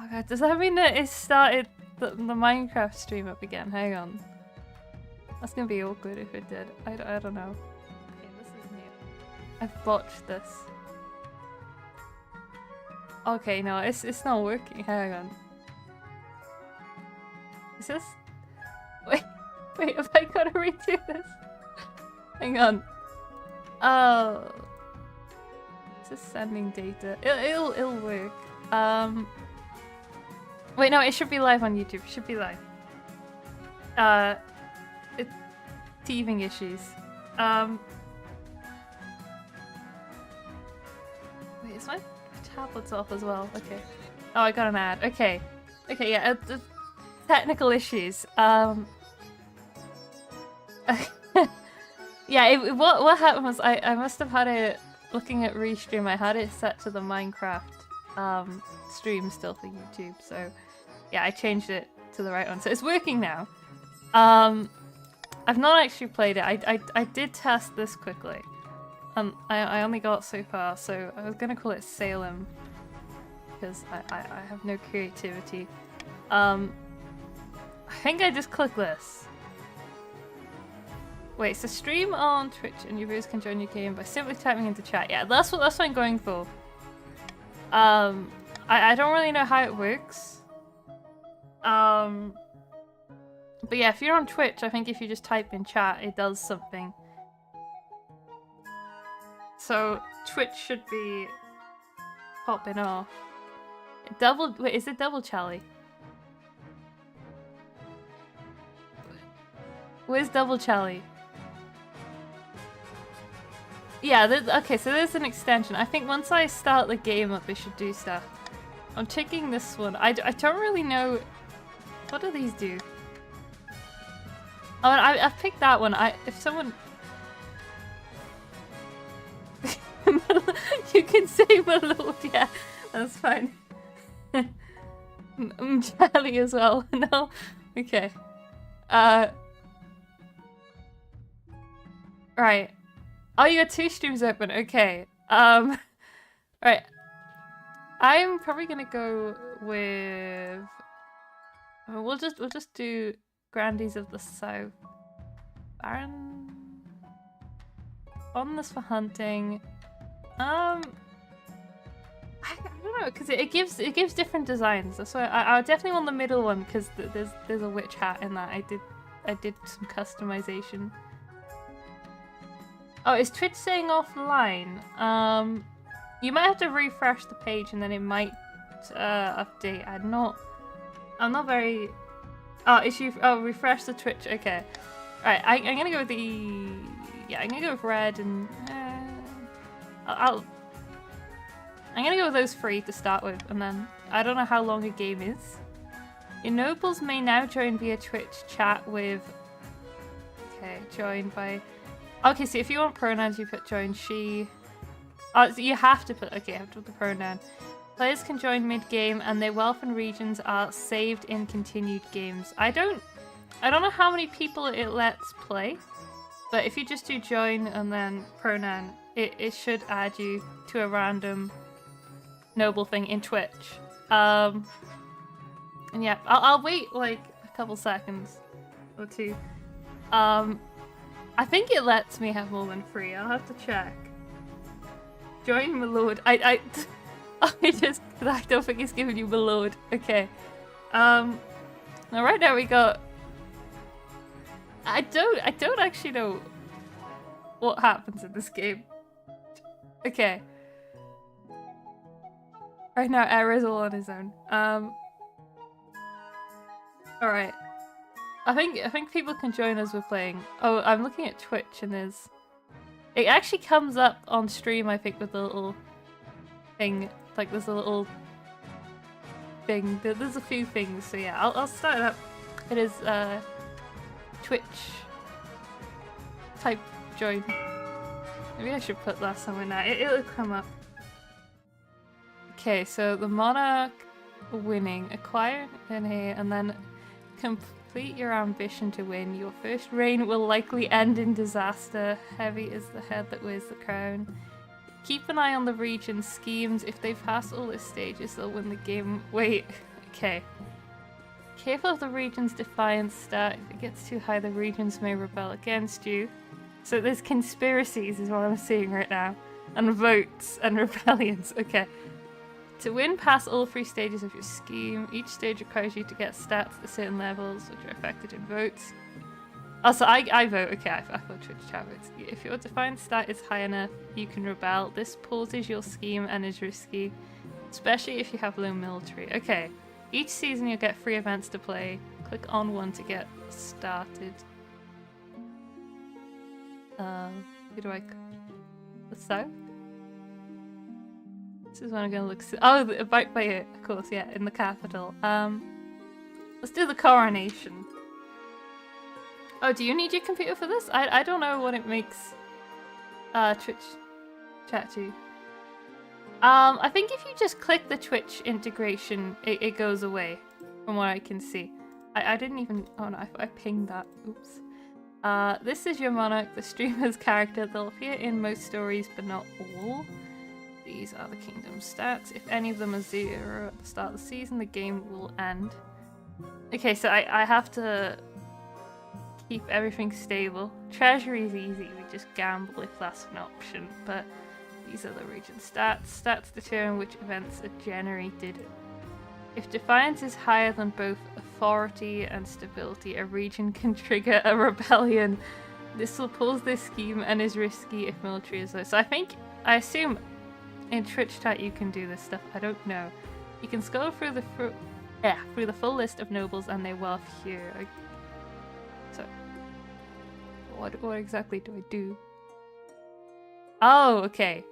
Oh god, does that mean that it started the Minecraft stream up again? Hang on. That's gonna be awkward if it did. I don't know. Okay, this is new. I've botched this. Okay, no, it's not working. Hang on. Is this... Wait, have I gotta redo this? Hang on. Oh... Is this sending data? It'll work. Wait, no, it should be live on YouTube. It should be live. It's teething issues. Wait, is my tablet's off as well? Okay. Oh, I got an ad. Okay. Okay, yeah, technical issues. Yeah, what happened was I must have had it, looking at Restream, I had it set to the Minecraft stream still for YouTube, so yeah, I changed it to the right one. So it's working now. I've not actually played it. I did test this quickly. I only got so far, so I was gonna call it Salem because I have no creativity. I think I just click this. Wait, so stream on Twitch and your viewers can join your game by simply typing into chat. Yeah, that's what I'm going for. I don't really know how it works. But yeah, if you're on Twitch, I think if you just type in chat, it does something. So Twitch should be popping off. Wait, is it double Charlie? Where's double Charlie? Yeah, okay, so there's an extension. I think once I start the game up, it should do stuff. I'm taking this one. I don't really know... What do these do? Oh, I've picked that one. If someone... You can say my lord, yeah. That's fine. Charlie as well. No? Okay. Right. Oh, you got 2 streams open. Okay. Right. I'm probably gonna go with. We'll just do Grandies of the South. Baron. Fondness for hunting. I don't know, because it gives different designs. So I definitely want the middle one because there's a witch hat in that. I did some customization. Oh, is Twitch saying offline? You might have to refresh the page and then it might update. I'm not very... Oh, refresh the Twitch. Okay. Alright, I'm gonna go with the... Yeah, I'm gonna go with red and... I'm gonna go with those 3 to start with, and then... I don't know how long a game is. Your nobles may now join via Twitch chat with... Okay, join by... Okay, so if you want pronouns, you put join she. Oh, so you have to put... Okay, I have to put the pronoun. Players can join mid-game, and their wealth and regions are saved in continued games. I don't know how many people it lets play, but if you just do join and then pronoun, it should add you to a random noble thing in Twitch. And yeah, I'll wait like a couple seconds or 2. I think it lets me have more than 3. I'll have to check. Join my lord. I don't think it's giving you my lord. Okay. Now right now we got... I don't actually know what happens in this game. Okay. Right now, Error's all on his own. Alright. I think people can join as we're playing. Oh, I'm looking at Twitch and there's... It actually comes up on stream, I think, with a little thing. Like, there's a little thing. There's a few things, so yeah, I'll start it up. It is, Twitch type join. Maybe I should put that somewhere now. It'll come up. Okay, so the monarch winning. Acquire in here and then complete your ambition to win. Your first reign will likely end in disaster. Heavy is the head that wears the crown. Keep an eye on the region's schemes. If they pass all the stages, they'll win the game. Wait, Okay. Careful of the region's defiance stat. If it gets too high, the regions may rebel against you. So there's conspiracies is what I'm seeing right now. And votes and rebellions. Okay. To win, pass all 3 stages of your scheme. Each stage requires you to get stats at certain levels, which are affected in votes. Oh, so I vote. Okay, I thought Twitch chat votes. If your defiance stat is high enough, you can rebel. This pauses your scheme and is risky, especially if you have low military. Okay. Each season you'll get 3 events to play. Click on one to get started. Who do I... The south? This is when I'm gonna look... Oh, about by it, of course, yeah, in the capital. Let's do the coronation. Oh, do you need your computer for this? I don't know what it makes Twitch chat to. I think if you just click the Twitch integration, it goes away, from what I can see. I didn't even... Oh no, I pinged that. Oops. This is your monarch, the streamer's character. They'll appear in most stories, but not all. These are the kingdom stats. If any of them are 0 at the start of the season, the game will end. Okay, so I have to keep everything stable. Treasury is easy, we just gamble if that's an option, but these are the region stats. Stats determine which events are generated. If defiance is higher than both authority and stability, a region can trigger a rebellion. This will pause this scheme and is risky if military is low. So I assume in Twitch chat you can do this stuff. I don't know. You can scroll through the full list of nobles and their wealth here. So, what exactly do I do? Oh, okay.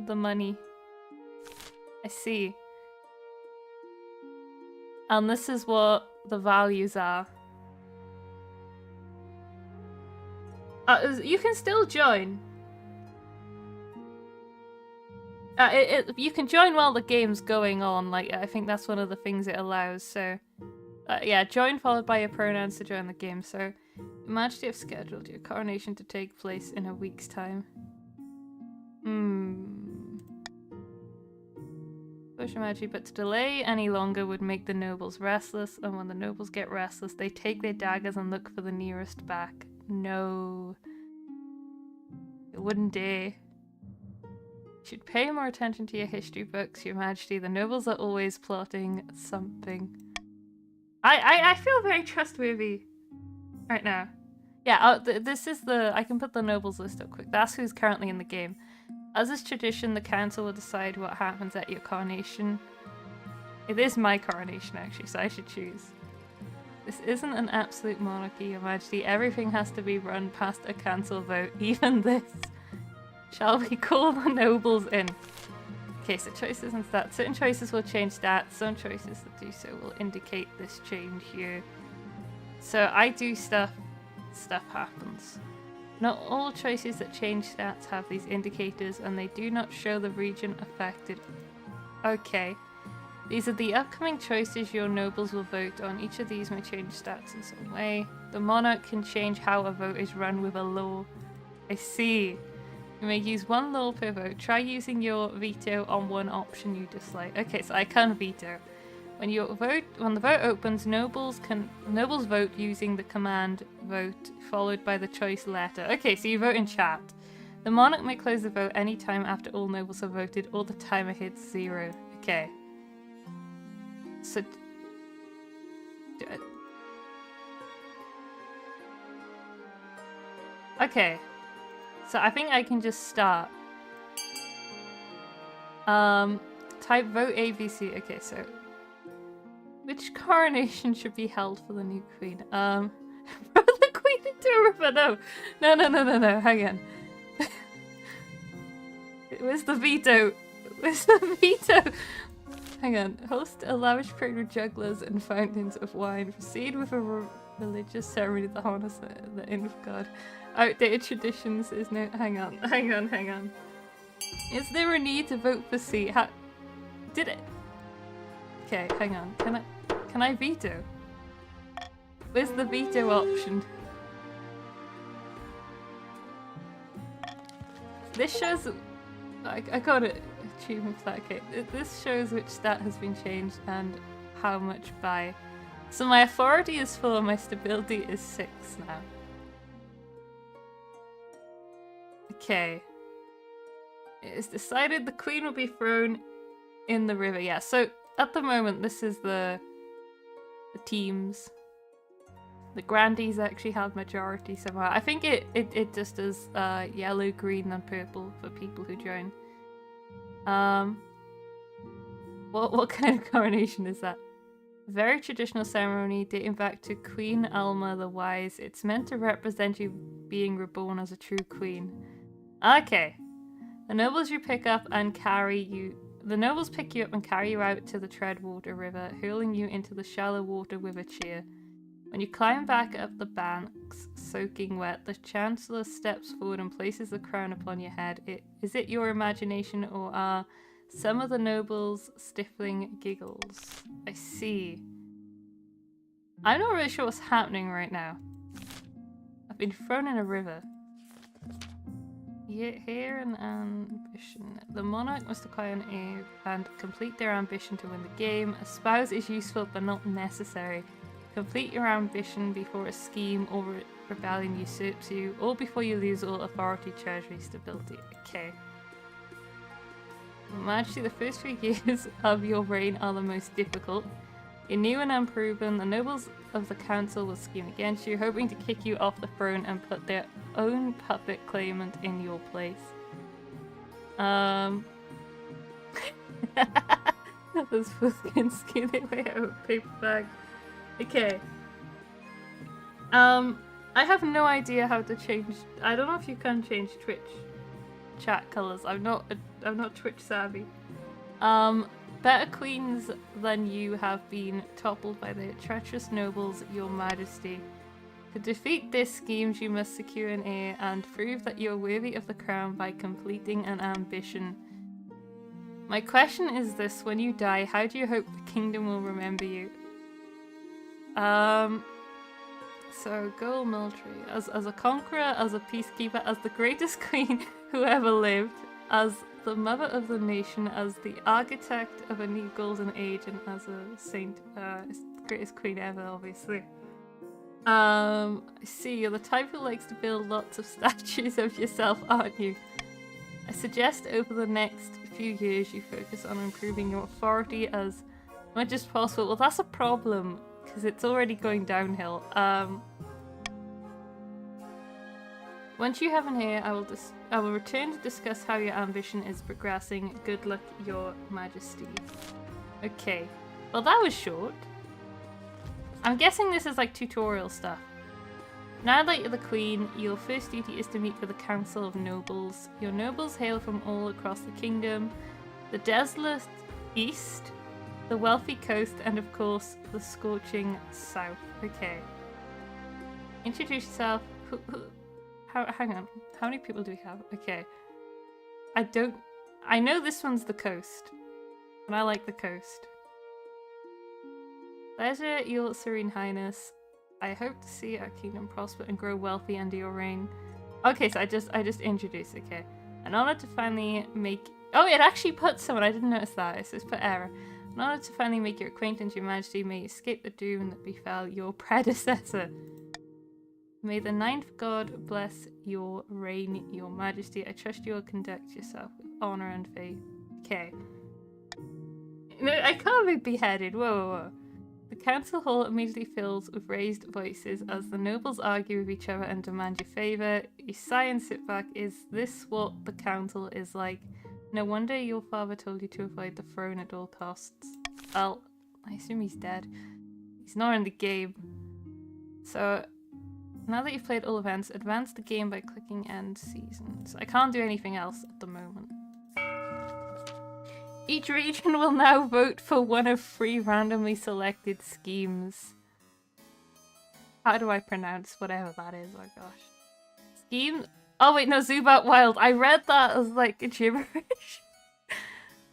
The money. I see. And this is what the values are. You can still join. You can join while the game's going on. Like, I think that's one of the things it allows. So, yeah, join followed by your pronouns to join the game. So, Your Majesty have scheduled your coronation to take place in a week's time. Push Your Majesty, but to delay any longer would make the nobles restless, and when the nobles get restless, they take their daggers and look for the nearest back. No. It wouldn't dare. You should pay more attention to your history books, Your Majesty. The nobles are always plotting something. I feel very trustworthy right now. Yeah, this is the... I can put the nobles list up quick. That's who's currently in the game. As is tradition, the council will decide what happens at your coronation. It is my coronation, actually, so I should choose. This isn't an absolute monarchy, Your Majesty. Everything has to be run past a council vote, even this. Shall we call the nobles in? Okay, so choices and stats. Certain choices will change stats. Some choices that do so will indicate this change here. So I do stuff happens. Not all choices that change stats have these indicators, and they do not show the region affected. Okay. These are the upcoming choices your nobles will vote on. Each of these may change stats in some way. The monarch can change how a vote is run with a law. I see. You may use 1 law per vote. Try using your veto on one option you dislike. Okay, so I can veto. When the vote opens, nobles vote using the command vote followed by the choice letter. Okay, so you vote in chat. The monarch may close the vote any time after all nobles have voted or the timer hits 0. Okay. So okay. So I think I can just start. Type vote ABC. Okay, so which coronation should be held for the new queen? For the queen into a river. No. Hang on. Where's the veto? Where's the veto? Hang on. Host a lavish parade with jugglers and fountains of wine. Proceed with a religious ceremony to harness the infant god. Outdated traditions is no... Hang on. Is there a need to vote for C? Did it... Okay, hang on. Can I veto? Where's the veto option? This shows... I got it. achievement for that. Okay, this shows which stat has been changed and how much by. So my authority is 4, my stability is 6 now. Okay. It is decided the queen will be thrown in the river. Yeah, so at the moment this is the teams. The grandees actually have majority somehow. I think it just does yellow, green, and purple for people who join. What kind of coronation is that? Very traditional ceremony dating back to Queen Alma the Wise. It's meant to represent you being reborn as a true queen. Okay. The nobles pick you up and carry you out to the Treadwater River, hurling you into the shallow water with a cheer. When you climb back up the banks, soaking wet, the Chancellor steps forward and places the crown upon your head. Is it your imagination, or are some of the nobles stifling giggles? I see. I'm not really sure what's happening right now. I've been thrown in a river. Here an ambition. The monarch must acquire an heir and complete their ambition to win the game. A spouse is useful but not necessary. Complete your ambition before a scheme or rebellion usurps you, or before you lose all authority, treasury, stability. Okay. Majesty, the first 3 years of your reign are the most difficult. You're new and unproven. The nobles of the council will scheme against you, hoping to kick you off the throne and put their own puppet claimant in your place. Those fucking skinny way out of a paper bag. Okay. I have no idea how to change. I don't know if you can change Twitch chat colors. I'm not Twitch savvy. Better queens than you have been toppled by the treacherous nobles, your majesty. To defeat this scheme, you must secure an heir and prove that you are worthy of the crown by completing an ambition. My question is this: when you die, how do you hope the kingdom will remember you? So goal military. As a conqueror, as a peacekeeper, as the greatest queen who ever lived, as the mother of the nation, as the architect of a new golden age, and as a saint, greatest queen ever, obviously. I see, you're the type who likes to build lots of statues of yourself, aren't you? I suggest over the next few years you focus on improving your authority as much as possible. Well, that's a problem, because it's already going downhill. Once you have an heir, I will return to discuss how your ambition is progressing. Good luck, your majesty. Okay. Well, that was short. I'm guessing this is like tutorial stuff. Now that you're the queen, your first duty is to meet with the Council of Nobles. Your nobles hail from all across the kingdom, the desolate east, the wealthy coast, and of course, the scorching south. Okay. Introduce yourself. Hang on. How many people do we have? Okay. I know this one's the coast. And I like the coast. Pleasure, your serene highness. I hope to see our kingdom prosper and grow wealthy under your reign. Okay, so I just introduced, okay. An honor to finally make... Oh, it actually put someone, I didn't notice that. It says put error. An honor to finally make your acquaintance, your majesty. May you escape the doom that befell your predecessor. May the ninth god bless your reign, your majesty. I trust you will conduct yourself with honor and faith. Okay. No, I can't be beheaded. Whoa. The council hall immediately fills with raised voices as the nobles argue with each other and demand your favour. You sigh and sit back. Is this what the council is like? No wonder your father told you to avoid the throne at all costs. Well, I assume he's dead. He's not in the game. So, now that you've played all events, advance the game by clicking end seasons. I can't do anything else at the moment. Each region will now vote for one of 3 randomly selected schemes. How do I pronounce whatever that is? Oh gosh. Scheme? Oh wait, no, Zubat Wild. I read that as like gibberish.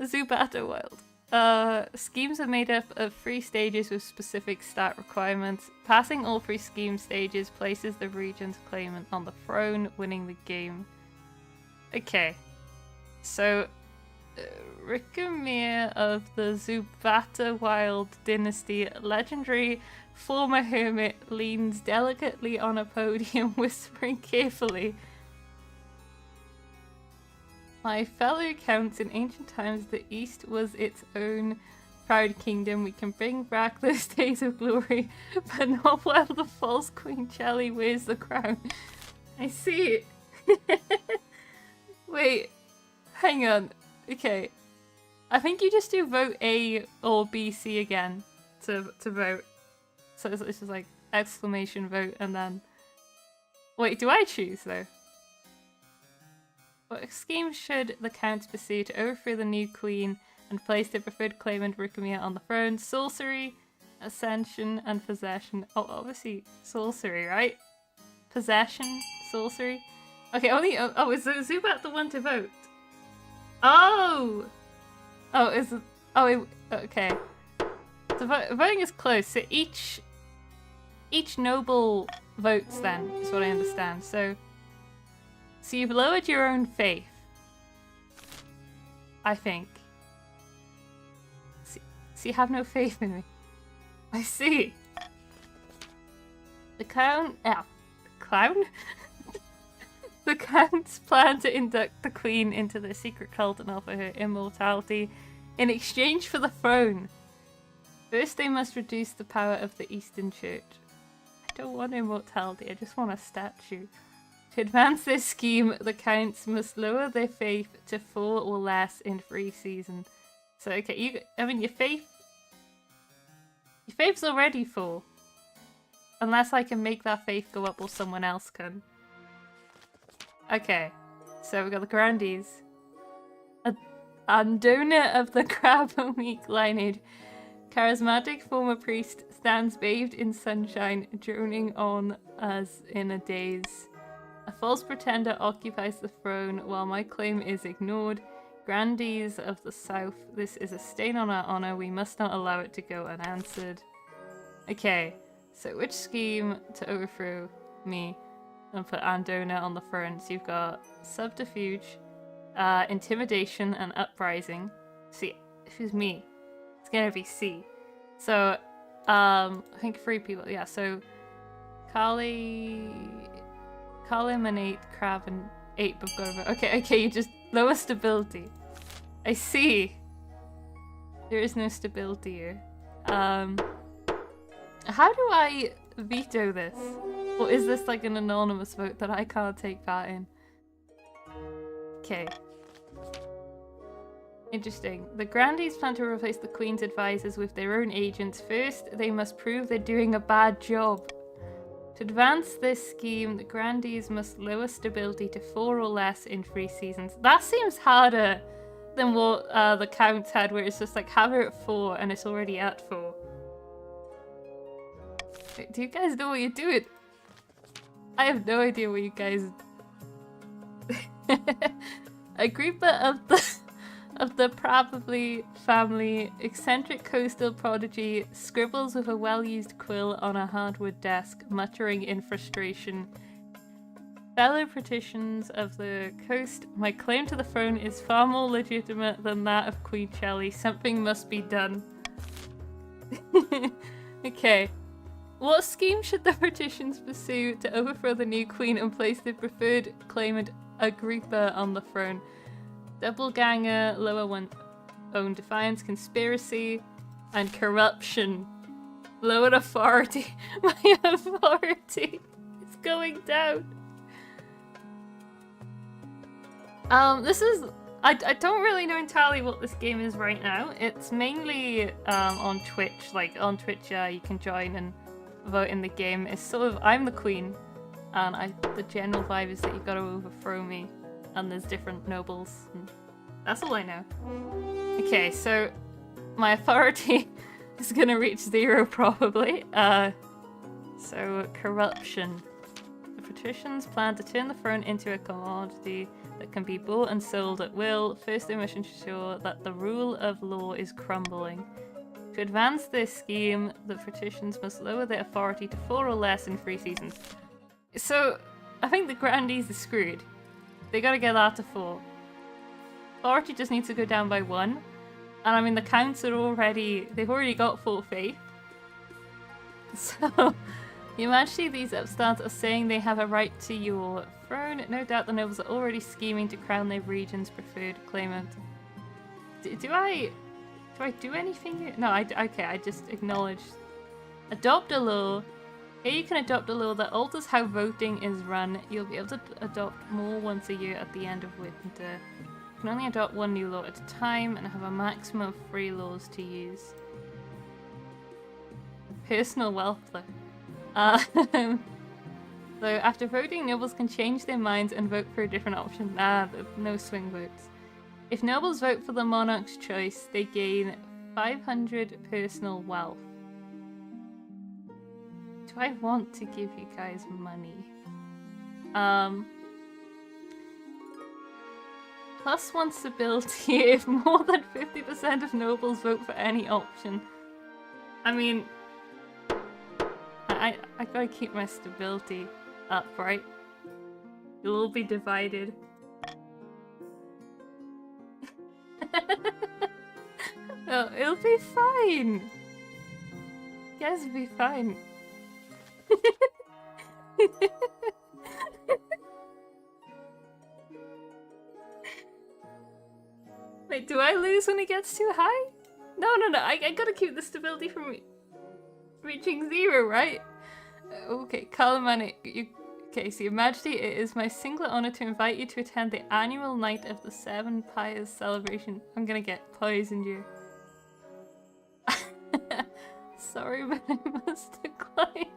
Zubat Wild. Schemes are made up of 3 stages with specific stat requirements. Passing all 3 scheme stages places the region's claimant on the throne, winning the game. Okay. So... Rickamere of the Zubata Wild dynasty, legendary former hermit, leans delicately on a podium, whispering carefully. My fellow counts, in ancient times the East was its own proud kingdom. We can bring back those days of glory, but not while the false Queen Chelly wears the crown. I see. Wait, hang on. Okay. I think you just do vote A or B, C again to vote. So it's just like exclamation vote and then... Wait, do I choose though? What scheme should the Count pursue to overthrow the new queen and place their preferred claimant Rickamere on the throne? Sorcery, ascension, and possession. Oh, obviously sorcery, right? Possession, sorcery. Okay, only... Oh, is Zubat the one to vote? Oh! Oh, is it... Oh, okay. So voting is close. So each noble votes then, is what I understand. So you've lowered your own faith. I think. So you have no faith in me. I see. The clown... clown? The Count's plan to induct the Queen into the secret cult and offer her immortality in exchange for the throne. First, they must reduce the power of the Eastern Church. I don't want immortality, I just want a statue. To advance this scheme, the Counts must lower their faith to 4 or less in 3 seasons. So, okay, your faith's already 4. Unless I can make that faith go up or someone else can. Okay, so we got the Grandies. Andona of the Crab-O-Meek lineage. Charismatic former priest stands bathed in sunshine, droning on as in a daze. A false pretender occupies the throne while my claim is ignored. Grandees of the South, this is a stain on our honor. We must not allow it to go unanswered. Okay, so which scheme to overthrow me and put Andona on the throne? So you've got subterfuge, intimidation, and uprising. See, if it's me, it's gonna be C. So, I think 3 people. Yeah, so Kali, Manate, Crab, and Ape have got to vote. Okay, you just lower stability. I see. There is no stability here. How do I veto this? Or is this like an anonymous vote that I can't take part in? Okay. Interesting. The Grandees plan to replace the Queen's advisors with their own agents. First, they must prove they're doing a bad job. To advance this scheme, the Grandees must lower stability to 4 or less in 3 seasons. That seems harder than what the Count had, where it's just like, have her at 4 and it's already at 4. Wait, do you guys know what you're doing? I have no idea what you guys... Agrippa of the probably family, eccentric coastal prodigy, scribbles with a well-used quill on a hardwood desk, muttering in frustration. Fellow patricians of the coast, my claim to the throne is far more legitimate than that of Queen Chelly. Something must be done. Okay. What scheme should the patricians pursue to overthrow the new queen and place the preferred claimant Agrippa on the throne? Doppelganger, lower one's own defiance, conspiracy, and corruption. Lower authority. My authority is going down. This is... I don't really know entirely what this game is right now. It's mainly on Twitch. Like, on Twitch, you can join and vote in the game. It's sort of... I'm the queen, and the general vibe is that you've got to overthrow me. And there's different nobles. And that's all I know. Okay, so my authority is gonna reach 0 probably. So corruption. The patricians plan to turn the throne into a commodity that can be bought and sold at will. First, they must ensure that the rule of law is crumbling. To advance this scheme, the patricians must lower their authority to 4 or less in 3 seasons. So I think the Grandees are screwed. They gotta get that to 4. Authority just needs to go down by 1. And I mean, the counts are already... They've already got full faith. So, Your Majesty, these upstarts are saying they have a right to your throne. No doubt the nobles are already scheming to crown their region's preferred claimant. Do I do anything here? No, okay, I just acknowledge. Adopt a law. Here you can adopt a law that alters how voting is run. You'll be able to adopt more once a year at the end of winter. You can only adopt 1 new law at a time and have a maximum of 3 laws to use. Personal wealth, though. So after voting, nobles can change their minds and vote for a different option. No swing votes. If nobles vote for the monarch's choice, they gain 500 personal wealth. Do I want to give you guys money? +1 stability if more than 50% of nobles vote for any option. I mean, I gotta keep my stability up, right? You'll all be divided. Oh, it'll be fine. You guys will be fine. Wait, do I lose when it gets too high? No, I gotta keep the stability from reaching 0, right? Okay, Kalamani, okay, so Your Majesty, it is my singular honor to invite you to attend the annual Night of the Seven Pyres celebration. I'm gonna get poisoned here. Sorry, but I must decline.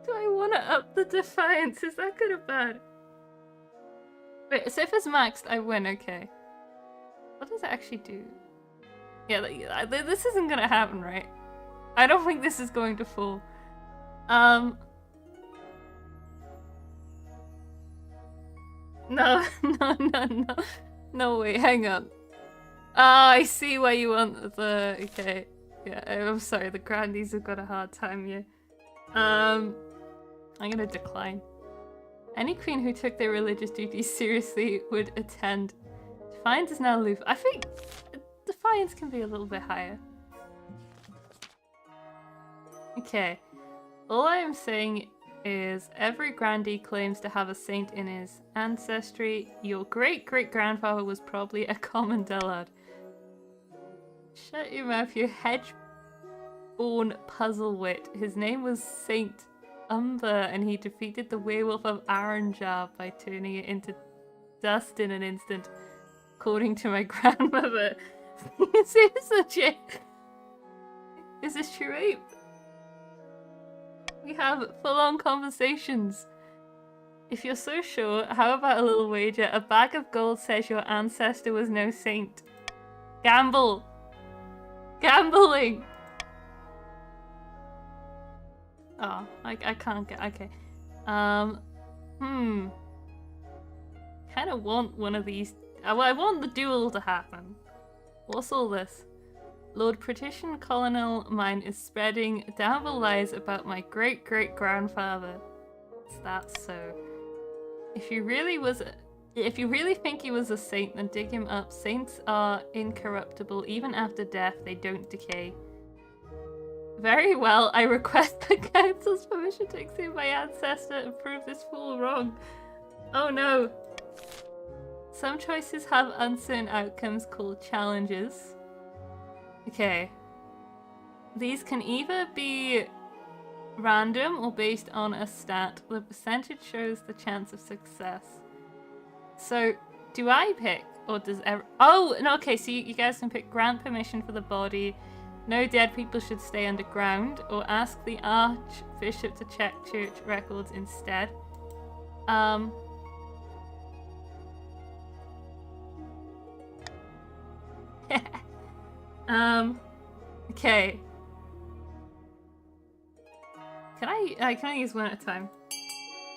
Do I want to up the defiance? Is that good or bad? Wait, so if it's maxed, I win, okay. What does it actually do? Yeah, this isn't gonna happen, right? I don't think this is going to fall. No. No, wait, hang on. I see why you want the... Okay. Yeah, I'm sorry, the Grandies have got a hard time here. I'm gonna decline. Any queen who took their religious duties seriously would attend. Defiance is now aloof. I think Defiance can be a little bit higher. Okay. All I am saying is every grandee claims to have a saint in his ancestry. Your great-great-grandfather was probably a common dullard. Shut your mouth, you hedge-born puzzle-wit. His name was Saint Umber, and he defeated the werewolf of Aranjar by turning it into dust in an instant, according to my grandmother. Is this true, Ape? We have full-on conversations. If you're so sure, how about a little wager? A bag of gold says your ancestor was no saint. Gamble! Gambling! Oh, I can't get... Okay. Kind of want one of these... Well, I want the duel to happen. What's all this? Lord Patrician Colonel mine is spreading damnable lies about my great-great-grandfather. Is that so? If you really think he was a saint, then dig him up. Saints are incorruptible. Even after death, they don't decay. Very well, I request the council's permission to exhume my ancestor and prove this fool wrong. Oh no. Some choices have uncertain outcomes called challenges. Okay. These can either be random or based on a stat. The percentage shows the chance of success. So, do I pick, or does Oh, no, okay, so you guys can pick grant permission for the body, no dead people should stay underground, or ask the Archbishop to check church records instead. Okay. Can I use one at a time?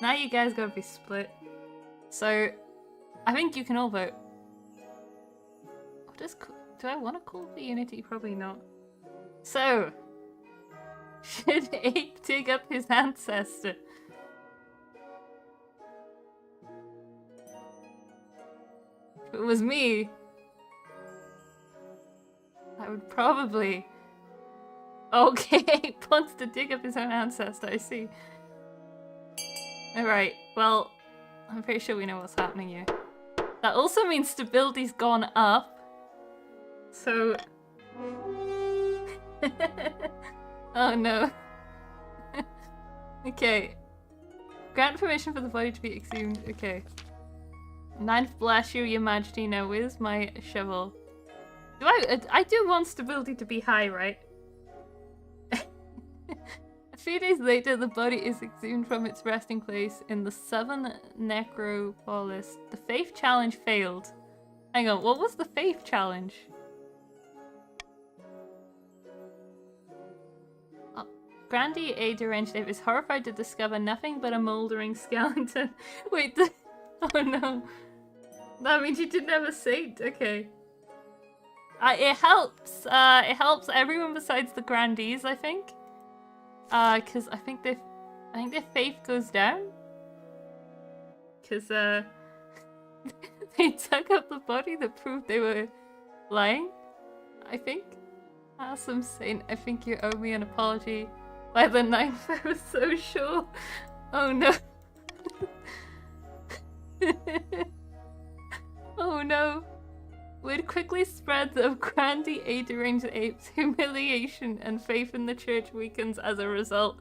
Now you guys gotta be split. So, I think you can all vote. Do I want to call for unity? Probably not. So, should Ape dig up his ancestor? it was me, I would probably... Okay, he wants to dig up his own ancestor, I see. Alright, well, I'm pretty sure we know what's happening here. That also means stability's gone up. So... Oh no. Okay. Grant permission for the body to be exhumed. Okay. Ninth bless you, your majesty. Now where's my shovel? Do I do want stability to be high, right? A few days later, the body is exhumed from its resting place in the southern necropolis. The faith challenge failed. Hang on, what was the faith challenge? Grandee A. Deranged is horrified to discover nothing but a mouldering skeleton. Wait, oh no. That means you didn't have a saint. Okay. It helps everyone besides the Grandees, I think. Cause I think their faith goes down. Cause they dug up the body that proved they were lying. I think. Awesome saint, I think you owe me an apology. By the 9th, I was so sure. Oh no. Oh no. Word quickly spreads of Grandee A. Deranged Apes, humiliation and faith in the church weakens as a result.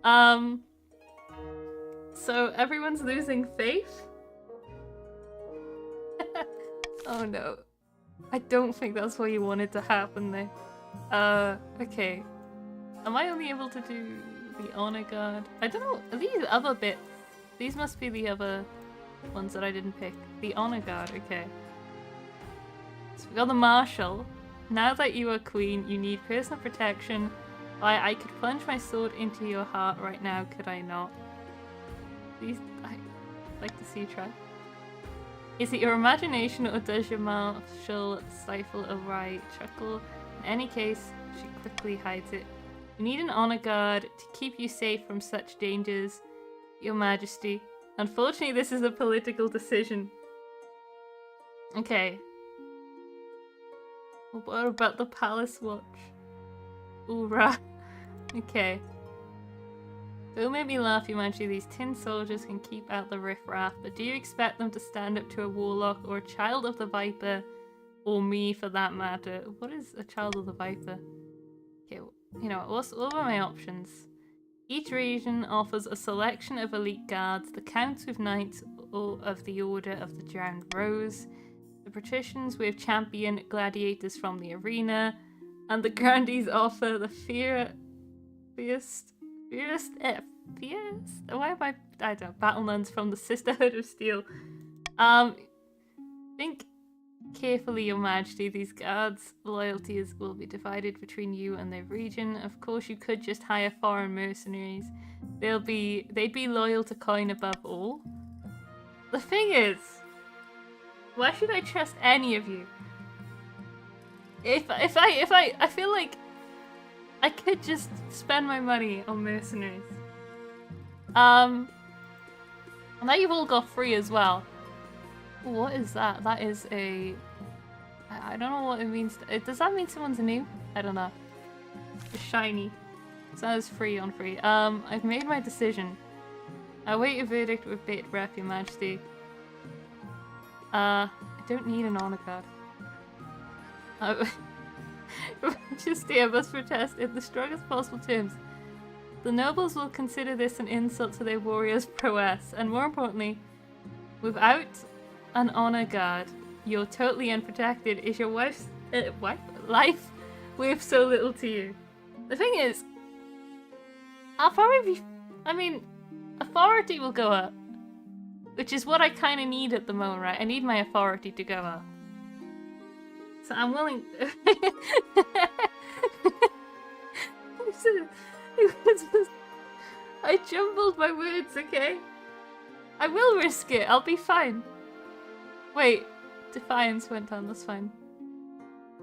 So everyone's losing faith? Oh no. I don't think that's what you wanted to happen there. Okay. Am I only able to do the honor guard? I don't know. Are these other bits? These must be the other ones that I didn't pick. The honor guard, okay. So we got the marshal. Now that you are queen, you need personal protection. I could plunge my sword into your heart right now, could I not? Please, I'd like to see you try. Is it your imagination or does your marshal stifle a wry chuckle? In any case, she quickly hides it. You need an honor guard to keep you safe from such dangers, Your Majesty. Unfortunately, this is a political decision. Okay. What about the Palace Watch? Hoorah. Okay. Don't make me laugh, Your Majesty. These tin soldiers can keep out the riffraff, but do you expect them to stand up to a warlock or a child of the Viper? Or me, for that matter. What is a child of the Viper? Okay, you know, what are my options? Each region offers a selection of elite guards, the Counts with Knights of the Order of the Drowned Rose, the Patricians with champion gladiators from the arena, and the Grandees offer the battle nuns from the Sisterhood of Steel. Think carefully, Your Majesty. These guards' loyalties will be divided between you and their region. Of course, you could just hire foreign mercenaries. They'd be loyal to coin above all. The thing is, why should I trust any of you? I feel like I could just spend my money on mercenaries. And now you've all got free as well. What is that? That is a... I don't know what it means. Does that mean someone's new? I don't know. It's shiny. So that is free on free. I've made my decision. I await your verdict with bated breath, Your Majesty. I don't need an honor card. Your Majesty, I must protest in the strongest possible terms. The nobles will consider this an insult to their warriors' prowess, and more importantly, without an honor guard, you're totally unprotected. Is your wife's life worth so little to you? The thing is, I'll probably be... I mean, authority will go up. Which is what I kind of need at the moment, right? I need my authority to go up. So I'm willing... I jumbled my words, okay? I will risk it. I'll be fine. Wait, Defiance went down, that's fine.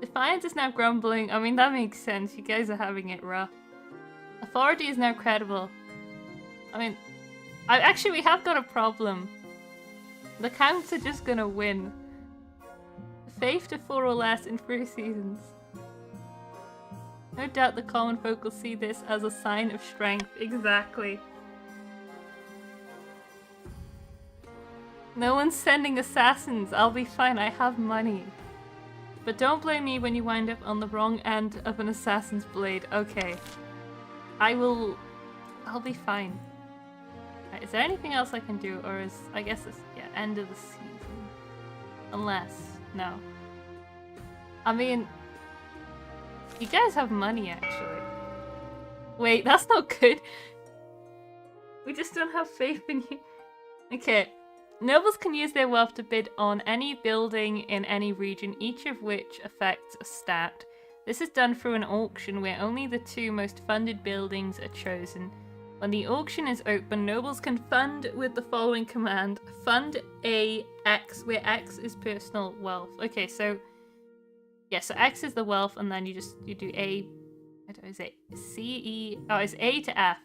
Defiance is now grumbling. I mean, that makes sense. You guys are having it rough. Authority is now credible. I mean, actually, we have got a problem. The Counts are just gonna win. Faith to 4 or less in 3 seasons. No doubt the common folk will see this as a sign of strength. Exactly. No one's sending assassins. I'll be fine. I have money. But don't blame me when you wind up on the wrong end of an assassin's blade. Okay. I'll be fine. Right, is there anything else I can do? Or is... I guess it's... yeah, end of the season. Unless... no. I mean... you guys have money, actually. Wait, that's not good. We just don't have faith in you. Okay. Nobles can use their wealth to bid on any building in any region, each of which affects a stat. This is done through an auction where only the 2 most funded buildings are chosen. When the auction is open, nobles can fund with the following command. Fund A X, where X is personal wealth. Okay, so... yeah, so X is the wealth, and then you do A... I don't know, is it C, E... oh, it's A to F.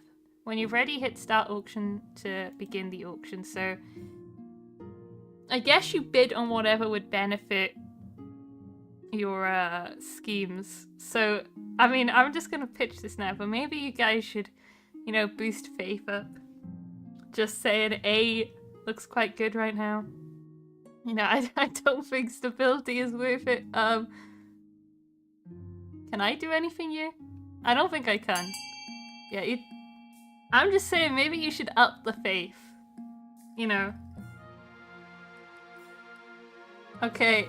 When you're ready, hit start auction to begin the auction. So... I guess you bid on whatever would benefit your schemes. So, I mean, I'm just going to pitch this now, but maybe you guys should, you know, boost faith up. Just saying A looks quite good right now. You know, I don't think stability is worth it. Can I do anything here? I don't think I can. Yeah, I'm just saying maybe you should up the faith. You know. Okay,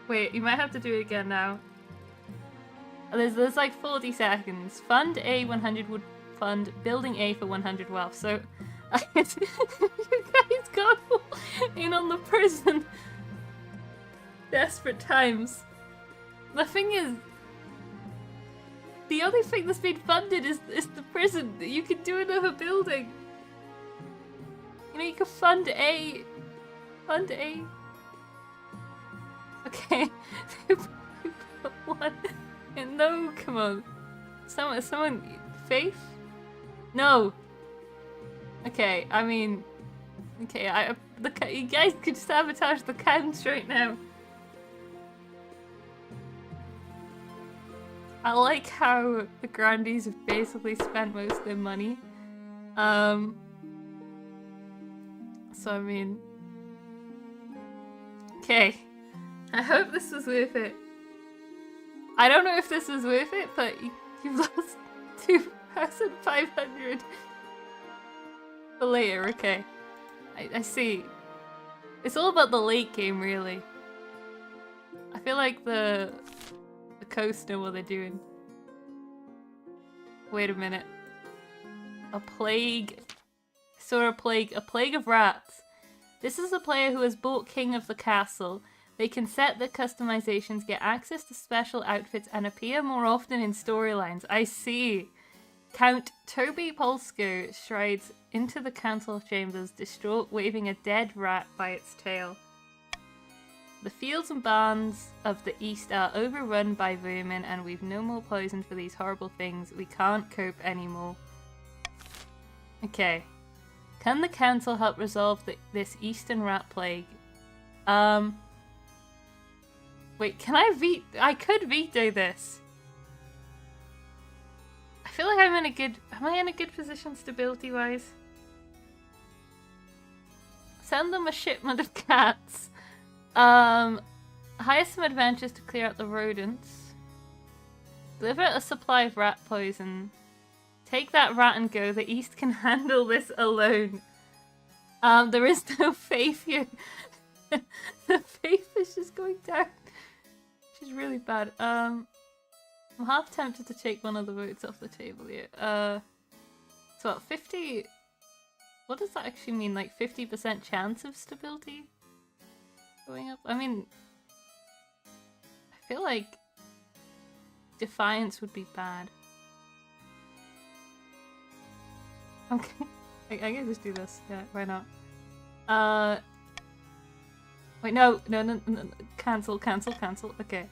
wait, you might have to do it again now. There's like 40 seconds. Fund A 100 would fund building A for 100 wealth. So, you guys got in on the prison. Desperate times. The thing is, the only thing that's been funded is the prison. You can do another building. You know, you can fund A. Fund A. Okay, one. No, come on. Someone, faith? No. Okay, I mean, okay, you guys could sabotage the counts right now. I like how the Grandees have basically spent most of their money. So I mean, okay. I hope this was worth it. I don't know if this was worth it, but you've lost 2,500 for later. Okay, I see. It's all about the late game, really. I feel like the coast know what they're doing. Wait a minute. A plague. I saw a plague of rats. This is a player who has bought King of the Castle. They can set the customizations, get access to special outfits, and appear more often in storylines. I see. Count Toby Polsko strides into the council chambers, distraught, waving a dead rat by its tail. The fields and barns of the east are overrun by vermin, and we've no more poison for these horrible things. We can't cope anymore. Okay. Can the council help resolve this eastern rat plague? Wait, can I I could veto this. I feel like am I in a good position stability-wise? Send them a shipment of cats. Hire some adventurers to clear out the rodents. Deliver a supply of rat poison. Take that rat and go. The East can handle this alone. There is no faith here. The faith is just going down. Which is really bad. I'm half tempted to take one of the votes off the table here. So what, 50... what does that actually mean? Like 50% chance of stability going up? I mean, I feel like Defiance would be bad. Okay. I can just do this. Yeah, why not? Wait, no. Cancel. Okay.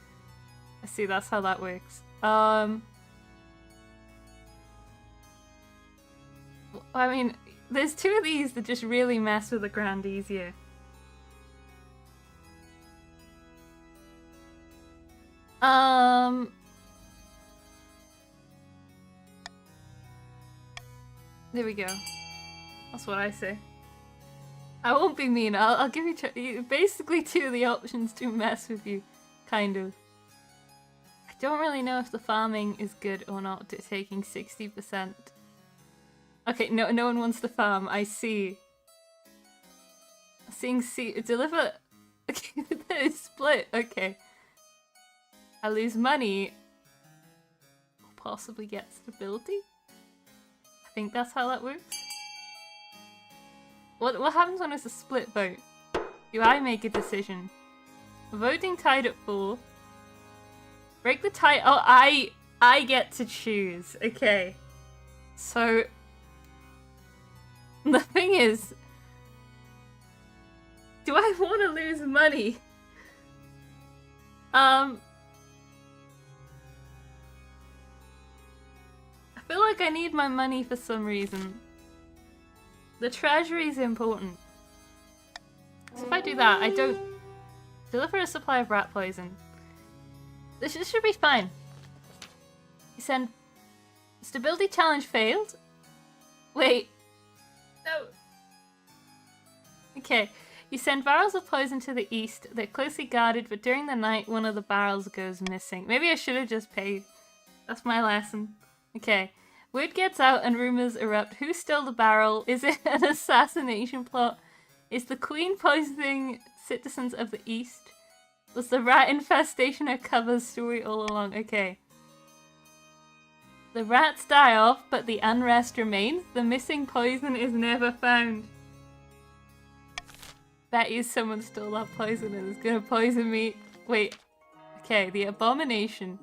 I see, that's how that works. I mean, there's 2 of these that just really mess with the Grandees here. There we go. That's what I say. I won't be mean. I'll give you basically two of the options to mess with you, kind of. I don't really know if the farming is good or not. Taking 60%. Okay, no one wants to farm. I see. Seeing deliver. Okay, split. Okay. I lose money. Possibly get stability. I think that's how that works. What happens when it's a split vote? Do I make a decision? Voting tied at 4. Break the tie. Oh, I get to choose. Okay. So the thing is, do I want to lose money? I feel like I need my money for some reason. The treasury is important. So if I do that, I don't deliver a supply of rat poison. This should be fine. You send stability challenge failed. Wait. No. Okay. You send barrels of poison to the east. They're closely guarded, but during the night, one of the barrels goes missing. Maybe I should have just paid. That's my lesson. Okay. Word gets out and rumors erupt. Who stole the barrel? Is it an assassination plot? Is the queen poisoning citizens of the east? Was the rat infestation a cover story all along? Okay. The rats die off, but the unrest remains. The missing poison is never found. Bet you someone stole that poison and is gonna poison me. Wait. Okay, the abomination.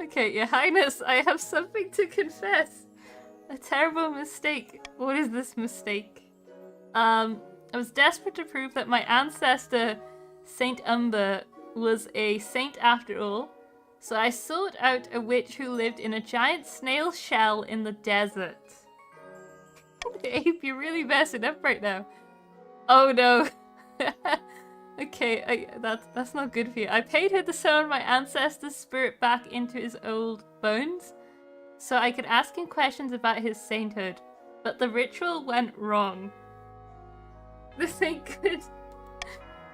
Okay, Your Highness, I have something to confess. A terrible mistake. What is this mistake? I was desperate to prove that my ancestor, Saint Umber, was a saint after all. So I sought out a witch who lived in a giant snail shell in the desert. Ape, you're really messing up right now. Oh no. Okay, that's not good for you. I paid her to summon my ancestor's spirit back into his old bones, so I could ask him questions about his sainthood. But the ritual went wrong. This ain't good.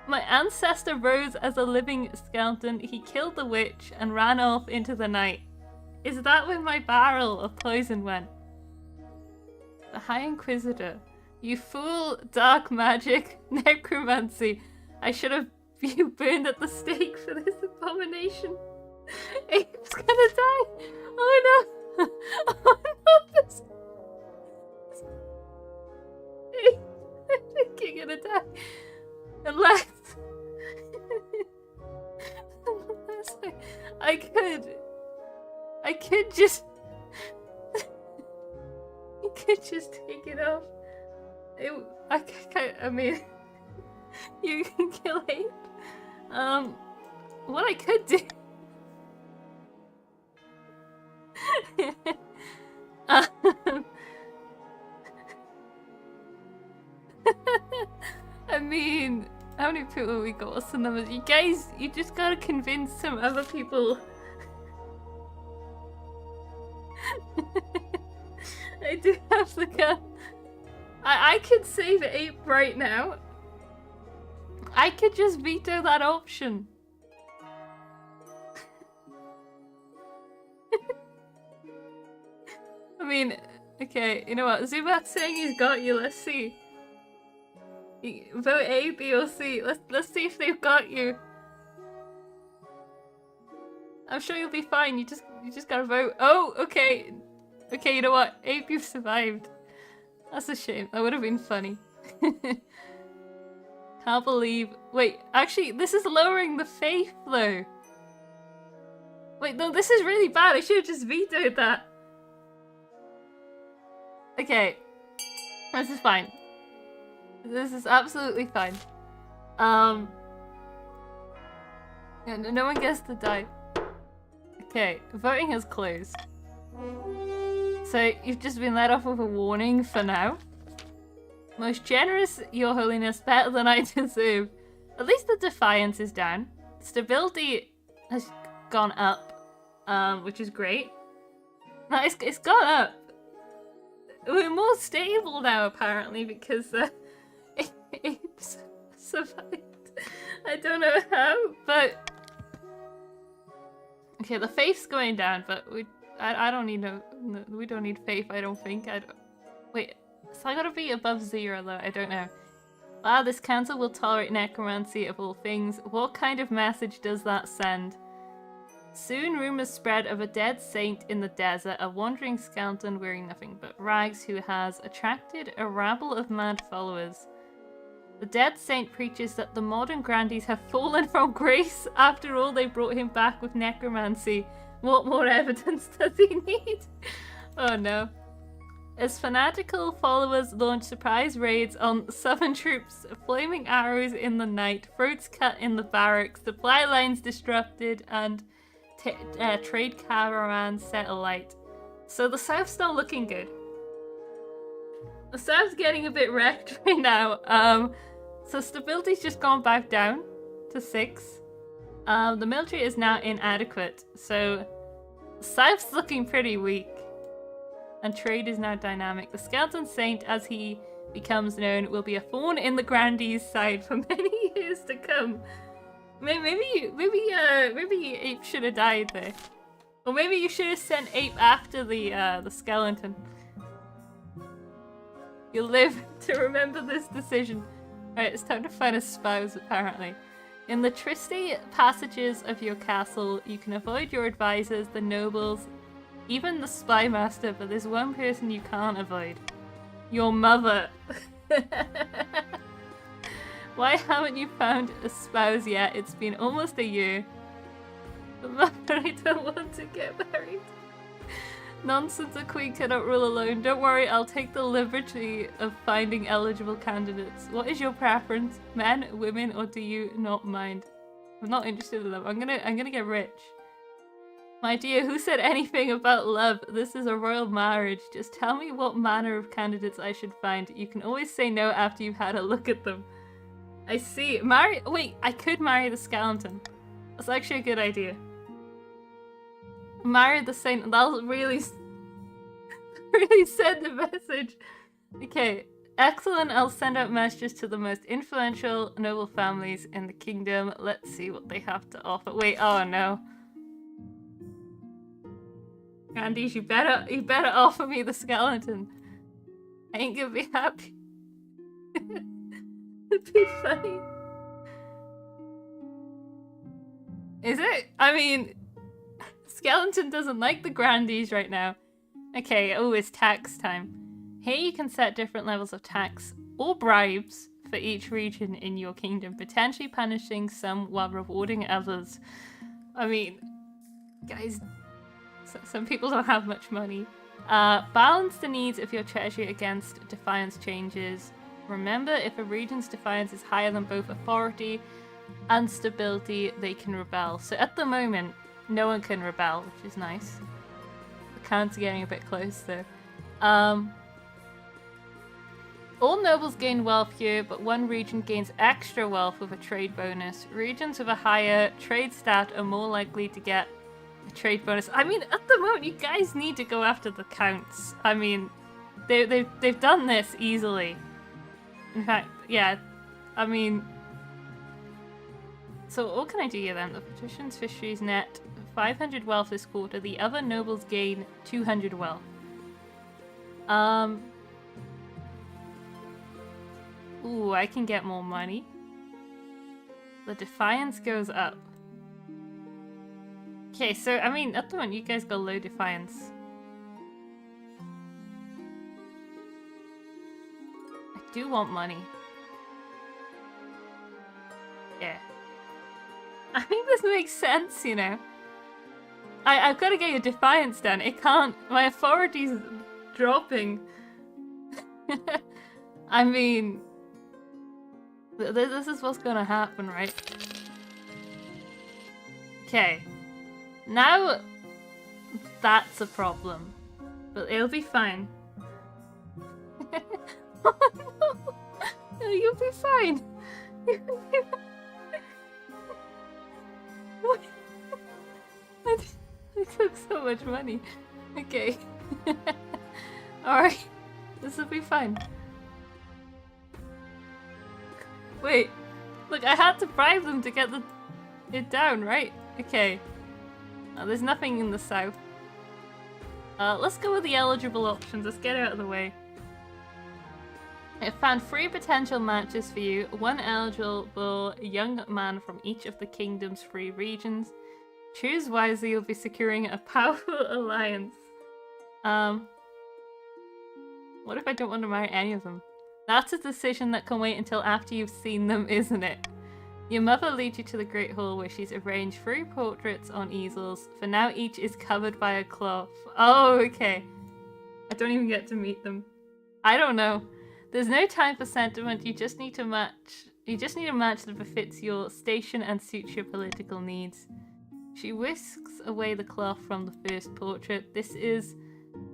My ancestor rose as a living skeleton. He killed the witch and ran off into the night. Is that where my barrel of poison went? The High Inquisitor. You fool, dark magic, necromancy. I should have you burned at the stake for this abomination. Ape's gonna die. Oh no. Oh no. I think you're gonna die. Unless I could just you could just take it off. I mean, you can kill Ape. What I could do. I mean, how many people we got? What's the numbers? You guys, you just gotta convince some other people. I do have the gun. I could save Ape right now. I could just veto that option. I mean, okay, you know what? Zubat's saying he's got you. Let's see. Vote A, B, or C. Let's see if they've got you. I'm sure you'll be fine. You just gotta vote. Oh, okay. Okay, you know what? Ape, you've survived. That's a shame. That would have been funny. Can't believe. Wait, actually, this is lowering the faith, though. Wait, no, this is really bad. I should have just vetoed that. Okay. This is fine. This is absolutely fine. No one gets to die. Okay, voting has closed. So you've just been let off with a warning for now. Most generous, Your Holiness, better than I deserve. At least the defiance is down. Stability has gone up, which is great. No, it's gone up. We're more stable now, apparently, because apes survived. I don't know how, but okay, the faith's going down, but I don't need we don't need faith. I don't think. Wait. So I gotta be above 0 though. I don't know. Ah, this council will tolerate necromancy of all things. What kind of message does that send? Soon rumors spread of a dead saint in the desert, a wandering skeleton wearing nothing but rags who has attracted a rabble of mad followers. The dead saint preaches that the modern grandees have fallen from grace. After all, they brought him back with necromancy. What more evidence does he need? Oh no. As fanatical followers launch surprise raids on southern troops, flaming arrows in the night, throats cut in the barracks, supply lines disrupted, and trade caravans set alight. So the South's not looking good. The South's getting a bit wrecked right now. So stability's just gone back down to 6. The military is now inadequate, so the South's looking pretty weak. And trade is now dynamic. The Skeleton Saint, as he becomes known, will be a thorn in the Grandees' side for many years to come. Maybe Ape should have died there, or maybe you should have sent Ape after the skeleton. You'll live to remember this decision. Alright, it's time to find a spouse, apparently. In the tristy passages of your castle, you can avoid your advisors, the nobles, even the spy master, but there's one person you can't avoid. Your mother. Why haven't you found a spouse yet? It's been almost a year. But mother, I don't want to get married. Nonsense, a queen cannot rule alone. Don't worry, I'll take the liberty of finding eligible candidates. What is your preference? Men, women, or do you not mind? I'm not interested in them. I'm gonna get rich. My dear, who said anything about love? This is a royal marriage. Just tell me what manner of candidates I should find. You can always say no after you've had a look at them. I see. Wait, I could marry the skeleton. That's actually a good idea. Marry the saint. That'll really send a message. Okay, excellent. I'll send out messages to the most influential noble families in the kingdom. Let's see what they have to offer. Wait, oh no. Grandees, you better offer me the skeleton. I ain't gonna be happy. It'd be funny. Is it? I mean, skeleton doesn't like the Grandees right now. Okay, oh, it's tax time. Here you can set different levels of tax or bribes for each region in your kingdom, potentially punishing some while rewarding others. I mean, guys, some people don't have much money. Balance the needs of your treasury against defiance changes. Remember, if a region's defiance is higher than both authority and stability, they can rebel. So at the moment, no one can rebel, which is nice. The count's getting a bit close though. All nobles gain wealth here, but one region gains extra wealth with a trade bonus. Regions with a higher trade stat are more likely to get a trade bonus. I mean, at the moment, you guys need to go after the counts. I mean, they've done this easily. In fact, yeah, I mean... So what can I do here then? The patrician's fisheries net 500 wealth this quarter. The other nobles gain 200 wealth. Ooh, I can get more money. The defiance goes up. Okay, so, I mean, at the moment, you guys got low defiance. I do want money. Yeah. I think this makes sense, you know. I've got to get your defiance done. It can't... My authority's dropping. I mean... This is what's gonna happen, right? Okay. Now... That's a problem. But it'll be fine. Oh no! No, you'll be fine. took so much money. Okay. Alright. This will be fine. Wait. Look, I had to bribe them to get it down, right? Okay. There's nothing in the south. Let's go with the eligible options. Let's get out of the way. I found 3 potential matches for you. 1 eligible young man from each of the kingdom's 3 regions. Choose wisely, you'll be securing a powerful alliance. What if I don't want to marry any of them? That's a decision that can wait until after you've seen them, isn't it? Your mother leads you to the Great Hall where she's arranged 3 portraits on easels. For now, each is covered by a cloth. Oh, okay. I don't even get to meet them. I don't know. There's no time for sentiment, you just need a match that befits your station and suits your political needs. She whisks away the cloth from the first portrait. This is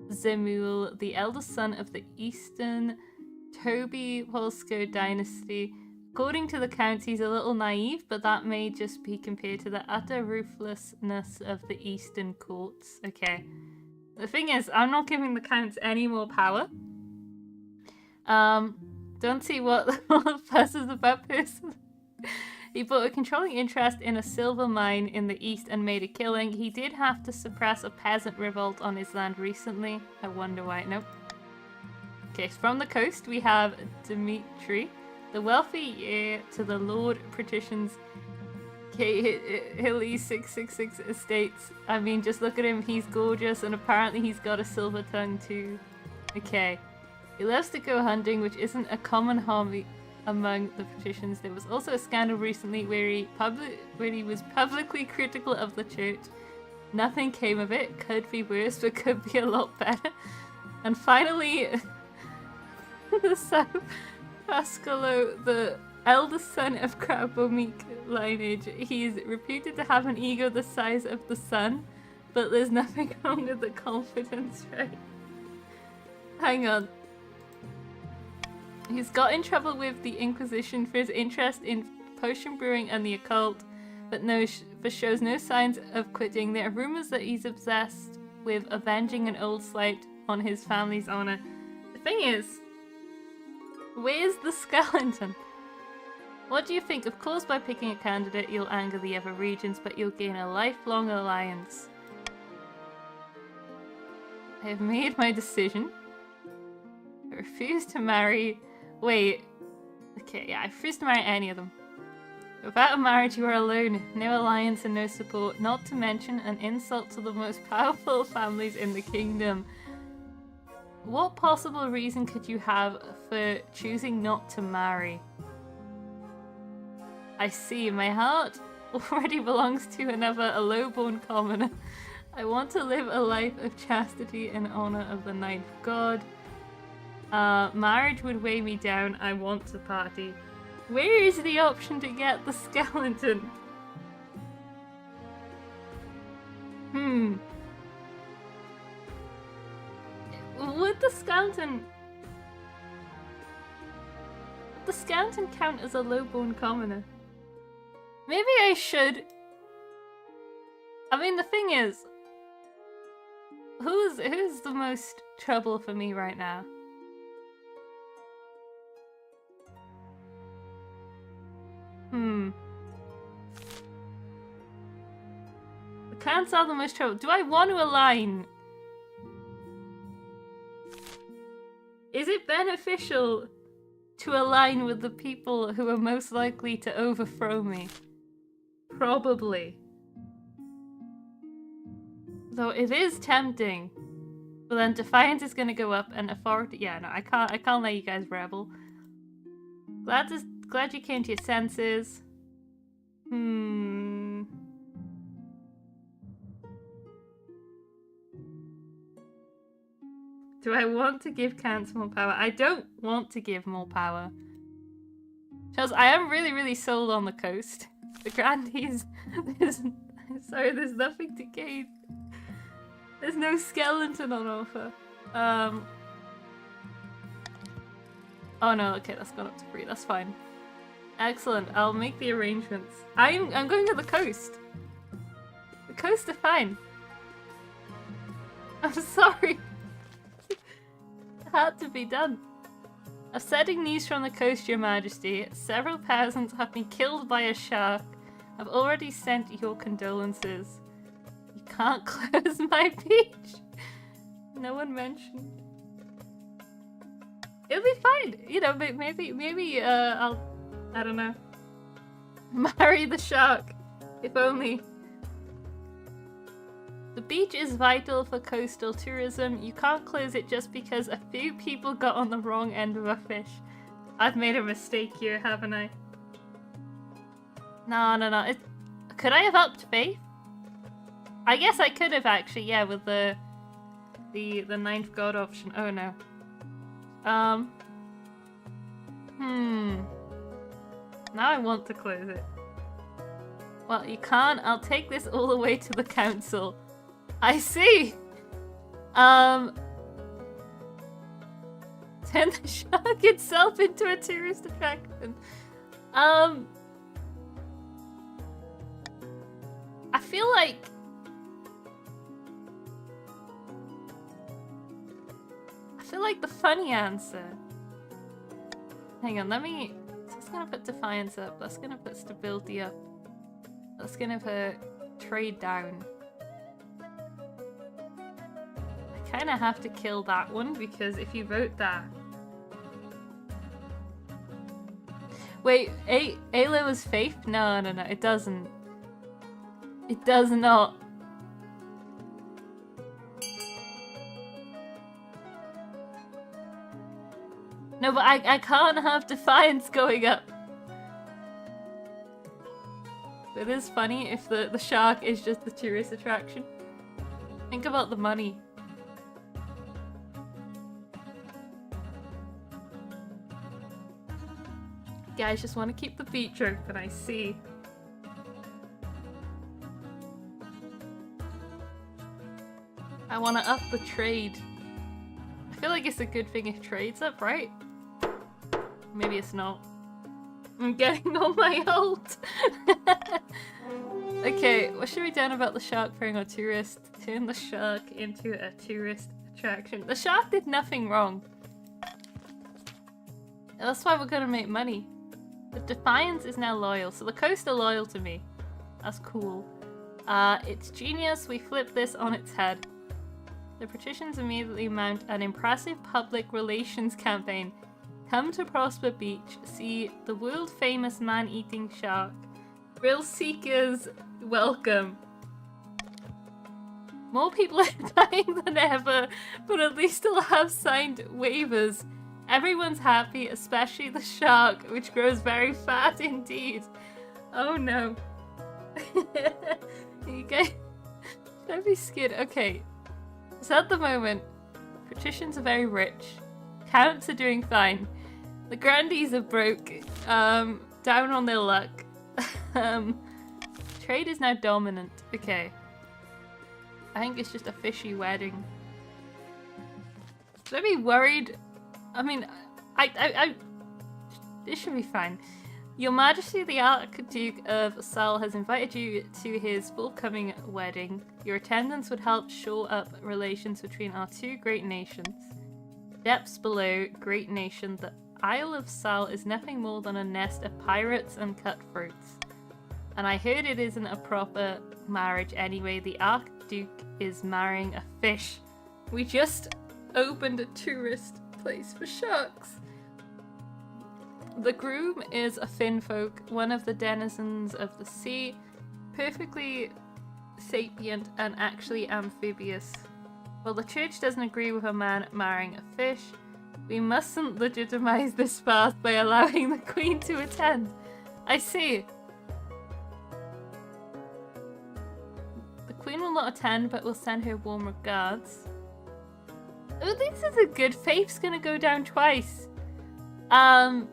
Zemul, the eldest son of the Eastern Toby Polsko dynasty. According to the counts, he's a little naive, but that may just be compared to the utter ruthlessness of the Eastern courts. Okay. The thing is, I'm not giving the counts any more power. Don't see what the fuss is about this. He bought a controlling interest in a silver mine in the east and made a killing. He did have to suppress a peasant revolt on his land recently. I wonder why. Nope. Okay, so from the coast we have Dmitri, the wealthy heir to the Lord Patrician's Hilly 666 estates. I mean, just look at him. He's gorgeous and apparently he's got a silver tongue too. Okay. He loves to go hunting, which isn't a common hobby among the patricians. There was also a scandal recently where he was publicly critical of the church. Nothing came of it. Could be worse, but could be a lot better. And finally, the son Pascolo, the eldest son of Krabomik lineage. He's reputed to have an ego the size of the sun, but there's nothing wrong with the confidence, right? Hang on. He's got in trouble with the Inquisition for his interest in potion brewing and the occult, but shows no signs of quitting. There are rumors that he's obsessed with avenging an old slight on his family's honor. The thing is, where's the skeleton? What do you think? Of course, by picking a candidate, you'll anger the other regions, but you'll gain a lifelong alliance. I have made my decision. I refuse to marry... Wait. Okay, yeah, I refuse to marry any of them. Without a marriage, you are alone. No alliance and no support, not to mention an insult to the most powerful families in the kingdom. What possible reason could you have for choosing not to marry? I see, my heart already belongs to another, a low-born commoner. I want to live a life of chastity in honor of the ninth god. Marriage would weigh me down. I want to party. Where is the option to get the skeleton? Would the skeleton count as a low-born commoner? Maybe I should. I mean, the thing is, who's the most trouble for me right now? The counts are the most trouble. Do I want to align? Is it beneficial to align with the people who are most likely to overthrow me? Probably. Though it is tempting. But then Defiance is gonna go up and Authority... Yeah, no, I can't let you guys rebel. Glad you came to your senses. Do I want to give Counts more power? I don't want to give more power. Charles, I am really, really sold on the coast. The Grandees... Sorry, there's nothing to gain. There's no skeleton on offer. Oh no, okay, that's gone up to 3. That's fine. Excellent, I'll make the arrangements. I'm going to the coast. The coast are fine. I'm sorry. It had to be done. Upsetting news from the coast, Your Majesty. Several peasants have been killed by a shark. I've already sent your condolences. You can't close my beach. No one mentioned. It'll be fine. You know, maybe I don't know. Marry the shark. If only. The beach is vital for coastal tourism. You can't close it just because a few people got on the wrong end of a fish. I've made a mistake here, haven't I? No. Could I have upped faith? I guess I could have actually, yeah, with the ninth god option. Oh no. Now I want to close it. Well, you can't. I'll take this all the way to the council. I see! Turn the shark itself into a tourist attraction. I feel like... the funny answer... Hang on, let me... That's gonna put defiance up. That's gonna put stability up. That's gonna put trade down. I kinda have to kill that one because if you vote that... Wait, Ayla was faith? No, it doesn't. It does not. No, but I can't have defiance going up. It is funny if the shark is just the tourist attraction. Think about the money. Guys just want to keep the beach open, I see. I want to up the trade. I feel like it's a good thing if trade's up, right? Maybe it's not. I'm getting on my ult. Okay, what should we do about the shark preying on tourists? Turn the shark into a tourist attraction. The shark did nothing wrong. That's why we're gonna make money. The Defiance is now loyal, so the coast are loyal to me. That's cool. It's genius. We flip this on its head. The patricians immediately mount an impressive public relations campaign. Come to Prosper Beach, see the world-famous man-eating shark. Thrill seekers, welcome. More people are dying than ever, but at least they'll have signed waivers. Everyone's happy, especially the shark, which grows very fat indeed. Oh no. You guys, don't be scared. Okay, so at the moment, patricians are very rich. Counts are doing fine. The grandees are broke, down on their luck. Trade is now dominant. Okay. I think it's just a fishy wedding. Should I be worried? I mean, this should be fine. Your Majesty, the Archduke of Sal has invited you to his forthcoming wedding. Your attendance would help shore up relations between our two great nations. Depths below, great nation, the Isle of Sal is nothing more than a nest of pirates and cutthroats. And I heard it isn't a proper marriage anyway. The Archduke is marrying a fish. We just opened a tourist place for sharks. The groom is a finfolk, one of the denizens of the sea, perfectly sapient and actually amphibious. While the church doesn't agree with a man marrying a fish, we mustn't legitimize this path by allowing the queen to attend. I see. The queen will not attend, but will send her warm regards. Oh, this is a good. Faith's gonna go down twice. I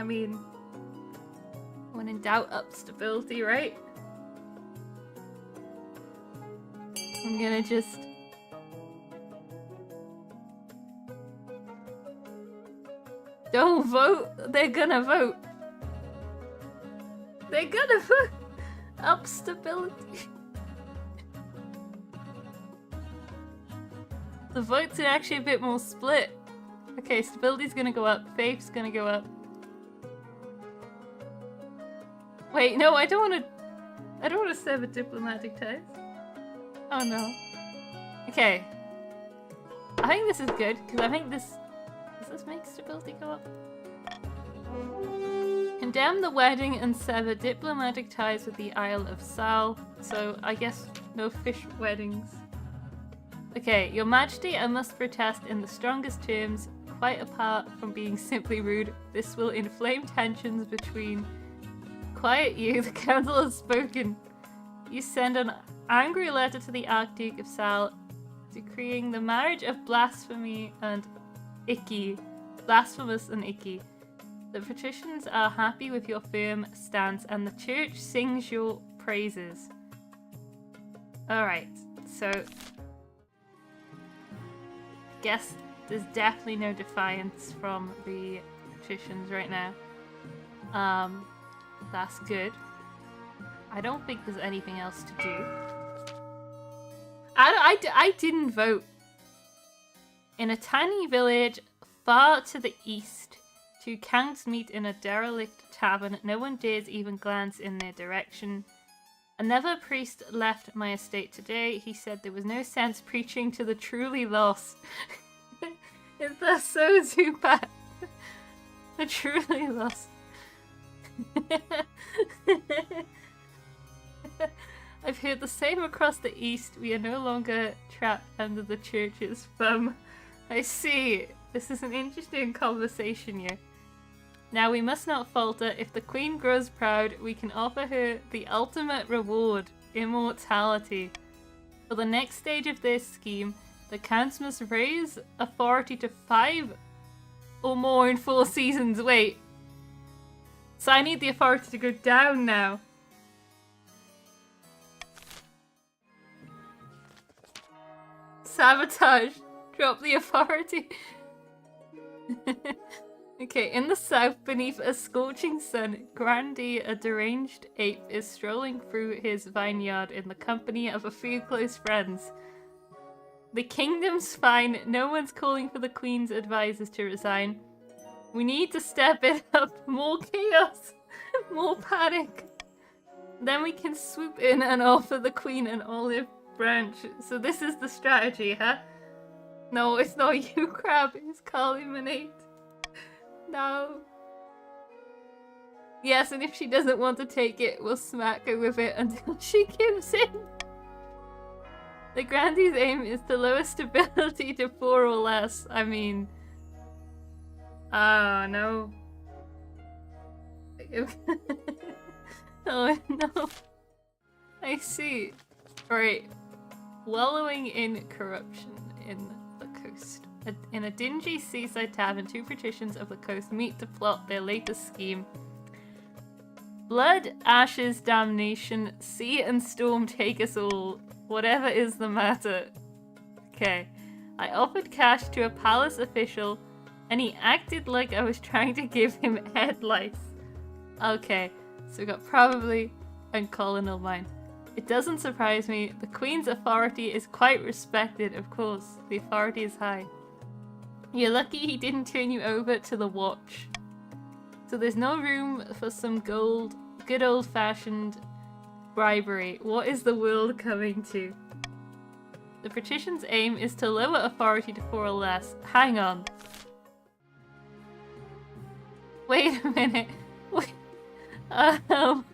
mean, when in doubt, up stability, right? I'm gonna just... Don't vote! They're gonna vote! They're gonna put up stability. The votes are actually a bit more split. Okay, stability's gonna go up, faith's gonna go up. Wait, no, I don't wanna sever diplomatic ties. Oh no. Okay. I think this is good, because I think this... Does this make stability go up? Condemn the wedding and sever diplomatic ties with the Isle of Sal. So, I guess no fish weddings. Okay, Your Majesty, I must protest in the strongest terms, quite apart from being simply rude. This will inflame tensions between... Quiet you, the council has spoken. You send an angry letter to the Archduke of Sal, decreeing the marriage of blasphemy and icky. Blasphemous and icky. The patricians are happy with your firm stance and the church sings your praises. Alright, so... Guess there's definitely no defiance from the patricians right now. That's good. I don't think there's anything else to do. I didn't vote. In a tiny village far to the east, two counts meet in a derelict tavern. No one dares even glance in their direction. Another priest left my estate today. He said there was no sense preaching to the truly lost. Is that so too bad? The truly lost. I've heard the same across the east. We are no longer trapped under the church's thumb. I see. This is an interesting conversation here. Now we must not falter. If the queen grows proud, we can offer her the ultimate reward, immortality. For the next stage of this scheme, the counts must raise authority to 5 or more in 4 seasons. Wait. So I need the authority to go down now. Sabotage. Drop the authority. Okay, in the south, beneath a scorching sun, Grandy, a deranged ape, is strolling through his vineyard in the company of a few close friends. The kingdom's fine. No one's calling for the queen's advisors to resign. We need to step it up. More chaos. More panic. Then we can swoop in and offer the queen an olive branch. So this is the strategy, huh? No, it's not you, Crab. It's Carliminate. No. Yes, and if she doesn't want to take it, we'll smack her with it until she gives in. The Grandy's aim is to lower stability to 4 or less. I mean... no. Oh, no. I see. Right. Wallowing in corruption in the coast. In a dingy seaside tavern, 2 patricians of the coast meet to plot their latest scheme. Blood, ashes, damnation, sea and storm take us all. Whatever is the matter. Okay. I offered cash to a palace official and he acted like I was trying to give him head lice. Okay, so we got probably and Colonel Mine. It doesn't surprise me. The Queen's authority is quite respected, of course. The authority is high. You're lucky he didn't turn you over to the Watch. So there's no room for some good old-fashioned bribery. What is the world coming to? The patrician's aim is to lower authority to 4 or less. Hang on. Wait a minute. Wait. So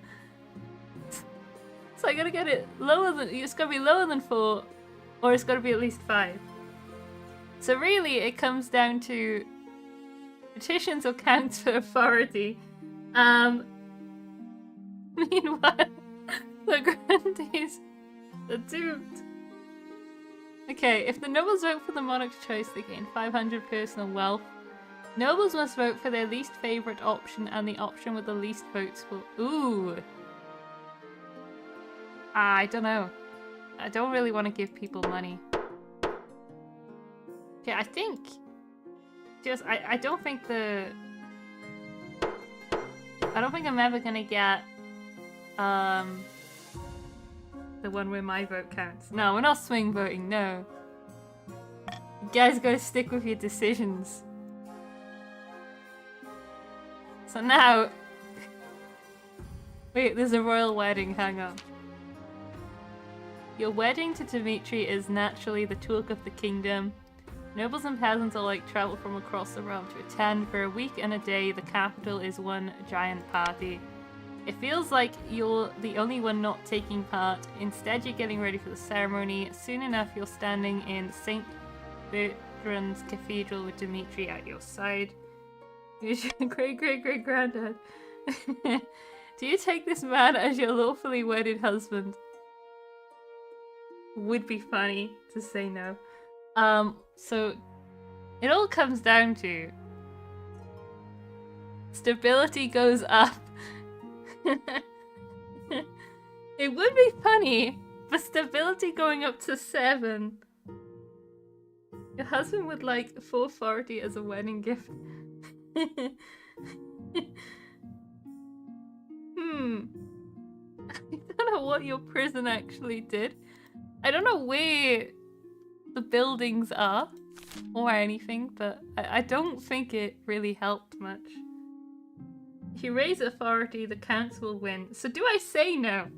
I gotta get it lower than... It's gotta be lower than 4, or it's gotta be at least 5. So really, it comes down to petitions or counts for authority. Meanwhile, the grandees are doomed. Okay, if the nobles vote for the monarch's choice, they gain 500 personal wealth. Nobles must vote for their least favourite option, and the option with the least votes will... Ooh! I don't know. I don't really want to give people money. Okay, I think... I don't think the... I don't think I'm ever gonna get The one where my vote counts. No, we're not swing voting, no. You guys gotta stick with your decisions. So now... Wait, there's a royal wedding, hang on. Your wedding to Dimitri is naturally the talk of the kingdom. Nobles and peasants alike travel from across the realm to attend. For a week and a day, the capital is one giant party. It feels like you're the only one not taking part. Instead, you're getting ready for the ceremony. Soon enough, you're standing in St. Bertrand's Cathedral with Dimitri at your side. Who's your great-great-great-granddad? Do you take this man as your lawfully wedded husband? Would be funny to say no. So it all comes down to stability goes up. It would be funny, but stability going up to 7. Your husband would like full authority as a wedding gift. I don't know what your prison actually did. I don't know where the buildings are or anything, but I don't think it really helped much. If you raise authority, the counts will win. So do I say no?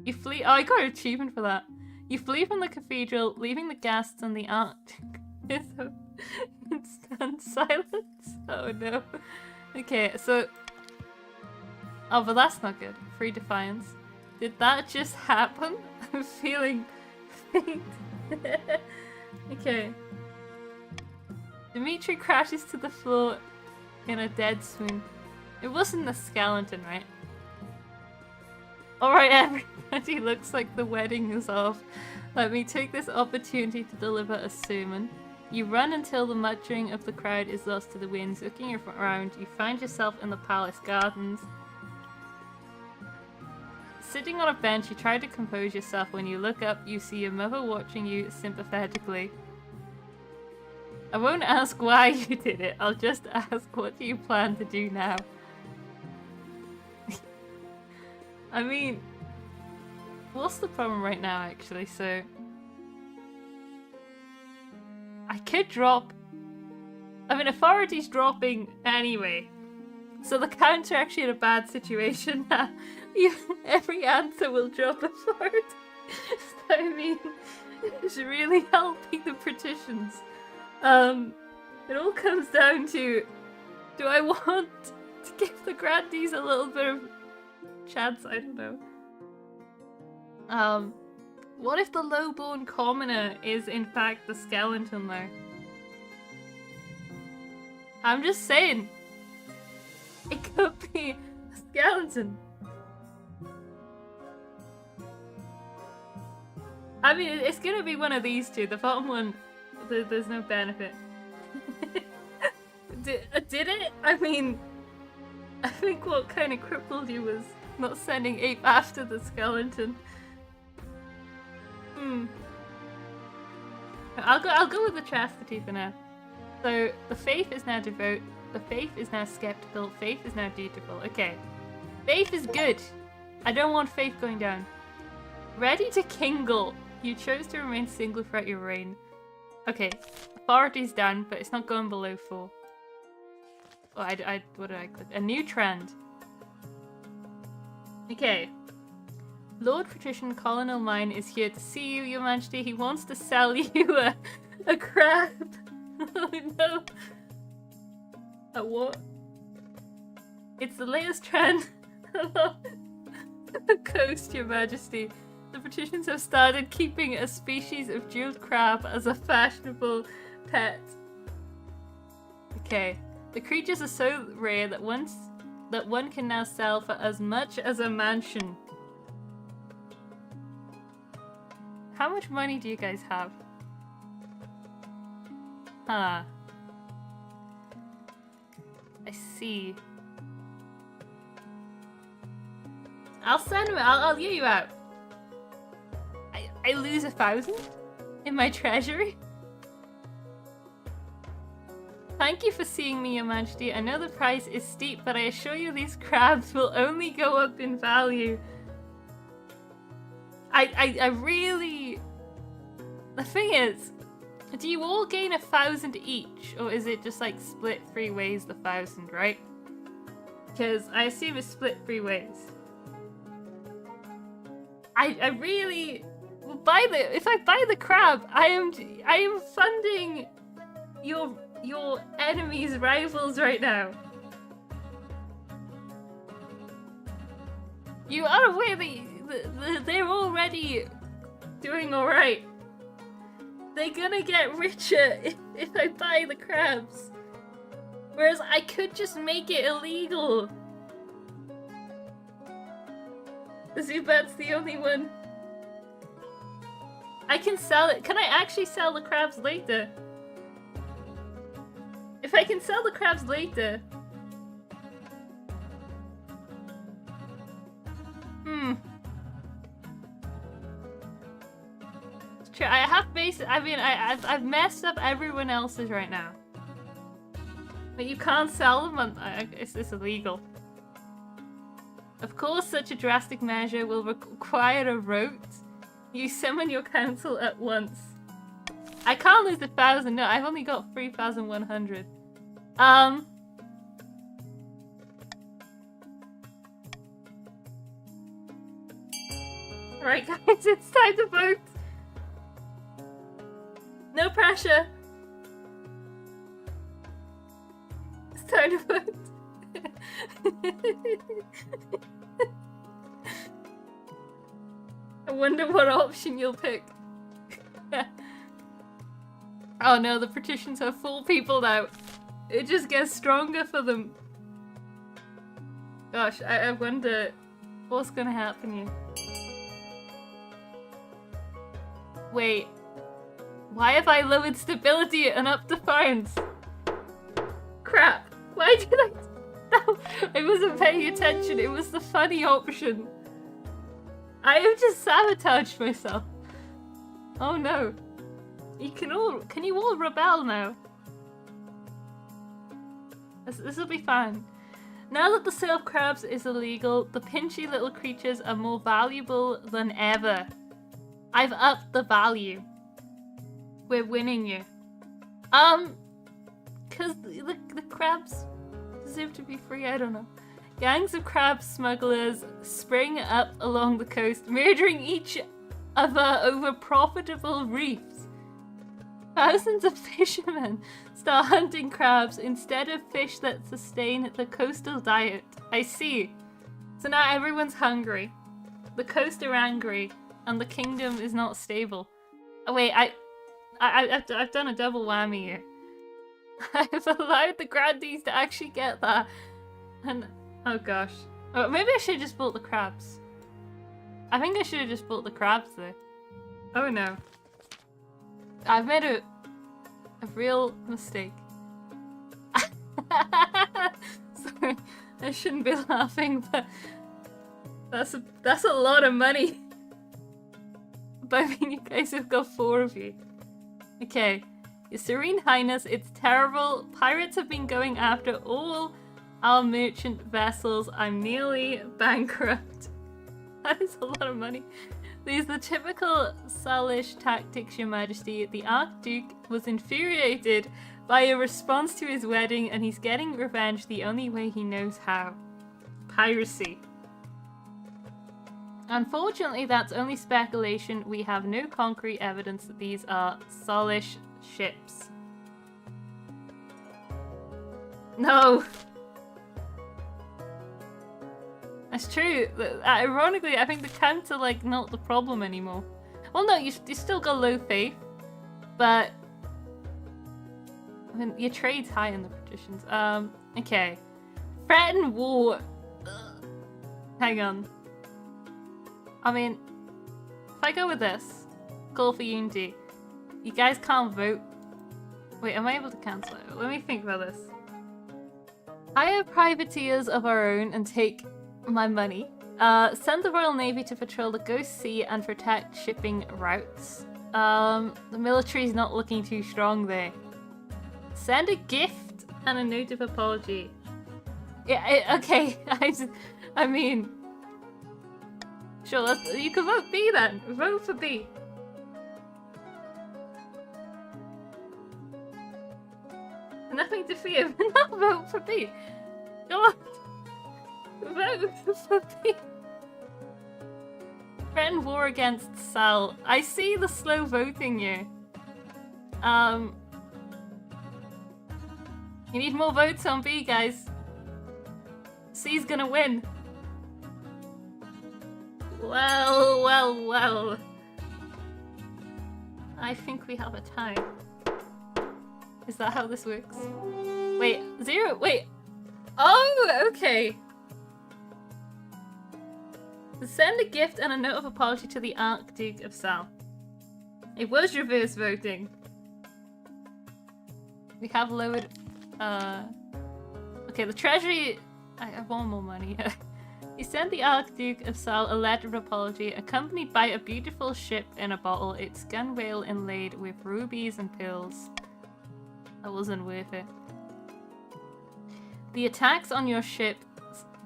You flee- oh, I got an achievement for that. You flee from the cathedral, leaving the guests and the art in stunned silence. Oh no. Okay, so... Oh, but that's not good. Free defiance. Did that just happen? I'm feeling faint. Okay. Dimitri crashes to the floor in a dead swoon. It wasn't the skeleton, right? Alright, everybody, looks like the wedding is off. Let me take this opportunity to deliver a sermon. You run until the muttering of the crowd is lost to the winds. Looking around, you find yourself in the palace gardens. Sitting on a bench, you try to compose yourself. When you look up, you see your mother watching you sympathetically. I won't ask why you did it, I'll just ask what do you plan to do now? I mean, what's the problem right now actually, so... I could drop... I mean, authority's dropping anyway. So the counts are actually in a bad situation now. Every answer will drop authority. So I mean, it's really helping the petitions. It all comes down to, do I want to give the grandees a little bit of chance? I don't know. What if the lowborn commoner is in fact the skeleton though? I'm just saying, it could be a skeleton. I mean, it's gonna be one of these two. The bottom one, there's no benefit. Did it? I mean, I think what kind of crippled you was not sending Ape after the skeleton. I'll go with the chastity for now. So the faith is now devout. The faith is now skeptical. Faith is now dutiful. Okay, faith is good. I don't want faith going down. Ready to kingle. You chose to remain single throughout your reign. Okay, authority's down, but it's not going below 4. Oh, what did I click? A new trend. Okay. Lord Patrician Colonel Mine is here to see you, Your Majesty. He wants to sell you a crab. Oh no. A what? It's the latest trend along the coast, Your Majesty. The Patricians have started keeping a species of jeweled crab as a fashionable pet. Okay. The creatures are so rare that one can now sell for as much as a mansion. How much money do you guys have? Huh. I see. I'll send him. I'll get you out. I lose 1,000 in my treasury. Thank you for seeing me, Your Majesty. I know the price is steep, but I assure you these crabs will only go up in value. I really... The thing is, do you all gain 1,000 each? Or is it just like split 3 ways the 1,000, right? Because I assume it's split 3 ways. I really... If I buy the crab, I am funding your enemies' rivals right now. You are aware that they're already doing alright. They're gonna get richer if I buy the crabs. Whereas I could just make it illegal. The Zubat's the only one. I can sell it. Can I actually sell the crabs later? If I can sell the crabs later... It's true. I have I've messed up everyone else's right now. But you can't sell them on... It's illegal. Of course, such a drastic measure will require a vote. You summon your council at once. I can't lose 1,000. No, I've only got 3,100. Alright guys, it's time to vote. No pressure. It's time to vote. I wonder what option you'll pick. Oh no, the petitions have full people now. It just gets stronger for them. Gosh, I wonder what's gonna happen here. Wait. Why have I lowered stability and up defiance? Crap. Why did I... No, I wasn't paying attention. It was the funny option. I have just sabotaged myself. Oh no. Can you all rebel now? This will be fine. Now that the sale of crabs is illegal, the pinchy little creatures are more valuable than ever. I've upped the value. We're winning you. Cause the crabs deserve to be free, I don't know. Gangs of crab smugglers spring up along the coast, murdering each other over profitable reefs. Thousands of fishermen start hunting crabs instead of fish that sustain the coastal diet. I see. So now everyone's hungry. The coast are angry, and the kingdom is not stable. Oh wait, I've done a double whammy here. I've allowed the grandees to actually get that, and oh gosh. Oh, maybe I should have just bought the crabs. I think I should have just bought the crabs though. Oh no. I've made a real mistake. Sorry, I shouldn't be laughing, but that's a lot of money. But I mean, you guys have got 4 of you. Okay. Your Serene Highness, it's terrible. Pirates have been going after all our merchant vessels. I'm nearly bankrupt. That is a lot of money. These are the typical Salish tactics, Your Majesty. The Archduke was infuriated by a response to his wedding, and he's getting revenge the only way he knows how. Piracy. Unfortunately, that's only speculation. We have no concrete evidence that these are Salish ships. No! That's true. Ironically, I think the counts are like not the problem anymore. Well, no, you still got low faith, but I mean, your trade's high in the petitions. Okay. Threaten war. Ugh. Hang on. I mean, if I go with this, call for unity, you guys can't vote. Wait, am I able to cancel it? Let me think about this. Hire privateers of our own and take my money. Send the Royal Navy to patrol the Ghost Sea and protect shipping routes. The military's not looking too strong there. Send a gift and a note of apology. Yeah, okay. I mean, sure. You can vote B then. Vote for B. Nothing to fear. Not vote for B. Go on. Vote for B. Threaten war against Sal. I see the slow voting here. You need more votes on B, guys. C's gonna win. Well, well, well. I think we have a tie. Is that how this works? Wait, 0? Wait. Oh, okay. Send a gift and a note of apology to the Archduke of Sal. It was reverse voting. We have lowered... Okay, the treasury... I want more money. You sent the Archduke of Sal a letter of apology accompanied by a beautiful ship in a bottle, its gunwale inlaid with rubies and pearls. That wasn't worth it. The attacks on your ship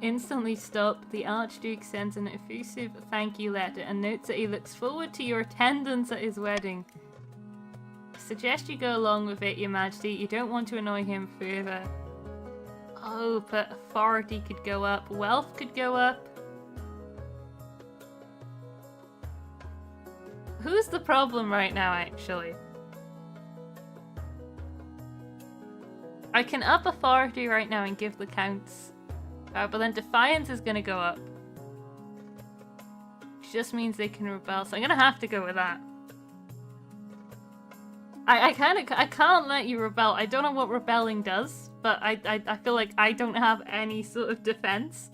instantly stop. The Archduke sends an effusive thank you letter and notes that he looks forward to your attendance at his wedding. I suggest you go along with it, Your Majesty. You don't want to annoy him further. Oh, but authority could go up. Wealth could go up. Who's the problem right now, actually? I can up authority right now and give the counts. But then defiance is gonna go up. Which just means they can rebel, so I'm gonna have to go with that. I can't let you rebel. I don't know what rebelling does, but I feel like I don't have any sort of defense,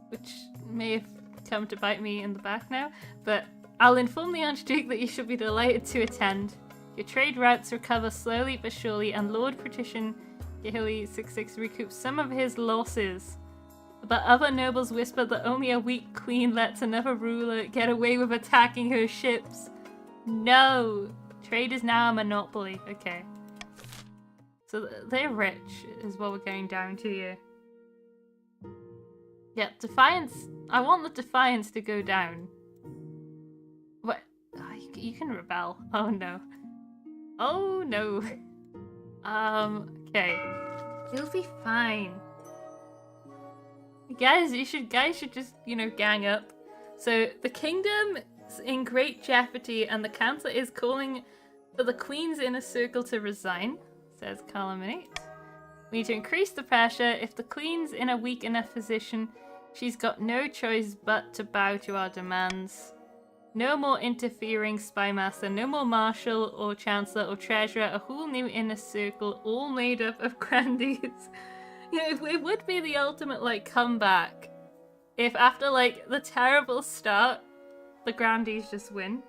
which may have come to bite me in the back now. But I'll inform the Archduke that you should be delighted to attend. Your trade routes recover slowly but surely, and Lord Patrician Gihili 66 recoups some of his losses. But other nobles whisper that only a weak queen lets another ruler get away with attacking her ships. No! Trade is now a monopoly. Okay. So they're rich, is what we're going down to here. Yeah, defiance. I want the defiance to go down. What? Oh, you can rebel. Oh no. Oh no. Okay. You'll be fine. Guys should just, you know, gang up. So the kingdom is in great jeopardy and the council is calling for the Queen's inner circle to resign, says Calaminate. We need to increase the pressure. If the Queen's in a weak enough position, she's got no choice but to bow to our demands. No more interfering spymaster, no more marshal or chancellor or treasurer, a whole new inner circle all made up of grandees. You know, it would be the ultimate, like, comeback if after, like, the terrible start, the grandees just win.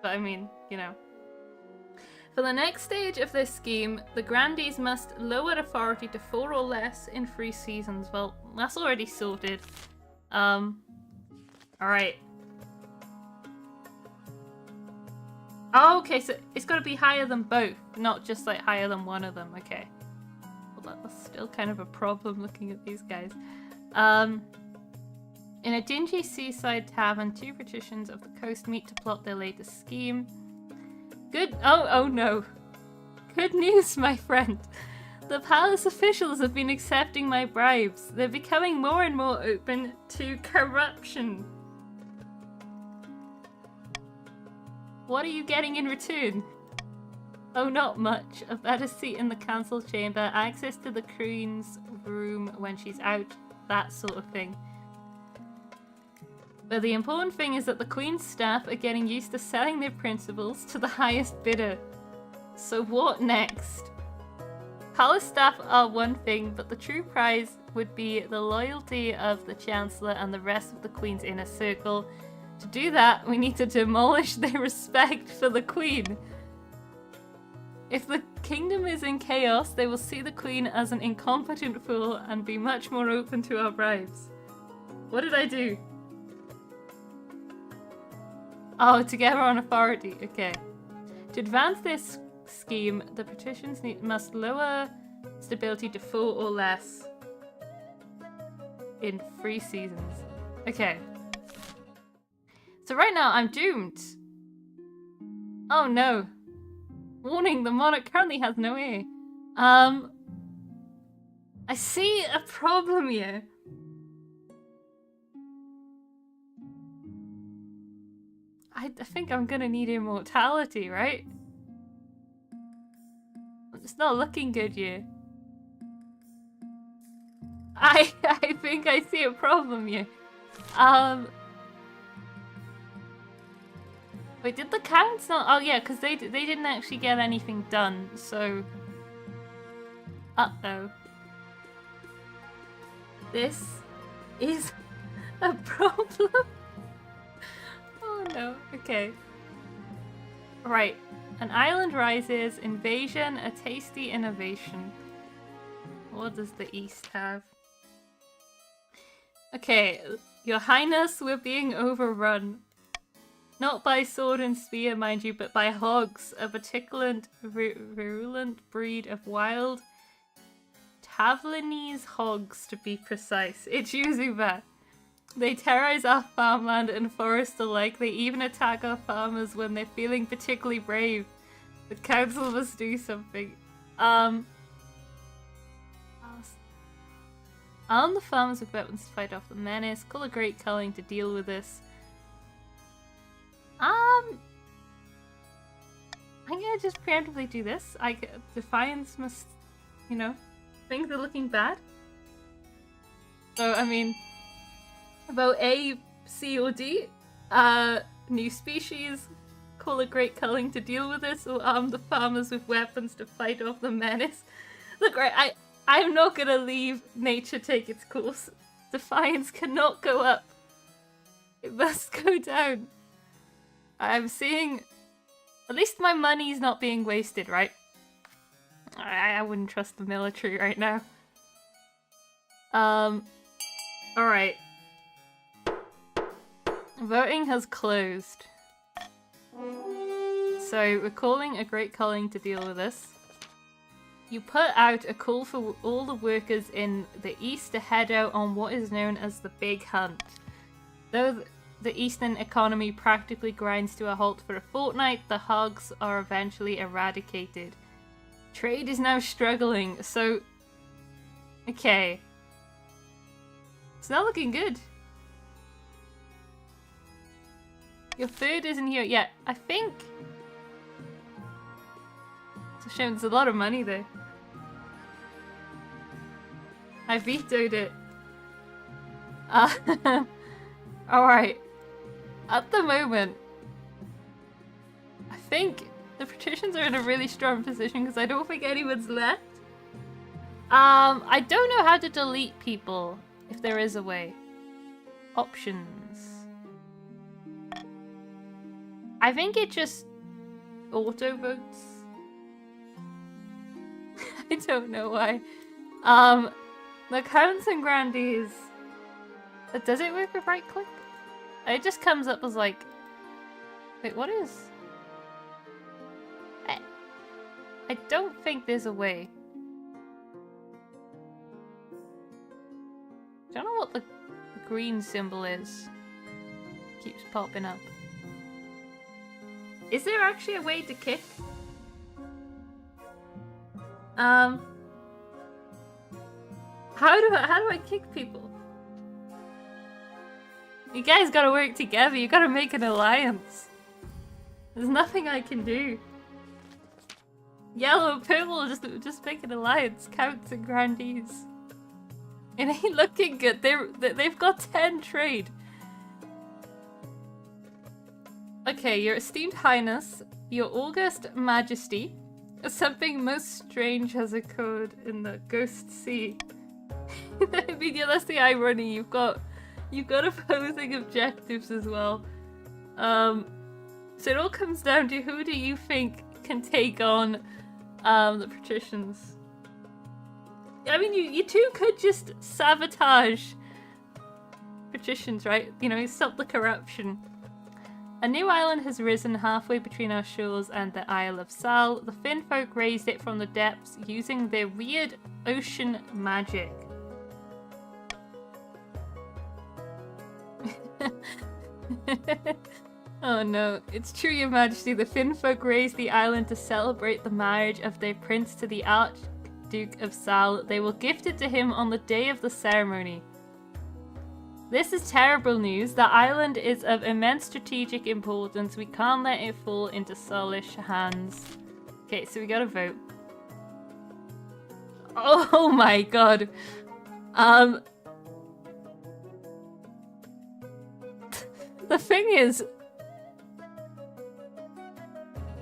But I mean, you know. For the next stage of this scheme, the grandees must lower authority to 4 or less in 3 seasons. Well, that's already sorted. Alright. Oh, okay, so it's got to be higher than both, not just, like, higher than one of them. Okay. Well, that's still kind of a problem looking at these guys. In a dingy seaside tavern, 2 patricians of the coast meet to plot their latest scheme. Oh no. Good news, my friend. The palace officials have been accepting my bribes. They're becoming more and more open to corruption. What are you getting in return? Oh, not much. A better seat in the council chamber, access to the Queen's room when she's out, that sort of thing. But the important thing is that the Queen's staff are getting used to selling their principles to the highest bidder. So what next? Palace staff are one thing, but the true prize would be the loyalty of the Chancellor and the rest of the Queen's inner circle. To do that, we need to demolish their respect for the Queen. If the kingdom is in chaos, they will see the Queen as an incompetent fool and be much more open to our bribes. What did I do? Oh, together on authority. Okay. To advance this scheme, the patricians must lower Stability to 4 or less in 3 seasons. Okay. So right now I'm doomed. Oh no. Warning, the monarch currently has no heir. I see a problem here. I think I'm gonna need immortality, right? It's not looking good here. I think I see a problem here. Wait, did the counts not? Oh yeah, because they didn't actually get anything done, so... Uh-oh. This is a problem. Oh no, okay. Right, an island rises, invasion, a tasty innovation. What does the East have? Okay, Your Highness, we're being overrun. Not by sword and spear, mind you, but by hogs, a particular virulent breed of wild Tavlinese hogs, to be precise. It's Yuzuba. They terrorize our farmland and forest alike. They even attack our farmers when they're feeling particularly brave. The council must do something. Arm the farmers with weapons to fight off the menace. Call a great culling to deal with this. I'm gonna just preemptively do this. Defiance must, you know, things are looking bad. So, I mean, vote A, C, or D. New species. Call a great culling to deal with this, or arm the farmers with weapons to fight off the menace. Look, right, I'm not gonna leave nature take its course. Defiance cannot go up. It must go down. I'm seeing... At least my money's not being wasted, right? I wouldn't trust the military right now. Alright. Voting has closed. So, we're calling a great culling to deal with this. You put out a call for all the workers in the east to head out on what is known as the Big Hunt. Though the eastern economy practically grinds to a halt for a fortnight, the hogs are eventually eradicated. Trade is now struggling, so... Okay. It's not looking good. Your food isn't here yet. I think... It's a shame, there's a lot of money there. I vetoed it. Alright. At the moment, I think the patricians are in a really strong position because I don't think anyone's left. I don't know how to delete people, if there is a way. Options. I think it just auto votes. I don't know why. The counts and grandees. Does it work with right click? It just comes up as like... Wait, what is... I don't think there's a way. I don't know what the green symbol is. Keeps popping up. Is there actually a way to kick? How do I kick people? You guys gotta work together, you gotta make an alliance. There's nothing I can do. Yellow and purple, just make an alliance. Counts and grandees. It ain't looking good. They've got 10 trade. Okay, your esteemed highness, your august majesty, something most strange has occurred in the Ghost Sea. I mean, yeah, that's the irony. You've got opposing objectives as well. So it all comes down to who do you think can take on the patricians? I mean, you two could just sabotage patricians, right? You know, stop the corruption. A new island has risen halfway between our shores and the Isle of Sal. The Finn folk raised it from the depths using their weird ocean magic. Oh no, it's true, Your Majesty. The Finn folk raised the island to celebrate the marriage of their prince to the Archduke of Sal. They will gift it to him on the day of the ceremony. This is terrible news. The island is of immense strategic importance. We can't let it fall into Salish hands. Okay, so we gotta vote. Oh my god. The thing is,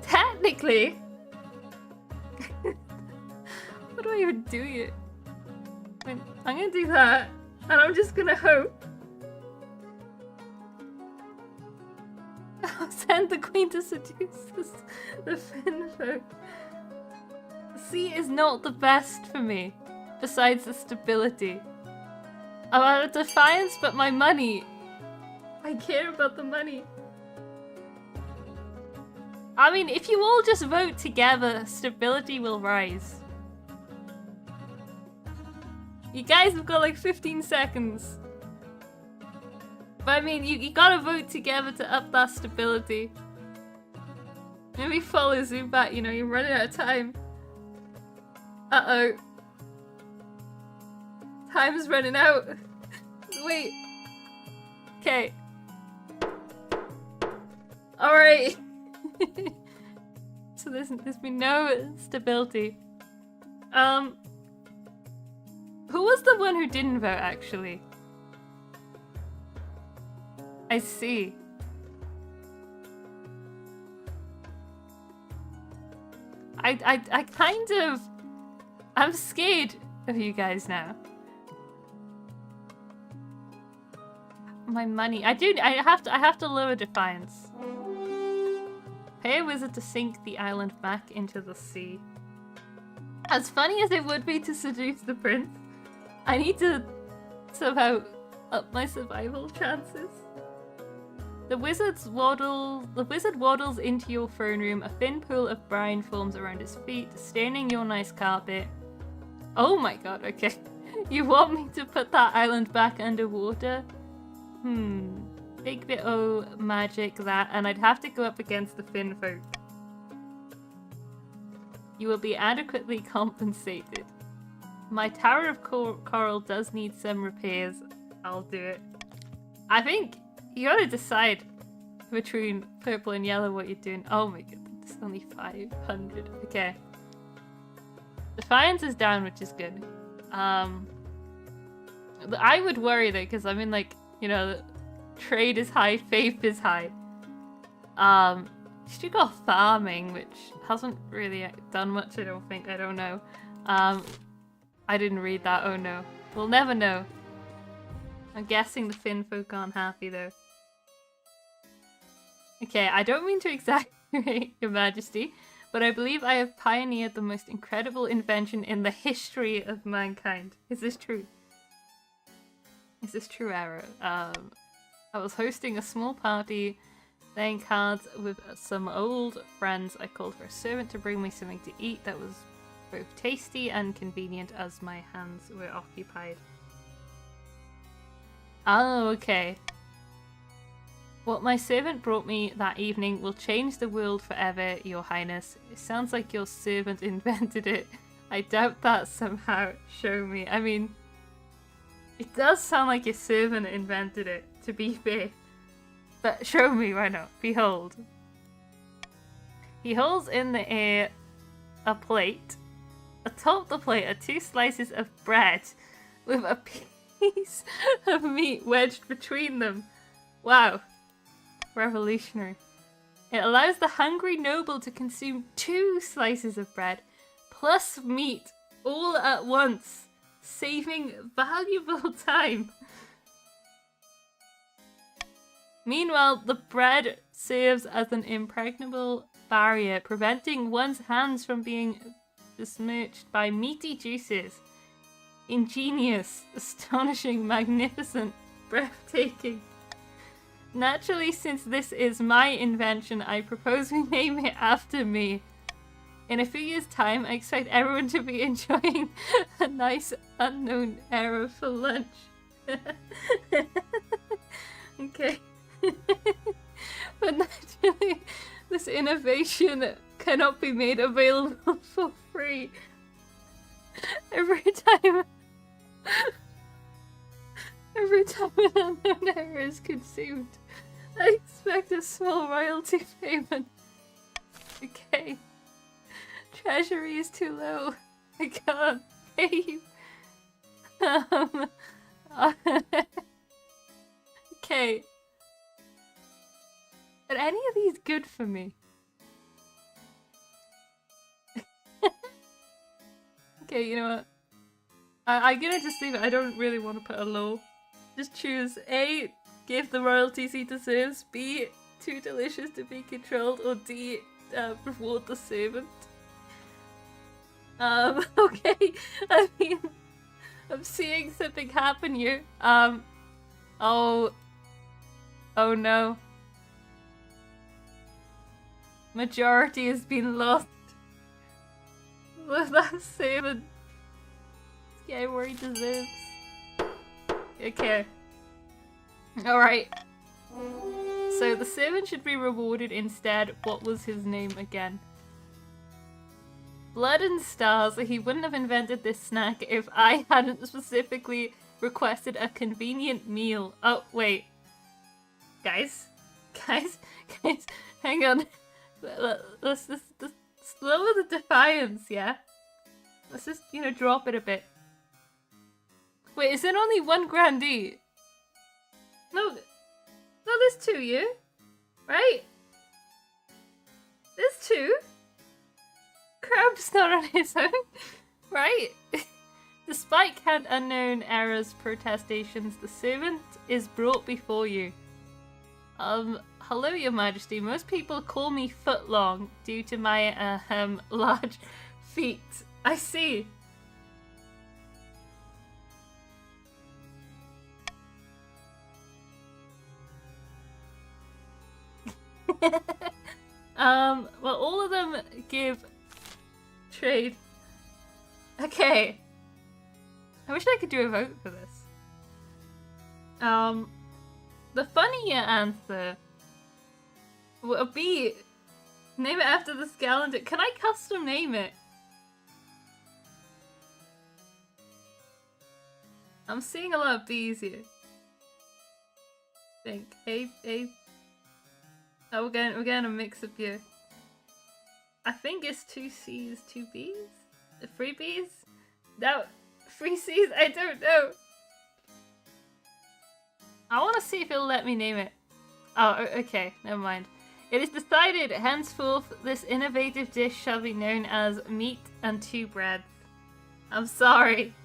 technically, what do I even do here? I'm gonna do that, and I'm just gonna hope. I'll send the queen to seduce the Finn folk. The sea is not the best for me, besides the stability. I'm out of defiance, but my money. I care about the money. I mean, if you all just vote together, stability will rise. You guys have got like 15 seconds. But I mean, you gotta vote together to up that stability. Maybe follow Zubat, you know, you're running out of time. Uh-oh. Time's running out. Wait. Okay. Alright. So there's been no stability. Who was the one who didn't vote, actually? I see. I kind of... I'm scared of you guys now. My money. I have to lower defiance. Pay a wizard to sink the island back into the sea. As funny as it would be to seduce the prince, I need to somehow up my survival chances. The wizard waddles into your throne room. A thin pool of brine forms around his feet, staining your nice carpet. Oh my god, okay. You want me to put that island back underwater? Big bit of magic that, and I'd have to go up against the Finn folk. You will be adequately compensated. My Tower of Coral does need some repairs. I'll do it. I think you gotta decide between purple and yellow what you're doing. Oh my god, it's only 500. Okay. Defiance is down, which is good. I would worry though, because I'm in like, you know, trade is high, faith is high. She got farming, which hasn't really done much, I don't think. I don't know. I didn't read that, oh no. We'll never know. I'm guessing the Finn folk aren't happy though. Okay, I don't mean to exaggerate, Your Majesty, but I believe I have pioneered the most incredible invention in the history of mankind. Is this true? Is this true, Arrow? I was hosting a small party, playing cards with some old friends. I called for a servant to bring me something to eat that was both tasty and convenient as my hands were occupied. Oh, okay. What my servant brought me that evening will change the world forever, Your Highness. It sounds like your servant invented it. I doubt that somehow. Show me. I mean, it does sound like your servant invented it, to be fair. But show me, why not? Behold. He holds in the air a plate. Atop the plate are 2 slices of bread with a piece of meat wedged between them. Wow. Revolutionary. It allows the hungry noble to consume 2 slices of bread plus meat all at once, saving valuable time. Meanwhile, the bread serves as an impregnable barrier, preventing one's hands from being besmirched by meaty juices. Ingenious, astonishing, magnificent, breathtaking. Naturally, since this is my invention, I propose we name it after me. In a few years' time, I expect everyone to be enjoying a nice unknown era for lunch. Okay. But naturally, this innovation cannot be made available for free. Every time an unknown error is consumed, I expect a small royalty payment. Okay. Treasury is too low. I can't pay you. Okay. Are any of these good for me? Okay, you know what? I'm gonna just leave it. I don't really want to put a low. Just choose A, give the royalties he deserves, B, too delicious to be controlled, or D, reward the servant. Okay. I mean, I'm seeing something happen here. Oh no. Majority has been lost. That servant. Yeah, where he deserves. Okay. Alright. So the servant should be rewarded instead. What was his name again? Blood and Stars. He wouldn't have invented this snack if I hadn't specifically requested a convenient meal. Oh, wait. Guys, hang on. Let's lower the defiance, yeah? Let's just, drop it a bit. Wait, is there only one grandee? No, there's two, yeah? Right? There's two? Crab's not on his own, right? Despite Count Unknown Era's protestations, the servant is brought before you. Hello, Your Majesty. Most people call me Footlong due to my, large feet. I see. Well, all of them give trade. Okay. I wish I could do a vote for this. The funnier answer would be name it after the Scalander. Can I custom name it? I'm seeing a lot of B's here. I think Oh, we're getting a mix up here. I think it's 2 C's, 2 B's? 3 B's? No, 3 C's? I don't know. I want to see if it'll let me name it. Oh, okay, never mind. It is decided, henceforth, this innovative dish shall be known as meat and 2 breads. I'm sorry.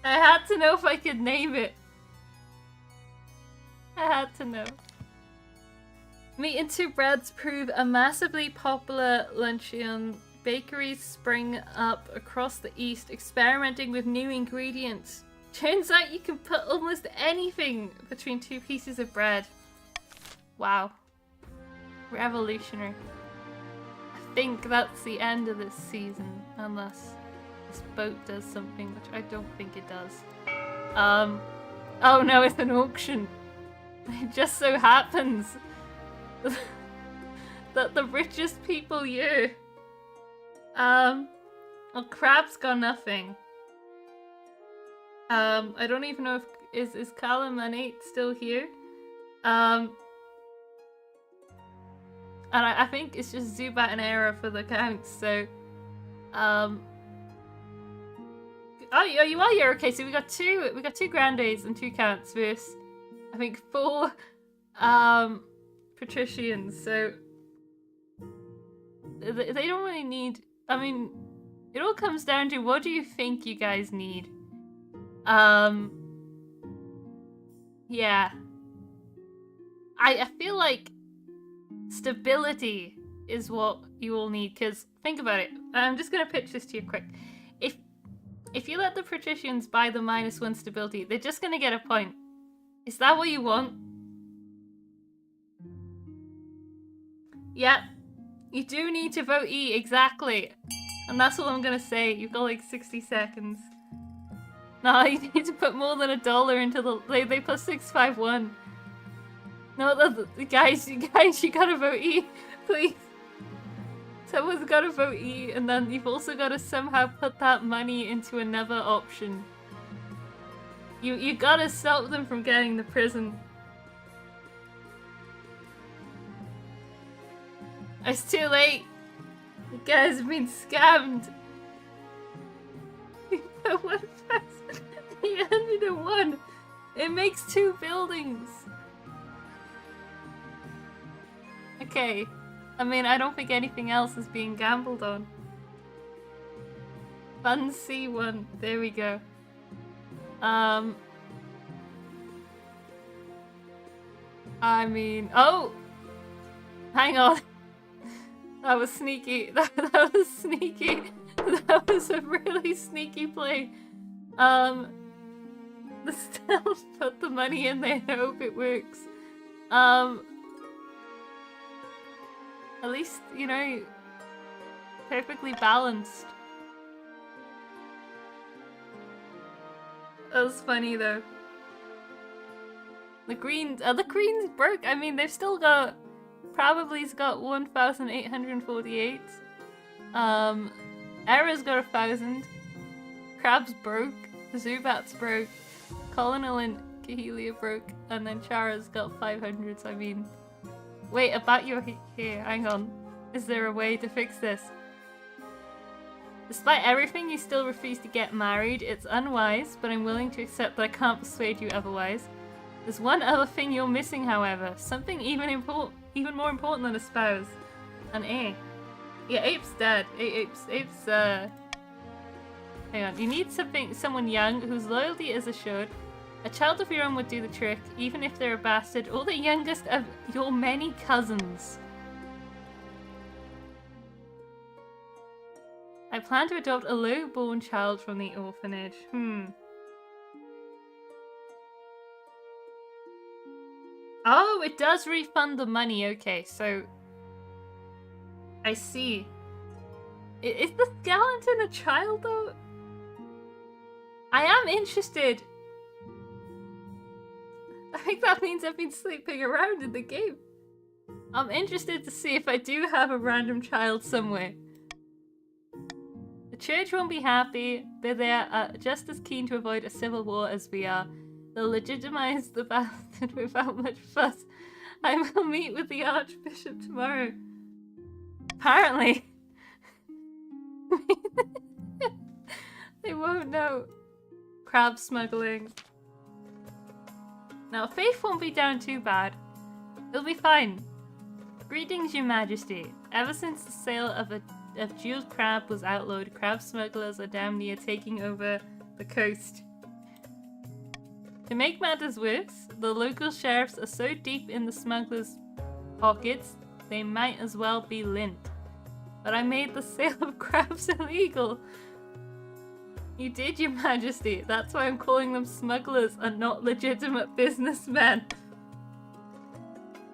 I had to know if I could name it. I had to know. Meat and 2 breads prove a massively popular luncheon. Bakeries spring up across the East, experimenting with new ingredients. Turns out you can put almost anything between 2 pieces of bread. Wow. Revolutionary. I think that's the end of this season, unless this boat does something, which I don't think it does. Oh no, it's an auction. It just so happens that the richest people here. Well, Crab's got nothing. I don't even know if is Calamanate still here. And I think it's just Zubat and Era for the counts. So, oh, you are here. Okay, so we got two Grandes and 2 counts versus, I think, 4 patricians. So they don't really need. I mean, it all comes down to what do you think you guys need. Yeah. I feel like stability is what you all need, because think about it. I'm just gonna pitch this to you quick. If you let the patricians buy the -1 stability, they're just gonna get a point. Is that what you want? Yeah, you do need to vote E, exactly. And that's all I'm gonna say. You've got like 60 seconds. No, you need to put more than $1 into the... They put 651. No, the guys, you gotta vote E, please. Someone's gotta vote E, and then you've also gotta somehow put that money into another option. You gotta stop them from getting the prison. It's too late. You guys have been scammed. 1,801. It makes 2 buildings. Okay. I mean, I don't think anything else is being gambled on. Fun C1. There we go. I mean... Oh! Hang on. That was sneaky. That was sneaky. That was a really sneaky play. Still put the money in there and hope it works. At least, you know, perfectly balanced. That was funny though. The Greens broke. I mean, they've still got... Probably's got 1,848. Era's got 1,000. Crab's broke. Zubat's broke. Colonel and Kahelia broke. And then Chara's got 500, so I mean... Wait, about your here, hang on. Is there a way to fix this? Despite everything, you still refuse to get married. It's unwise, but I'm willing to accept that I can't persuade you otherwise. There's one other thing you're missing, however. Something even more important than a spouse. An A. Yeah, Ape's dead. Ape's hang on. You need someone young whose loyalty is assured. A child of your own would do the trick, even if they're a bastard or the youngest of your many cousins. I plan to adopt a low-born child from the orphanage. Oh, it does refund the money. Okay, so... I see. Is the skeleton a child, though? I am interested. I think that means I've been sleeping around in the game. I'm interested to see if I do have a random child somewhere. The church won't be happy, but they are just as keen to avoid a civil war as we are. They'll legitimize the bastard without much fuss. I will meet with the Archbishop tomorrow. Apparently. They won't know. Crab smuggling. Now, Faith won't be down too bad. It'll be fine. Greetings, Your Majesty. Ever since the sale of Jewel's crab was outlawed, crab smugglers are damn near taking over the coast. To make matters worse, the local sheriffs are so deep in the smugglers' pockets, they might as well be lint. But I made the sale of crabs illegal. You did, Your Majesty. That's why I'm calling them smugglers and not legitimate businessmen.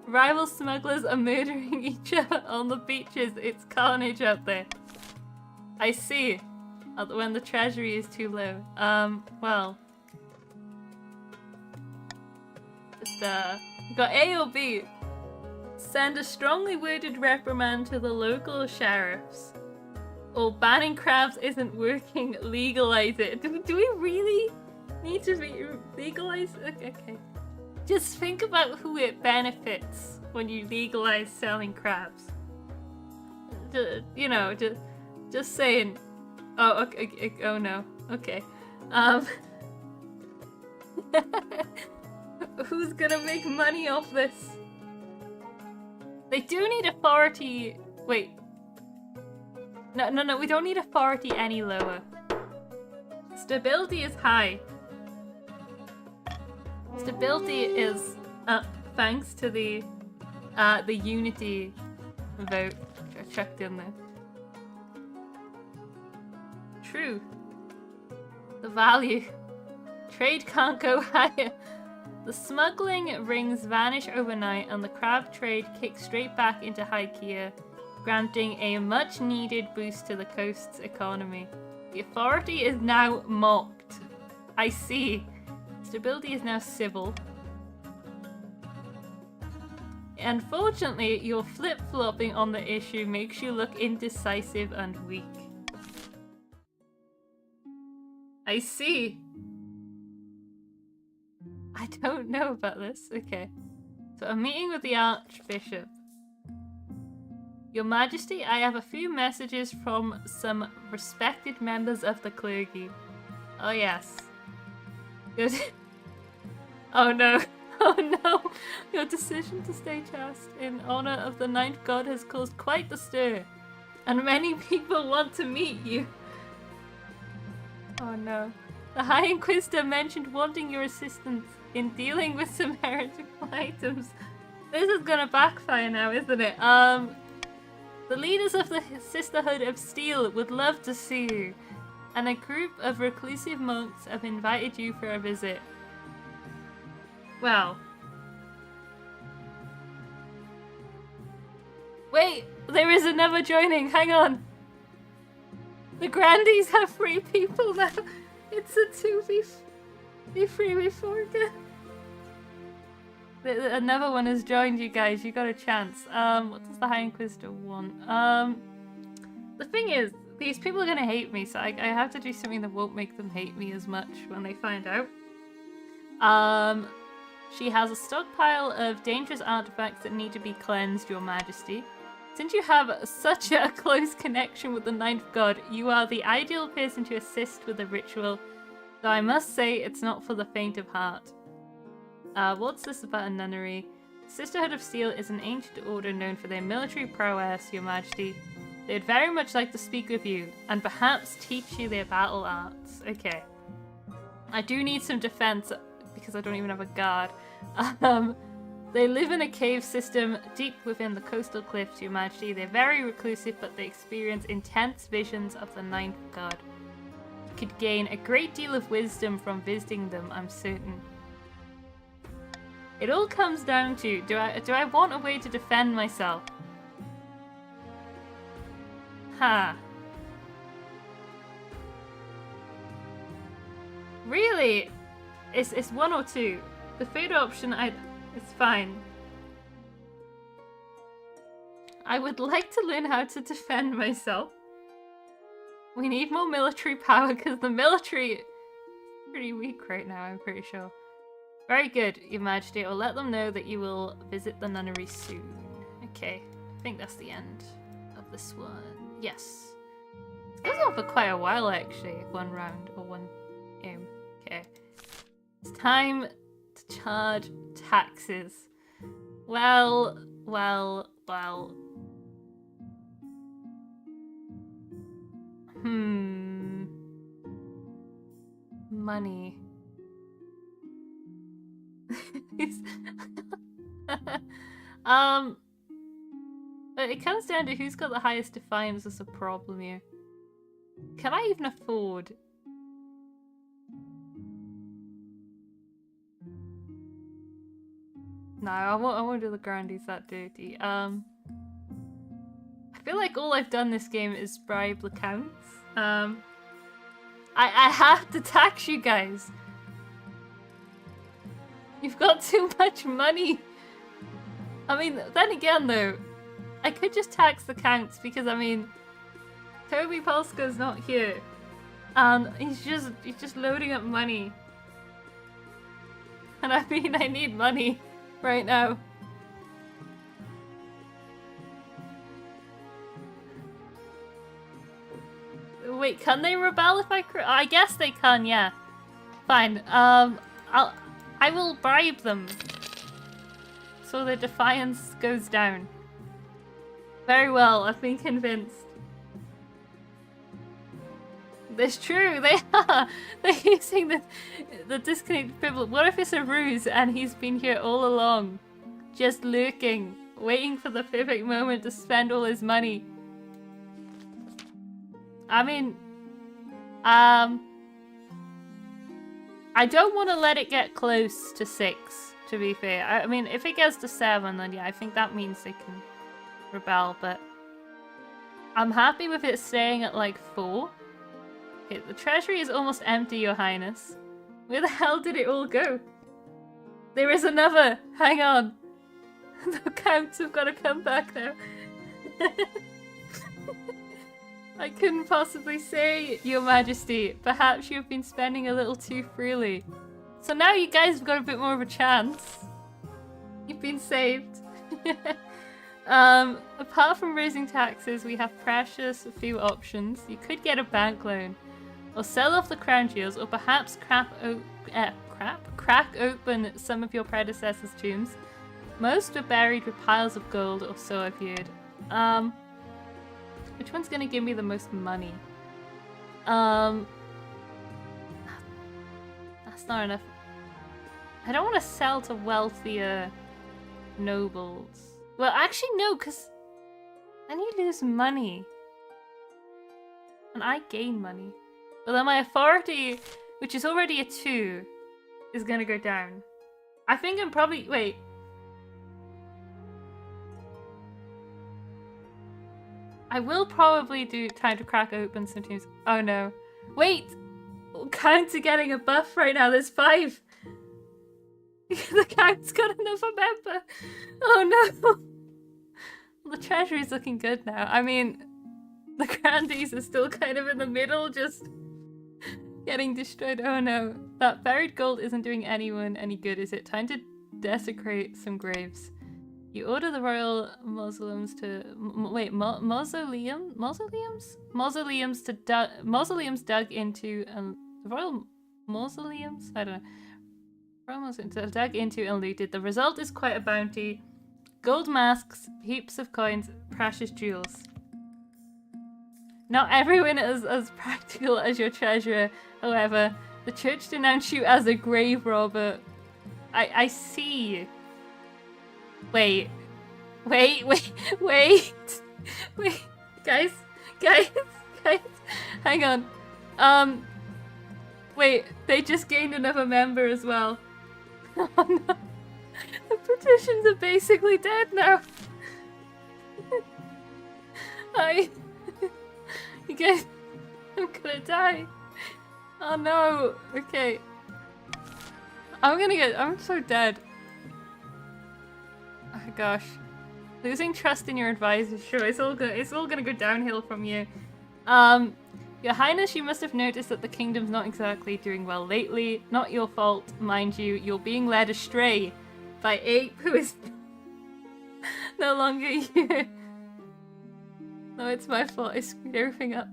Rival smugglers are murdering each other on the beaches. It's carnage out there. I see. When the treasury is too low. Well. Just, you got A or B? Send a strongly worded reprimand to the local sheriffs. Or banning crabs isn't working, legalize it. Do we really need to legalize it? Okay. Just think about who it benefits when you legalize selling crabs. You know, just saying. Oh, okay. Oh no. Okay. Who's gonna make money off this? They do need authority. Wait. No, we don't need authority any lower. Stability is high. Stability is up thanks to the unity vote which I chucked in there. True. The value. Trade can't go higher. The smuggling rings vanish overnight and the crab trade kicks straight back into high gear, granting a much-needed boost to the coast's economy. The authority is now mocked. I see. Stability is now civil. Unfortunately, your flip-flopping on the issue makes you look indecisive and weak. I see. I don't know about this. Okay. So, a meeting with the Archbishop. Your Majesty, I have a few messages from some respected members of the clergy. Oh, yes. Good. Oh, no. Oh, no. Your decision to stay chaste in honor of the ninth god has caused quite the stir. And many people want to meet you. Oh, no. The High Inquisitor mentioned wanting your assistance in dealing with some heretical items. This is gonna backfire now, isn't it? The leaders of the Sisterhood of Steel would love to see you, and a group of reclusive monks have invited you for a visit. Well. Wait, there is another joining, hang on. The Grandies have 3 people now. It's a 2v3 before again. Another one has joined you guys. You got a chance. What does the High Inquisitor want? The thing is, these people are gonna hate me, so I have to do something that won't make them hate me as much when they find out. She has a stockpile of dangerous artifacts that need to be cleansed, Your Majesty. Since you have such a close connection with the ninth god, you are the ideal person to assist with the ritual, though I must say it's not for the faint of heart. What's this about a nunnery? Sisterhood of Steel is an ancient order known for their military prowess, Your Majesty. They'd very much like to speak with you, and perhaps teach you their battle arts. Okay. I do need some defense, because I don't even have a guard. They live in a cave system deep within the coastal cliffs, Your Majesty. They're very reclusive, but they experience intense visions of the ninth god. You could gain a great deal of wisdom from visiting them, I'm certain. It all comes down to, do I want a way to defend myself? Ha. Really? It's one or two. The third option, it's fine. I would like to learn how to defend myself. We need more military power because the military is pretty weak right now, I'm pretty sure. Very good, Your Majesty. I'll let them know that you will visit the nunnery soon. Okay, I think that's the end of this one. Yes. It goes on for quite a while actually, one round or one game. Okay. It's time to charge taxes. Well. Money. But it comes down to who's got the highest defiance as a problem here. Can I even afford? No, I won't do the Grandies that dirty. I feel like all I've done this game is bribe the counts. I have to tax you guys. You've got too much money. I mean, then again though, I could just tax the counts because I mean, Toby Polska's not here, and he's just loading up money, and I mean I need money right now. Wait, can they rebel if I guess they can, yeah. Fine. I will bribe them so their defiance goes down. Very well, I've been convinced. It's true, they are. They're using the disconnected privilege. What if it's a ruse and he's been here all along, just lurking, waiting for the perfect moment to spend all his money? I mean, I I don't want to let it get close to 6, to be fair. I mean, if it gets to 7, then yeah, I think that means they can rebel, but I'm happy with it staying at like 4. Okay, the treasury is almost empty, Your Highness. Where the hell did it all go? There is another! Hang on! The counts have got to come back now. I couldn't possibly say, Your Majesty. Perhaps you have been spending a little too freely. So now you guys have got a bit more of a chance. You've been saved. Apart from raising taxes, we have precious few options. You could get a bank loan, or sell off the crown jewels, or perhaps crack open some of your predecessors' tombs. Most were buried with piles of gold, or so I've heard. Which one's gonna give me the most money? That's not enough. I don't want to sell to wealthier nobles. Well, actually no, because then you lose money. And I gain money. But then my authority, which is already a 2, is gonna go down. I think I'm probably... Wait. I will probably do time to crack open some tombs. Oh no. Wait! Counts are getting a buff right now. There's 5. The Count's got another member. Oh no. The treasury's looking good now. I mean, the Grandees are still kind of in the middle, just getting destroyed. Oh no. That buried gold isn't doing anyone any good, is it? Time to desecrate some graves. You order the royal mausoleums to mausoleums dug into the royal mausoleums. I don't know. Royal mausoleums dug into and looted. The result is quite a bounty: gold masks, heaps of coins, precious jewels. Not everyone is as practical as your treasurer. However, the church denounced you as a grave robber. I see. Wait, guys, hang on. Wait, they just gained another member as well. Oh no, the petitions are basically dead now. You guys, I'm gonna die. Oh no, okay. I'm so dead. Oh gosh. Losing trust in your advisors, sure, it's all gonna go downhill from you. Your Highness, you must have noticed that the kingdom's not exactly doing well lately. Not your fault, mind you. You're being led astray by Ape, who is no longer here. No, it's my fault. I screwed everything up.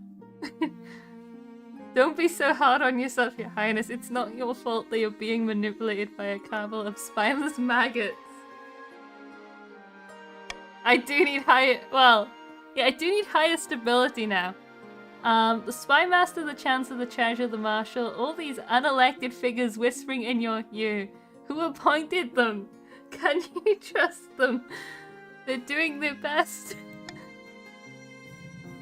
Don't be so hard on yourself, Your Highness. It's not your fault that you're being manipulated by a cabal of spineless maggots. I do need higher stability now. The Spy Master, the Chancellor, the Treasurer, the Marshal, all these unelected figures whispering in your ear. Who appointed them? Can you trust them? They're doing their best.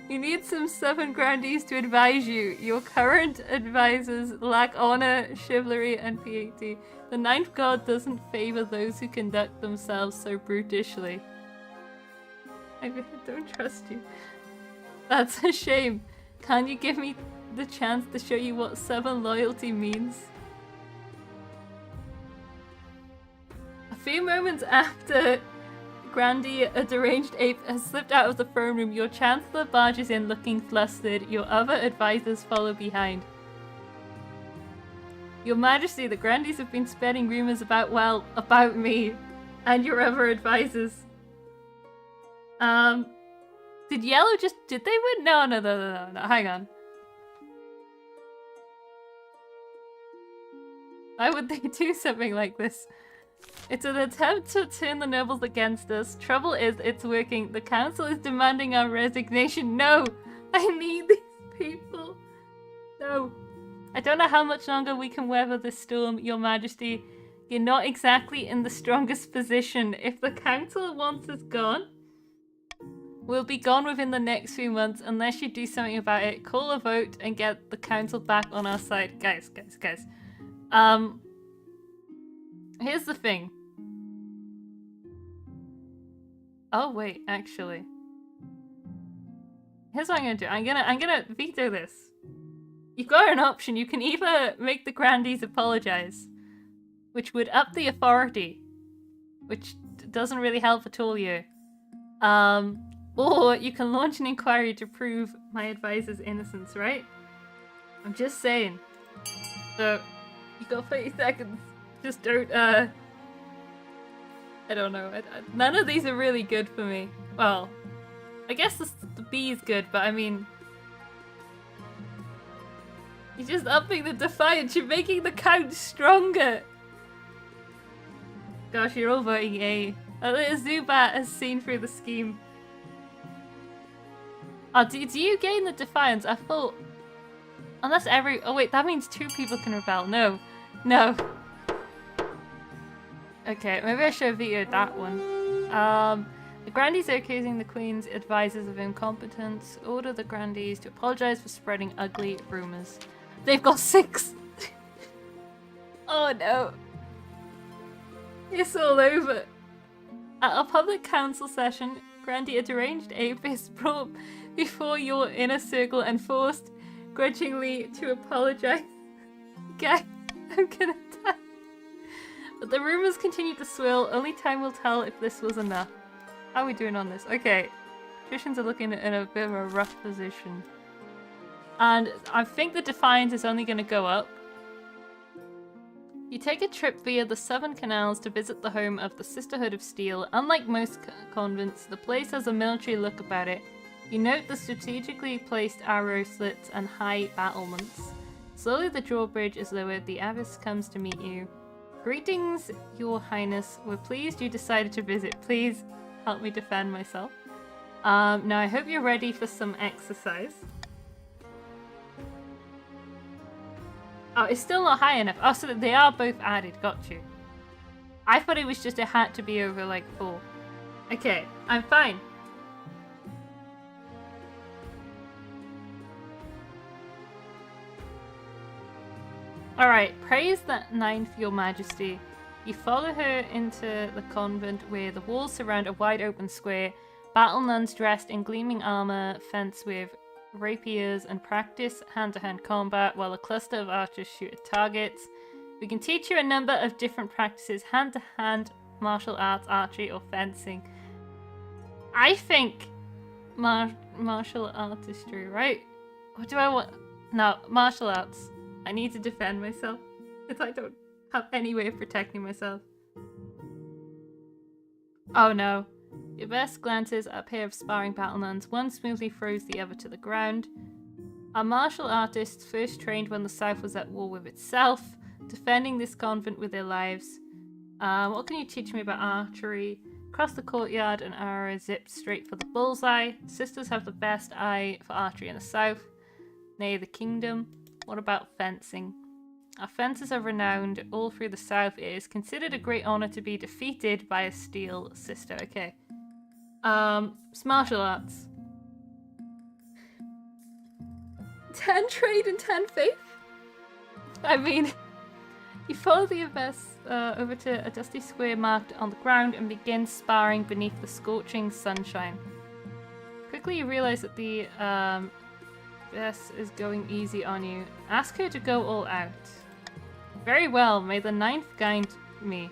You need some Southern Grandees to advise you. Your current advisors lack honor, chivalry, and piety. The Ninth God doesn't favor those who conduct themselves so brutishly. I really don't trust you. That's a shame. Can you give me the chance to show you what Southern loyalty means? A few moments after Grandee, a deranged ape, has slipped out of the throne room, your Chancellor barges in looking flustered. Your other advisors follow behind. Your Majesty, the Grandees have been spreading rumors about me and your other advisors. Did Yellow did they win? No, hang on. Why would they do something like this? It's an attempt to turn the nobles against us. Trouble is, it's working. The council is demanding our resignation. No! I need these people. No. I don't know how much longer we can weather this storm, Your Majesty. You're not exactly in the strongest position. If the council wants us gone, we'll be gone within the next few months unless you do something about it. Call a vote and get the council back on our side. Guys. Here's the thing. Oh wait, actually. Here's what I'm gonna do. I'm gonna veto this. You've got an option. You can either make the Grandies apologize, which would up the authority, which doesn't really help at all here. Or you can launch an inquiry to prove my advisor's innocence, right? I'm just saying. So, you got 30 seconds. Just don't, I don't know. None of these are really good for me. Well, I guess the B is good, but I mean... You're just upping the defiance. You're making the count stronger. Gosh, you're all voting A. A little Zubat has seen through the scheme. Oh, do you gain the defiance? I thought... Unless every... Oh wait, that means 2 people can rebel. No. No. Okay, maybe I should have vetoed that one. The Grandies are accusing the Queen's advisors of incompetence. Order the Grandies to apologize for spreading ugly rumors. They've got 6! Oh no. It's all over. At a public council session, Grandy had arranged a fist brought before your inner circle and forced grudgingly to apologize. Okay, I'm gonna die. But the rumors continued to swirl. Only time will tell if this was enough. How are we doing on this? Okay, patricians are looking in a bit of a rough position. And I think the defiance is only going to go up. You take a trip via the 7 canals to visit the home of the Sisterhood of Steel. Unlike most convents, the place has a military look about it. You note the strategically placed arrow slits and high battlements. Slowly the drawbridge is lowered. The abbess comes to meet you. Greetings, Your Highness. We're pleased you decided to visit. Please help me defend myself. Now I hope you're ready for some exercise. Oh, it's still not high enough. Oh, so they are both added. Got you. I thought it was just it had to be over like 4. Okay, I'm fine. Alright, praise that 9th, Your Majesty. You follow her into the convent where the walls surround a wide open square. Battle nuns dressed in gleaming armor fence with rapiers and practice hand-to-hand combat while a cluster of archers shoot at targets. We can teach you a number of different practices: hand-to-hand, martial arts, archery, or fencing. I think martial artistry, right? What do I want? No, martial arts. I need to defend myself because I don't have any way of protecting myself. Oh no. Your best glances at a pair of sparring battle nuns. One smoothly throws the other to the ground. Our martial artists first trained when the South was at war with itself, defending this convent with their lives. What can you teach me about archery? Across the courtyard, an arrow zips straight for the bullseye. Sisters have the best eye for archery in the South. Nay, the kingdom. What about fencing? Our fences are renowned all through the South. It is considered a great honor to be defeated by a steel sister. Okay. It's martial arts. 10 trade and 10 faith? I mean, you follow the abbess over to a dusty square marked on the ground and begin sparring beneath the scorching sunshine. Quickly you realize that the abbess is going easy on you. Ask her to go all out. Very well, may the 9th guide me.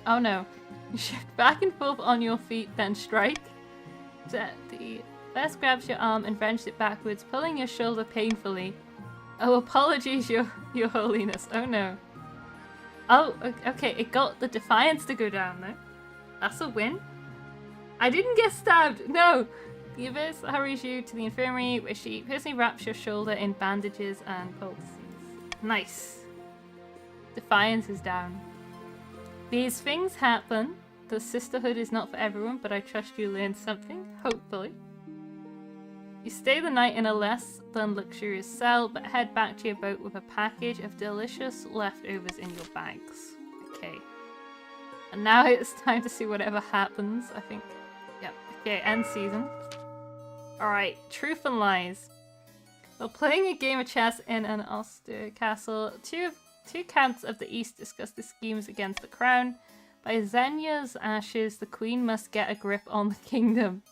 Oh no. You shift back and forth on your feet, then strike. The abbess grabs your arm and wrenches it backwards, pulling your shoulder painfully. Oh, apologies, your holiness. Oh no. Oh, okay, it got the defiance to go down though. That's a win. I didn't get stabbed, no! The abbess hurries you to the infirmary where she personally wraps your shoulder in bandages and poultices. Nice. Defiance is down. These things happen. The sisterhood is not for everyone, but I trust you learned something, hopefully. You stay the night in a less than luxurious cell, but head back to your boat with a package of delicious leftovers in your bags. Okay. And now it's time to see whatever happens, I think. Yep. Okay, end season. Alright, truth and lies. While playing a game of chess in an austere castle, 2 of Two counts of the East discuss the schemes against the crown. By Xenia's ashes, the queen must get a grip on the kingdom.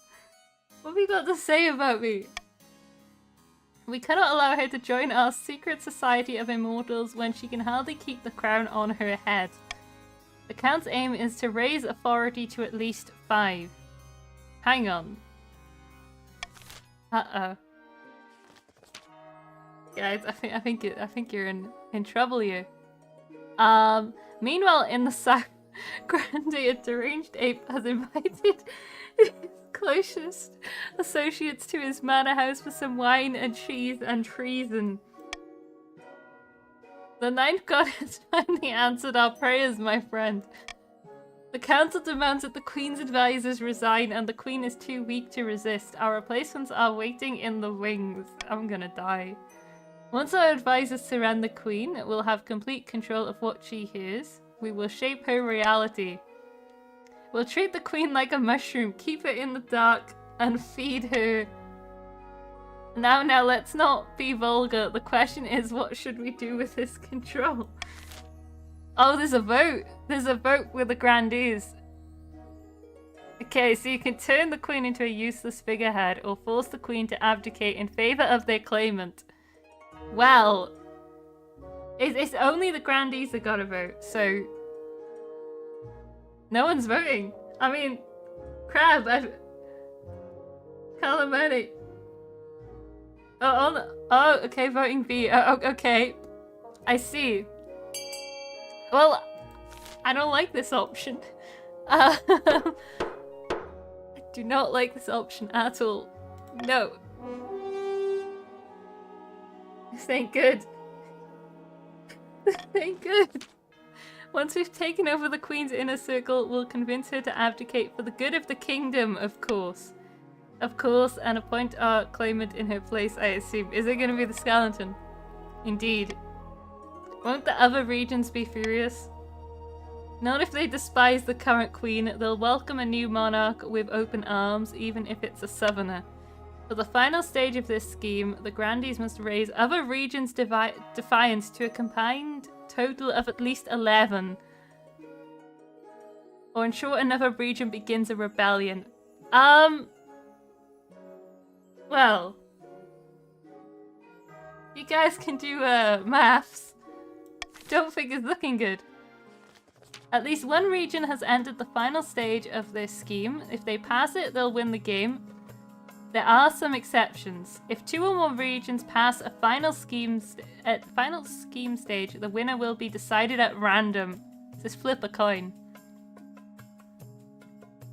What have you got to say about me? We cannot allow her to join our secret society of immortals when she can hardly keep the crown on her head. The Count's aim is to raise authority to at least 5. Hang on. Uh-oh. Guys, I think you're in trouble here. Meanwhile, in the south, Grande, a deranged ape, has invited his closest associates to his manor house for some wine and cheese and treason. The ninth god has finally answered our prayers, my friend. The council demands that the queen's advisors resign, and the queen is too weak to resist. Our replacements are waiting in the wings. I'm gonna die. Once our advisors surrender the queen, we'll have complete control of what she hears. We will shape her reality. We'll treat the queen like a mushroom, keep her in the dark, and feed her. Now, let's not be vulgar. The question is, what should we do with this control? Oh, there's a vote. There's a vote with the grandees. Okay, so you can turn the queen into a useless figurehead or force the queen to abdicate in favor of their claimant. Well, it's only the grandees that got a vote, so no one's voting. I mean, crab, calamari. Oh, okay, voting B. Okay, I see. Well, I don't like this option. I do not like this option at all. No. This ain't good. This ain't good. Once we've taken over the queen's inner circle, we'll convince her to abdicate for the good of the kingdom, of course. Of course, and appoint our claimant in her place, I assume. Is it going to be the skeleton? Indeed. Won't the other regions be furious? Not if they despise the current queen. They'll welcome a new monarch with open arms, even if it's a southerner. For the final stage of this scheme, the grandees must raise other regions' defiance to a combined total of at least 11. Or ensure another region begins a rebellion. Well, you guys can do maths. Don't think it's looking good. At least one region has entered the final stage of this scheme. If they pass it, they'll win the game. There are some exceptions. If 2 or more regions pass a final scheme stage, the winner will be decided at random. Just flip a coin.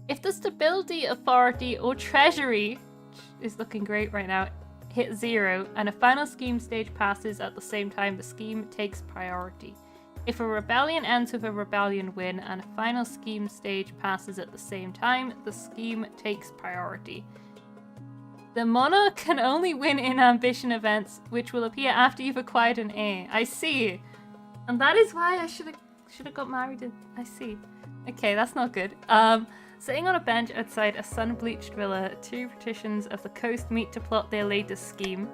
If the stability, authority, or treasury, which is looking great right now, hit 0, and a final scheme stage passes at the same time, the scheme takes priority. If a rebellion ends with a rebellion win, and a final scheme stage passes at the same time, the scheme takes priority. The monarch can only win in ambition events, which will appear after you've acquired an heir. I see. And that is why I should have got married. I see. Okay, that's not good. Sitting on a bench outside a sun-bleached villa, 2 patricians of the coast meet to plot their latest scheme.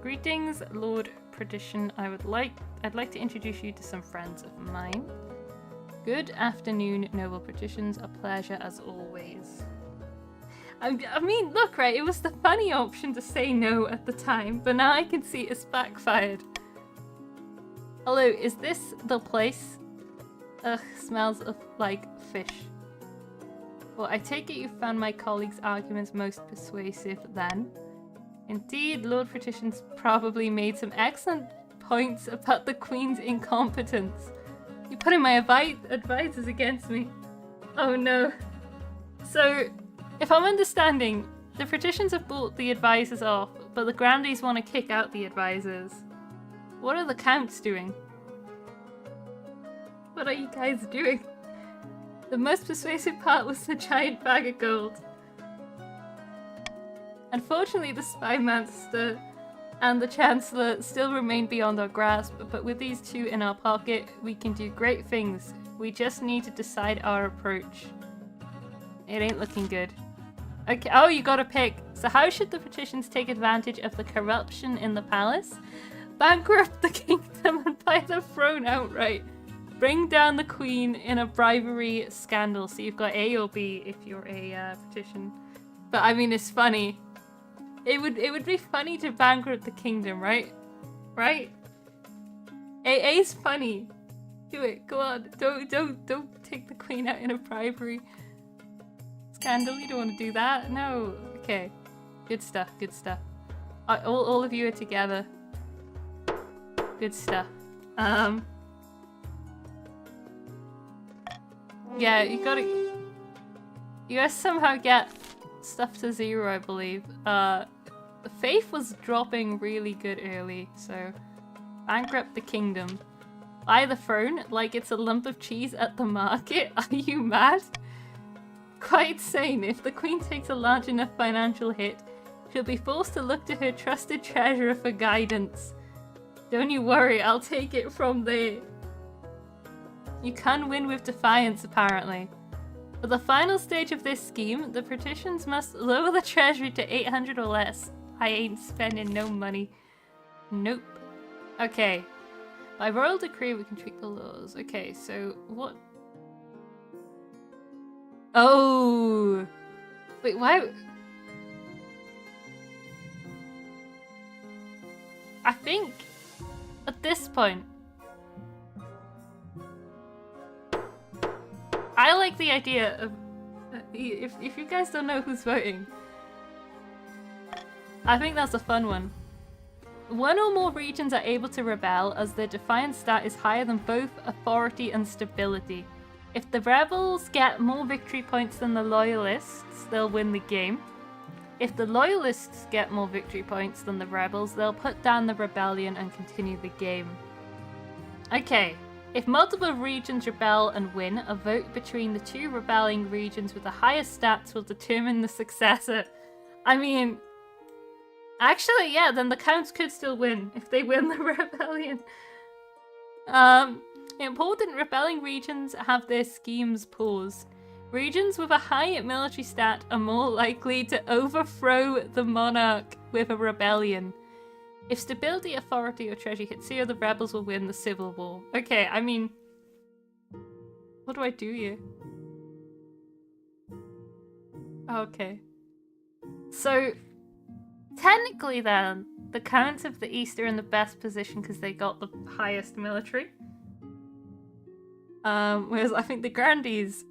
Greetings, Lord Patrician. I'd like to introduce you to some friends of mine. Good afternoon, noble patricians. A pleasure as always. I mean, look, right, it was the funny option to say no at the time, but now I can see it's backfired. Hello, is this the place? Ugh, smells of, like, fish. Well, I take it you found my colleague's arguments most persuasive then. Indeed, Lord Patrician's probably made some excellent points about the Queen's incompetence. You're putting my advisors against me. Oh no. So, if I'm understanding, the Patricians have bought the advisors off, but the Grandees want to kick out the advisors. What are the Counts doing? What are you guys doing? The most persuasive part was the giant bag of gold. Unfortunately, the Spy Master and the Chancellor still remain beyond our grasp, but with these 2 in our pocket, we can do great things. We just need to decide our approach. It ain't looking good. Okay, oh, you gotta pick. So how should the Patricians take advantage of the corruption in the palace? Bankrupt the kingdom and buy the throne outright. Bring down the queen in a bribery scandal. So you've got A or B if you're a petition. But I mean, it's funny. It would be funny to bankrupt the kingdom, right? Right? A's funny. Do it. Go on. Don't take the queen out in a bribery scandal. You don't want to do that. No. Okay. Good stuff. Good stuff. All of you are together. Good stuff. Yeah, you gotta somehow get stuff to 0, I believe. Faith was dropping really good early, so bankrupt the kingdom. Buy the throne like it's a lump of cheese at the market. Are you mad? Quite sane. If the queen takes a large enough financial hit, she'll be forced to look to her trusted treasurer for guidance. Don't you worry, I'll take it from there. You can win with defiance, apparently. For the final stage of this scheme, the petitions must lower the treasury to 800 or less. I ain't spending no money. Nope. Okay. By royal decree, we can tweak the laws. Okay, so what? Oh! Wait, why? I think at this point, I like the idea of if you guys don't know who's voting, I think that's a fun one. One or more regions are able to rebel as their defiance stat is higher than both authority and stability. If the rebels get more victory points than the loyalists, they'll win the game. If the loyalists get more victory points than the rebels, they'll put down the rebellion and continue the game. Okay, if multiple regions rebel and win, a vote between the two rebelling regions with the highest stats will determine the successor. I mean, actually, yeah, then the counts could still win if they win the rebellion. Important rebelling regions have their schemes paused. Regions with a high military stat are more likely to overthrow the monarch with a rebellion. If stability, authority, or treasury hit 0, the rebels will win the civil war. Okay, I mean, what do I do here? Okay. So, technically then, the Counts of the East are in the best position because they got the highest military. Whereas I think the Grandees...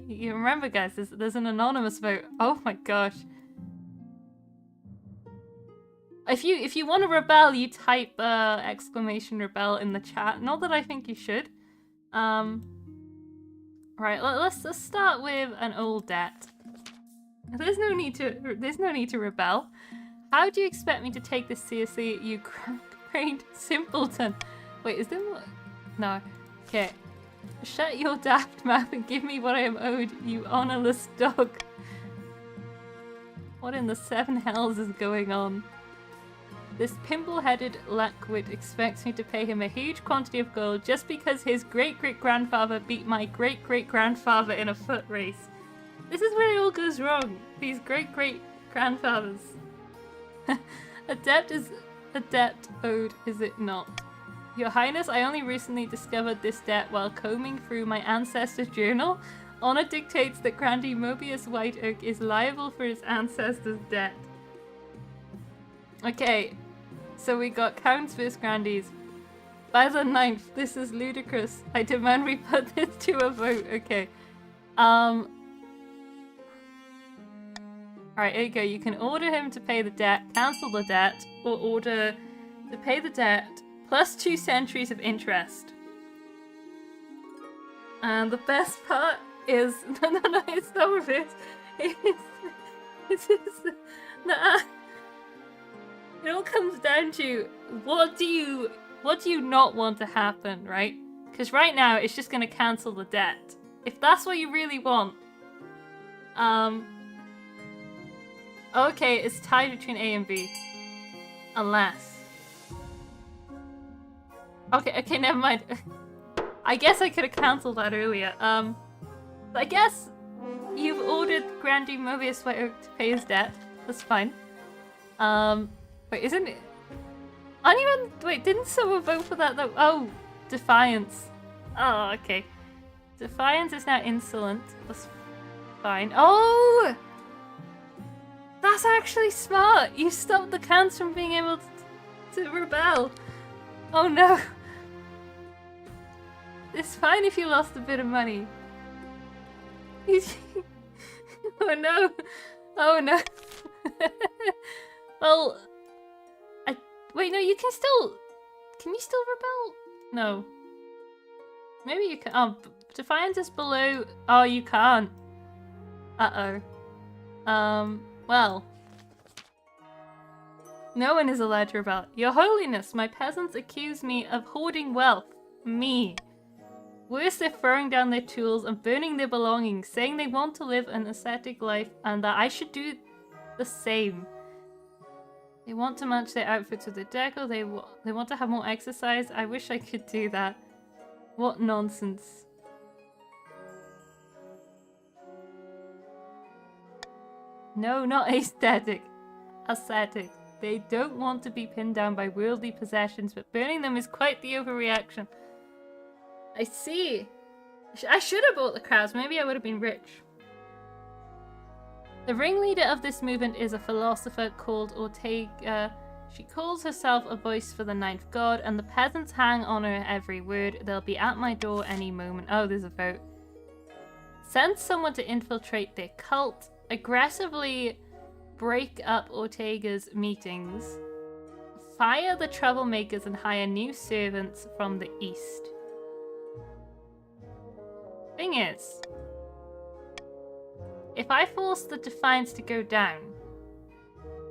You remember, guys, there's an anonymous vote. Oh my gosh. If you want to rebel, you type exclamation rebel in the chat. Not that I think you should. Right, let's start with an old debt. There's no need to rebel. How do you expect me to take this seriously, you crack-brained simpleton? Wait, is there more? No. Okay. Shut your daft mouth and give me what I am owed, you honourless dog. What in the 7 hells is going on? This pimple-headed lackwit expects me to pay him a huge quantity of gold just because his great-great-grandfather beat my great-great-grandfather in a foot race. This is where it all goes wrong. These great-great-grandfathers. A debt is a debt owed, is it not? Your Highness, I only recently discovered this debt while combing through my ancestor's journal. Honor dictates that Grandee Mobius White Oak is liable for his ancestor's debt. Okay, so we got Counts vs Grandees. By the 9th, this is ludicrous. I demand we put this to a vote. Okay. Alright, here you go. You can order him to pay the debt, cancel the debt, or order to pay the debt plus 2 centuries of interest. And the best part is... No, it's not reverse. It's nah. It all comes down to what do you not want to happen, right? Because right now it's just going to cancel the debt. If that's what you really want. Okay, it's tied between A and B. Unless. Okay, never mind. I guess I could have cancelled that earlier. I guess you've ordered Grandee Mobius White Oak to pay his debt. That's fine. Wait, isn't it? Anyone? Wait, didn't someone vote for that though? Oh, Defiance. Oh, okay. Defiance is now insolent. That's fine. Oh! That's actually smart! You stopped the Khans from being able to rebel. Oh no. It's fine if you lost a bit of money. Oh no. Oh no. Well, wait, no, you can still... Can you still rebel? No. Maybe you can... Oh, Defiance is below... Oh, you can't. Uh-oh. Well. No one is allowed to rebel. Your Holiness, my peasants accuse me of hoarding wealth. Me. Worse, they're throwing down their tools and burning their belongings, saying they want to live an ascetic life and that I should do the same. They want to match their outfits with their deco. They want to have more exercise. I wish I could do that. What nonsense. No, not aesthetic. Ascetic. They don't want to be pinned down by worldly possessions, but burning them is quite the overreaction. I see. I should have bought the crabs. Maybe I would have been rich. The ringleader of this movement is a philosopher called Ortega. She calls herself a voice for the ninth god, and the peasants hang on her every word. They'll be at my door any moment. Oh, there's a vote. Send someone to infiltrate their cult. Aggressively break up Ortega's meetings. Fire the troublemakers and hire new servants from the east. Thing is, if I force the Defiance to go down,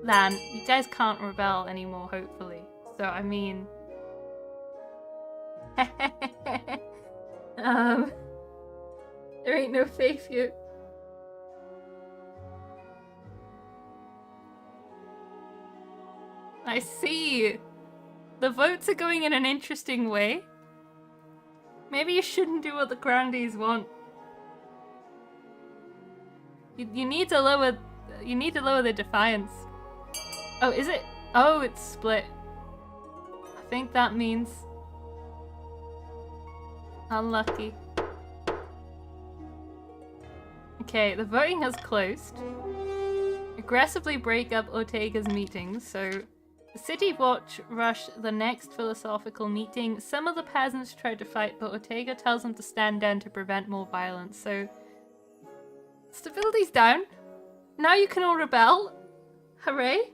then you guys can't rebel anymore, hopefully. So, I mean... there ain't no faith here. I see. The votes are going in an interesting way. Maybe you shouldn't do what the Grandees want. You need to lower. You need to lower the Defiance. Oh, is it? Oh, it's split. I think that means unlucky. Okay, the voting has closed. Aggressively break up Ortega's meetings. So, the City Watch rush the next philosophical meeting. Some of the peasants try to fight, but Ortega tells them to stand down to prevent more violence. So. Stability's down. Now you can all rebel. Hooray.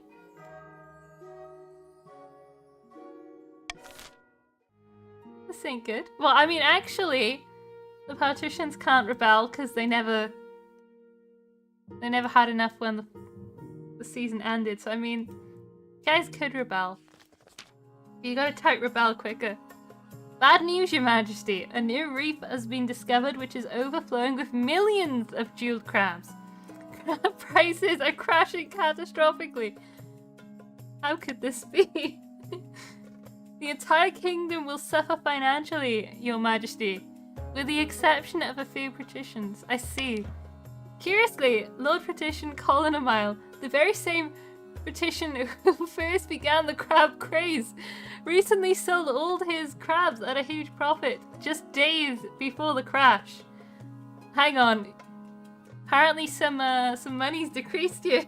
This ain't good. Well, I mean, actually, the Patricians can't rebel because they never had enough when the season ended. So, I mean, you guys could rebel. You gotta type rebel quicker. Bad news, Your Majesty. A new reef has been discovered which is overflowing with millions of jeweled crabs. Crab prices are crashing catastrophically. How could this be? The entire kingdom will suffer financially, Your Majesty, with the exception of a few patricians. I see. Curiously, Lord Patrician Colin Amile, the very same patrician who first began the crab craze, recently sold all his crabs at a huge profit, just days before the crash. Hang on. Apparently some money's decreased here.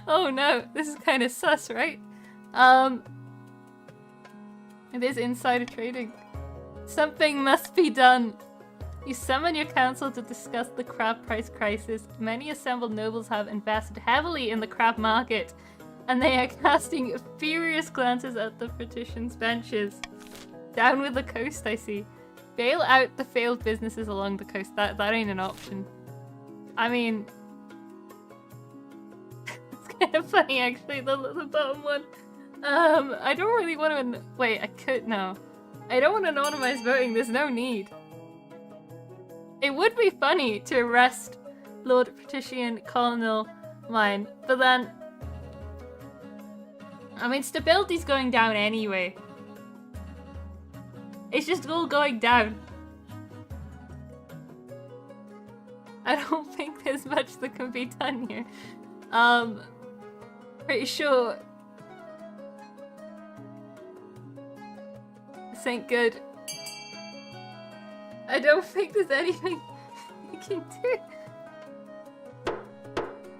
Oh no, this is kind of sus, right? It is insider trading. Something must be done. You summon your council to discuss the crab price crisis. Many assembled nobles have invested heavily in the crab market, and they are casting furious glances at the patricians' benches. Down with the coast, I see. Bail out the failed businesses along the coast. That ain't an option. I mean... it's kind of funny, actually, the bottom one. I don't really want to... Wait, I could... No. I don't want anonymized voting. There's no need. It would be funny to arrest Lord Patrician Colonel Mine, but then... I mean, stability's going down anyway. It's just all going down. I don't think there's much that can be done here. Pretty sure This ain't good. I don't think there's anything you can do.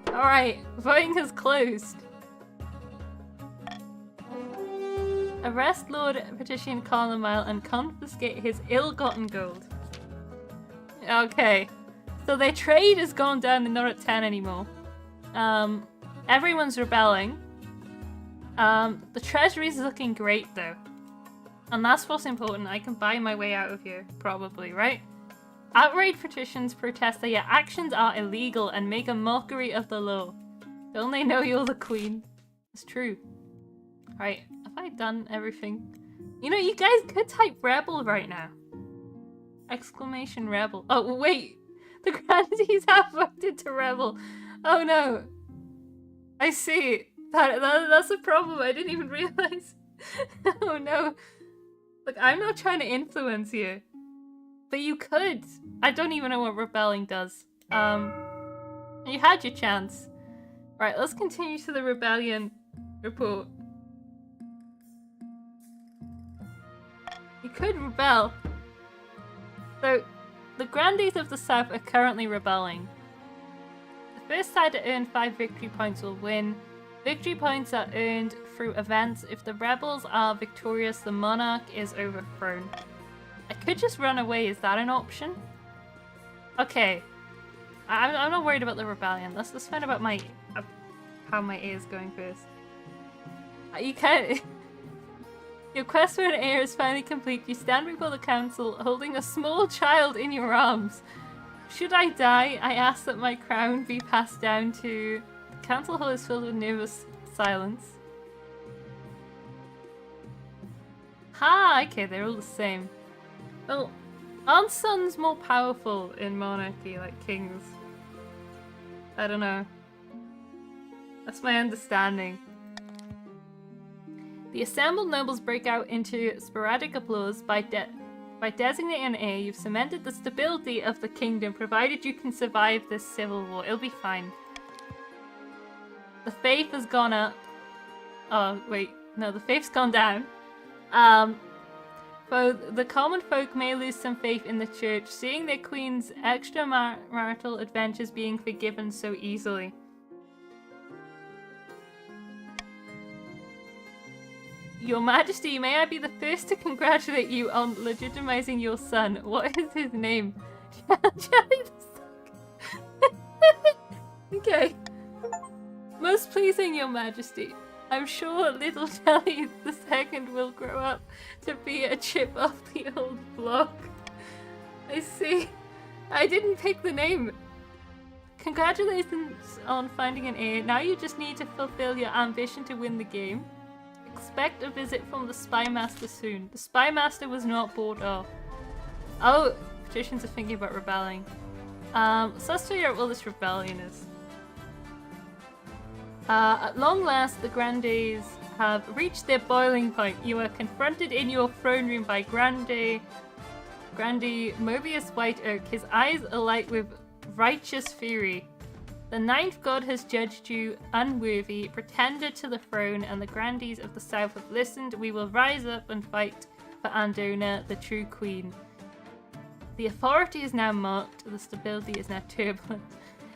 Alright, voting has closed. Arrest Lord Patrician Carlyle and confiscate his ill-gotten gold. Okay. So their trade has gone down, they're not at 10 anymore. Everyone's rebelling. The treasury's looking great though. And that's what's important. I can buy my way out of here, probably, right? Outraged patricians protest that your actions are illegal and make a mockery of the law. Don't they know you're the queen? It's true. Right, have I done everything? You know, you guys could type rebel right now. Exclamation rebel. Oh, wait. The grandees have voted to rebel. Oh no. I see. That's a problem. I didn't even realize. Oh no. Look, I'm not trying to influence you. But you could. I don't even know what rebelling does. You had your chance. Right, let's continue to the rebellion report. You could rebel. So, the grandees of the south are currently rebelling. The first side to earn 5 victory points will win. Victory points are earned through events. If the rebels are victorious, the monarch is overthrown. I could just run away. Is that an option? Okay. I'm not worried about the rebellion. Let's find about my how my A is going first. You can't. Your quest for an heir is finally complete. You stand before the council holding a small child in your arms. Should I die, I ask that my crown be passed down to... The council hall is filled with nervous silence. Ha! Okay, they're all the same. Well, aren't sons more powerful in monarchy, like kings? I don't know. That's my understanding. The assembled nobles break out into sporadic applause. By designating an heir, you've cemented the stability of the kingdom, provided you can survive this civil war. It'll be fine. The faith has gone up. Oh, wait. No, the faith's gone down. Both the common folk may lose some faith in the church, seeing their queen's extramarital adventures being forgiven so easily. Your Majesty, may I be the first to congratulate you on legitimizing your son. What is his name? Jelly the Okay. Most pleasing, Your Majesty. I'm sure little Jelly the Second will grow up to be a chip off the old block. I see. I didn't pick the name. Congratulations on finding an heir. Now you just need to fulfill your ambition to win the game. Expect a visit from the Spy Master soon. The Spy Master was not bought off. Oh, patricians are thinking about rebelling. So let's figure out what this rebellion is. At long last, the Grandees have reached their boiling point. You are confronted in your throne room by Grandee Mobius Whiteoak, his eyes alight with righteous fury. The ninth god has judged you unworthy, pretender to the throne, and the Grandees of the south have listened. We will rise up and fight for Andona, the true queen. The authority is now marked, the stability is now turbulent.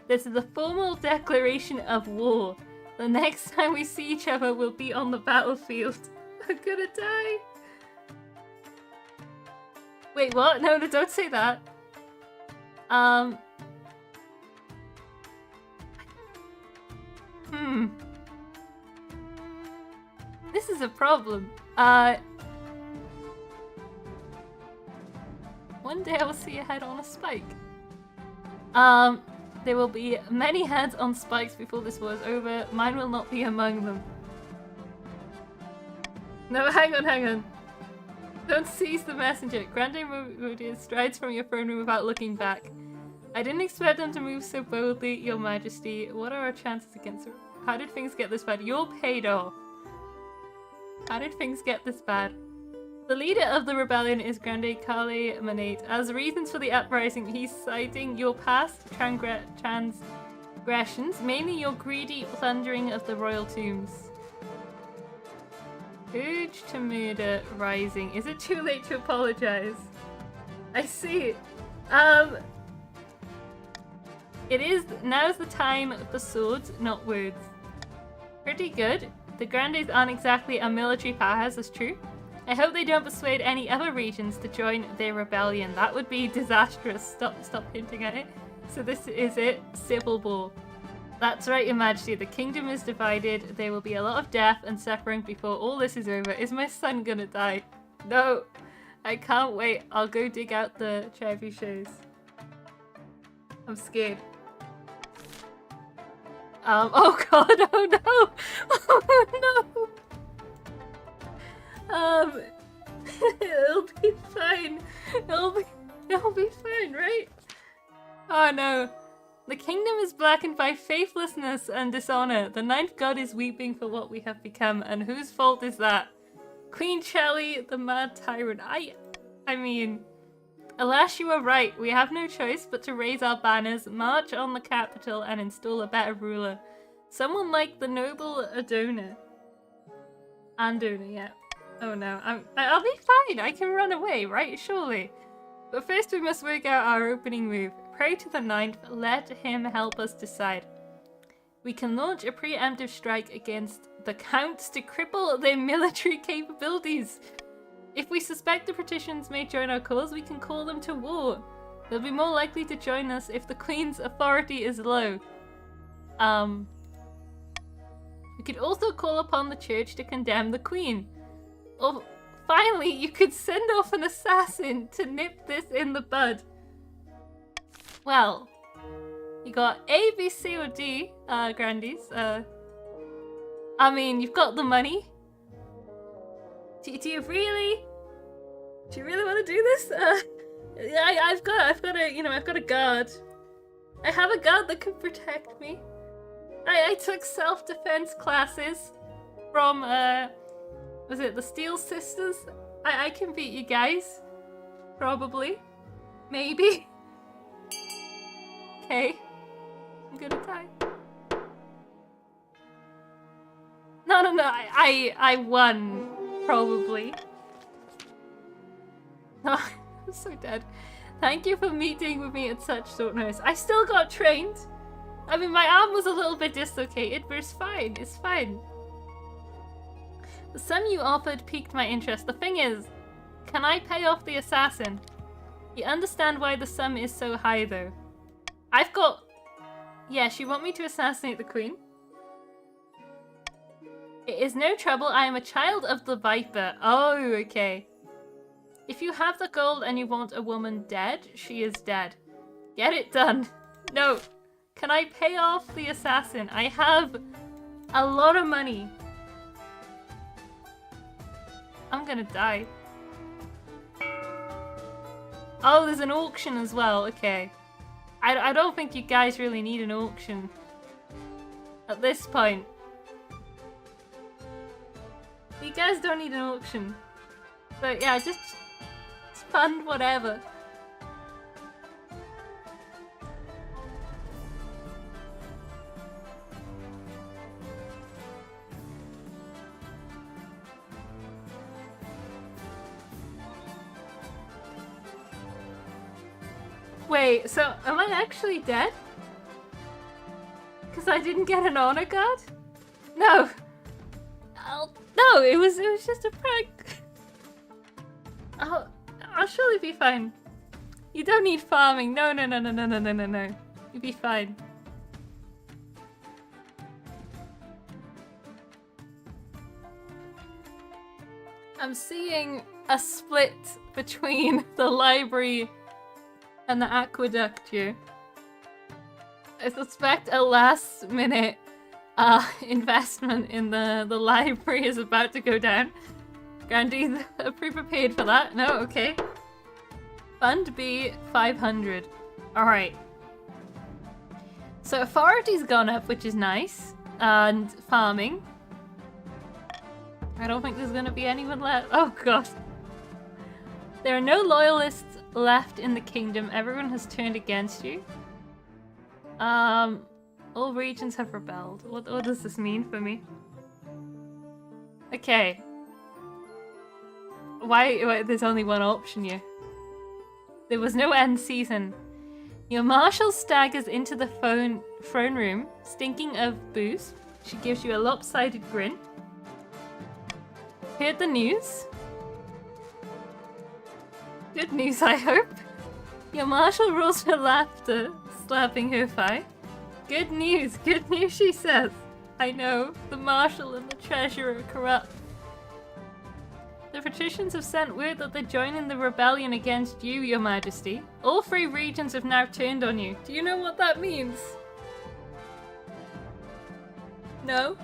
This is a formal declaration of war. The next time we see each other, we'll be on the battlefield. I'm gonna die. Wait, what? No, don't say that. This is a problem. One day I will see a head on a spike. There will be many heads on spikes before this war is over. Mine will not be among them. No, hang on. Don't seize the messenger. Grandee Mobius strides from your throne room without looking back. I didn't expect them to move so boldly, Your Majesty. What are our chances against her? How did things get this bad? You're paid off. How did things get this bad? The leader of the rebellion is Grandee Kale Manate. As reasons for the uprising, he's citing your past transgressions, mainly your greedy plundering of the royal tombs. Urge to murder rising. Is it too late to apologize? I see. It is. Now's the time for swords, not words. Pretty good. The Grandes aren't exactly a military powerhouse, that's true. I hope they don't persuade any other regions to join their rebellion. That would be disastrous. Stop hinting at it. So this is it. Civil war. That's right, Your Majesty. The kingdom is divided. There will be a lot of death and suffering before all this is over. Is my son gonna die? No. I can't wait. I'll go dig out the trebuchets. I'm scared. Oh god, oh no! Oh no! It'll be fine. It'll be fine, right? Oh no. The kingdom is blackened by faithlessness and dishonor. The ninth god is weeping for what we have become, and whose fault is that? Queen Shelly, the mad tyrant. I mean, alas, you are right. We have no choice but to raise our banners, march on the capital, and install a better ruler. Someone like the noble Adona. Andona, yeah. Oh no, I'll be fine. I can run away, right? Surely. But first we must work out our opening move. Pray to the ninth, let him help us decide. We can launch a preemptive strike against the counts to cripple their military capabilities. If we suspect the patricians may join our cause, we can call them to war. They'll be more likely to join us if the Queen's authority is low. We could also call upon the church to condemn the Queen. Or finally, you could send off an assassin to nip this in the bud. Well, you got A, B, C, or D, Grandes. I mean, you've got the money. Do you really want to do this? I've got a guard. I have a guard that can protect me. I took self-defense classes from, was it the Steel Sisters? I can beat you guys. Probably. Maybe. Okay. I'm gonna die. No, I won. Probably. Oh, I'm so dead. Thank you for meeting with me at such short notice. I still got trained. I mean, my arm was a little bit dislocated, but it's fine. It's fine. The sum you offered piqued my interest. The thing is, can I pay off the assassin? You understand why the sum is so high, though. I've got... Yes, you want me to assassinate the Queen? It is no trouble. I am a child of the Viper. Oh, okay. If you have the gold and you want a woman dead, she is dead. Get it done. No. Can I pay off the assassin? I have a lot of money. I'm gonna die. Oh, there's an auction as well. Okay. I don't think you guys really need an auction at this point. You guys don't need an auction. So yeah, just fund whatever. Wait, so am I actually dead? Because I didn't get an honor guard? No. No, it was just a prank. I'll surely be fine. You don't need farming. No. You'll be fine. I'm seeing a split between the library and the aqueduct here. I suspect a last minute investment in the library is about to go down. Grandy, pre-prepared for that? No? Okay. Fund B, 500. Alright. So authority's gone up, which is nice. And farming. I don't think there's gonna be anyone left. Oh god. There are no loyalists left in the kingdom. Everyone has turned against you. All regions have rebelled. What does this mean for me? Okay. Why there's only one option here? There was no end season. Your marshal staggers into the throne room, stinking of booze. She gives you a lopsided grin. Heard the news? Good news, I hope. Your marshal rolls her laughter, slapping her thigh. Good news, she says. I know, the marshal and the treasurer are corrupt. The patricians have sent word that they're joining the rebellion against you, your majesty. All 3 regions have now turned on you. Do you know what that means? No?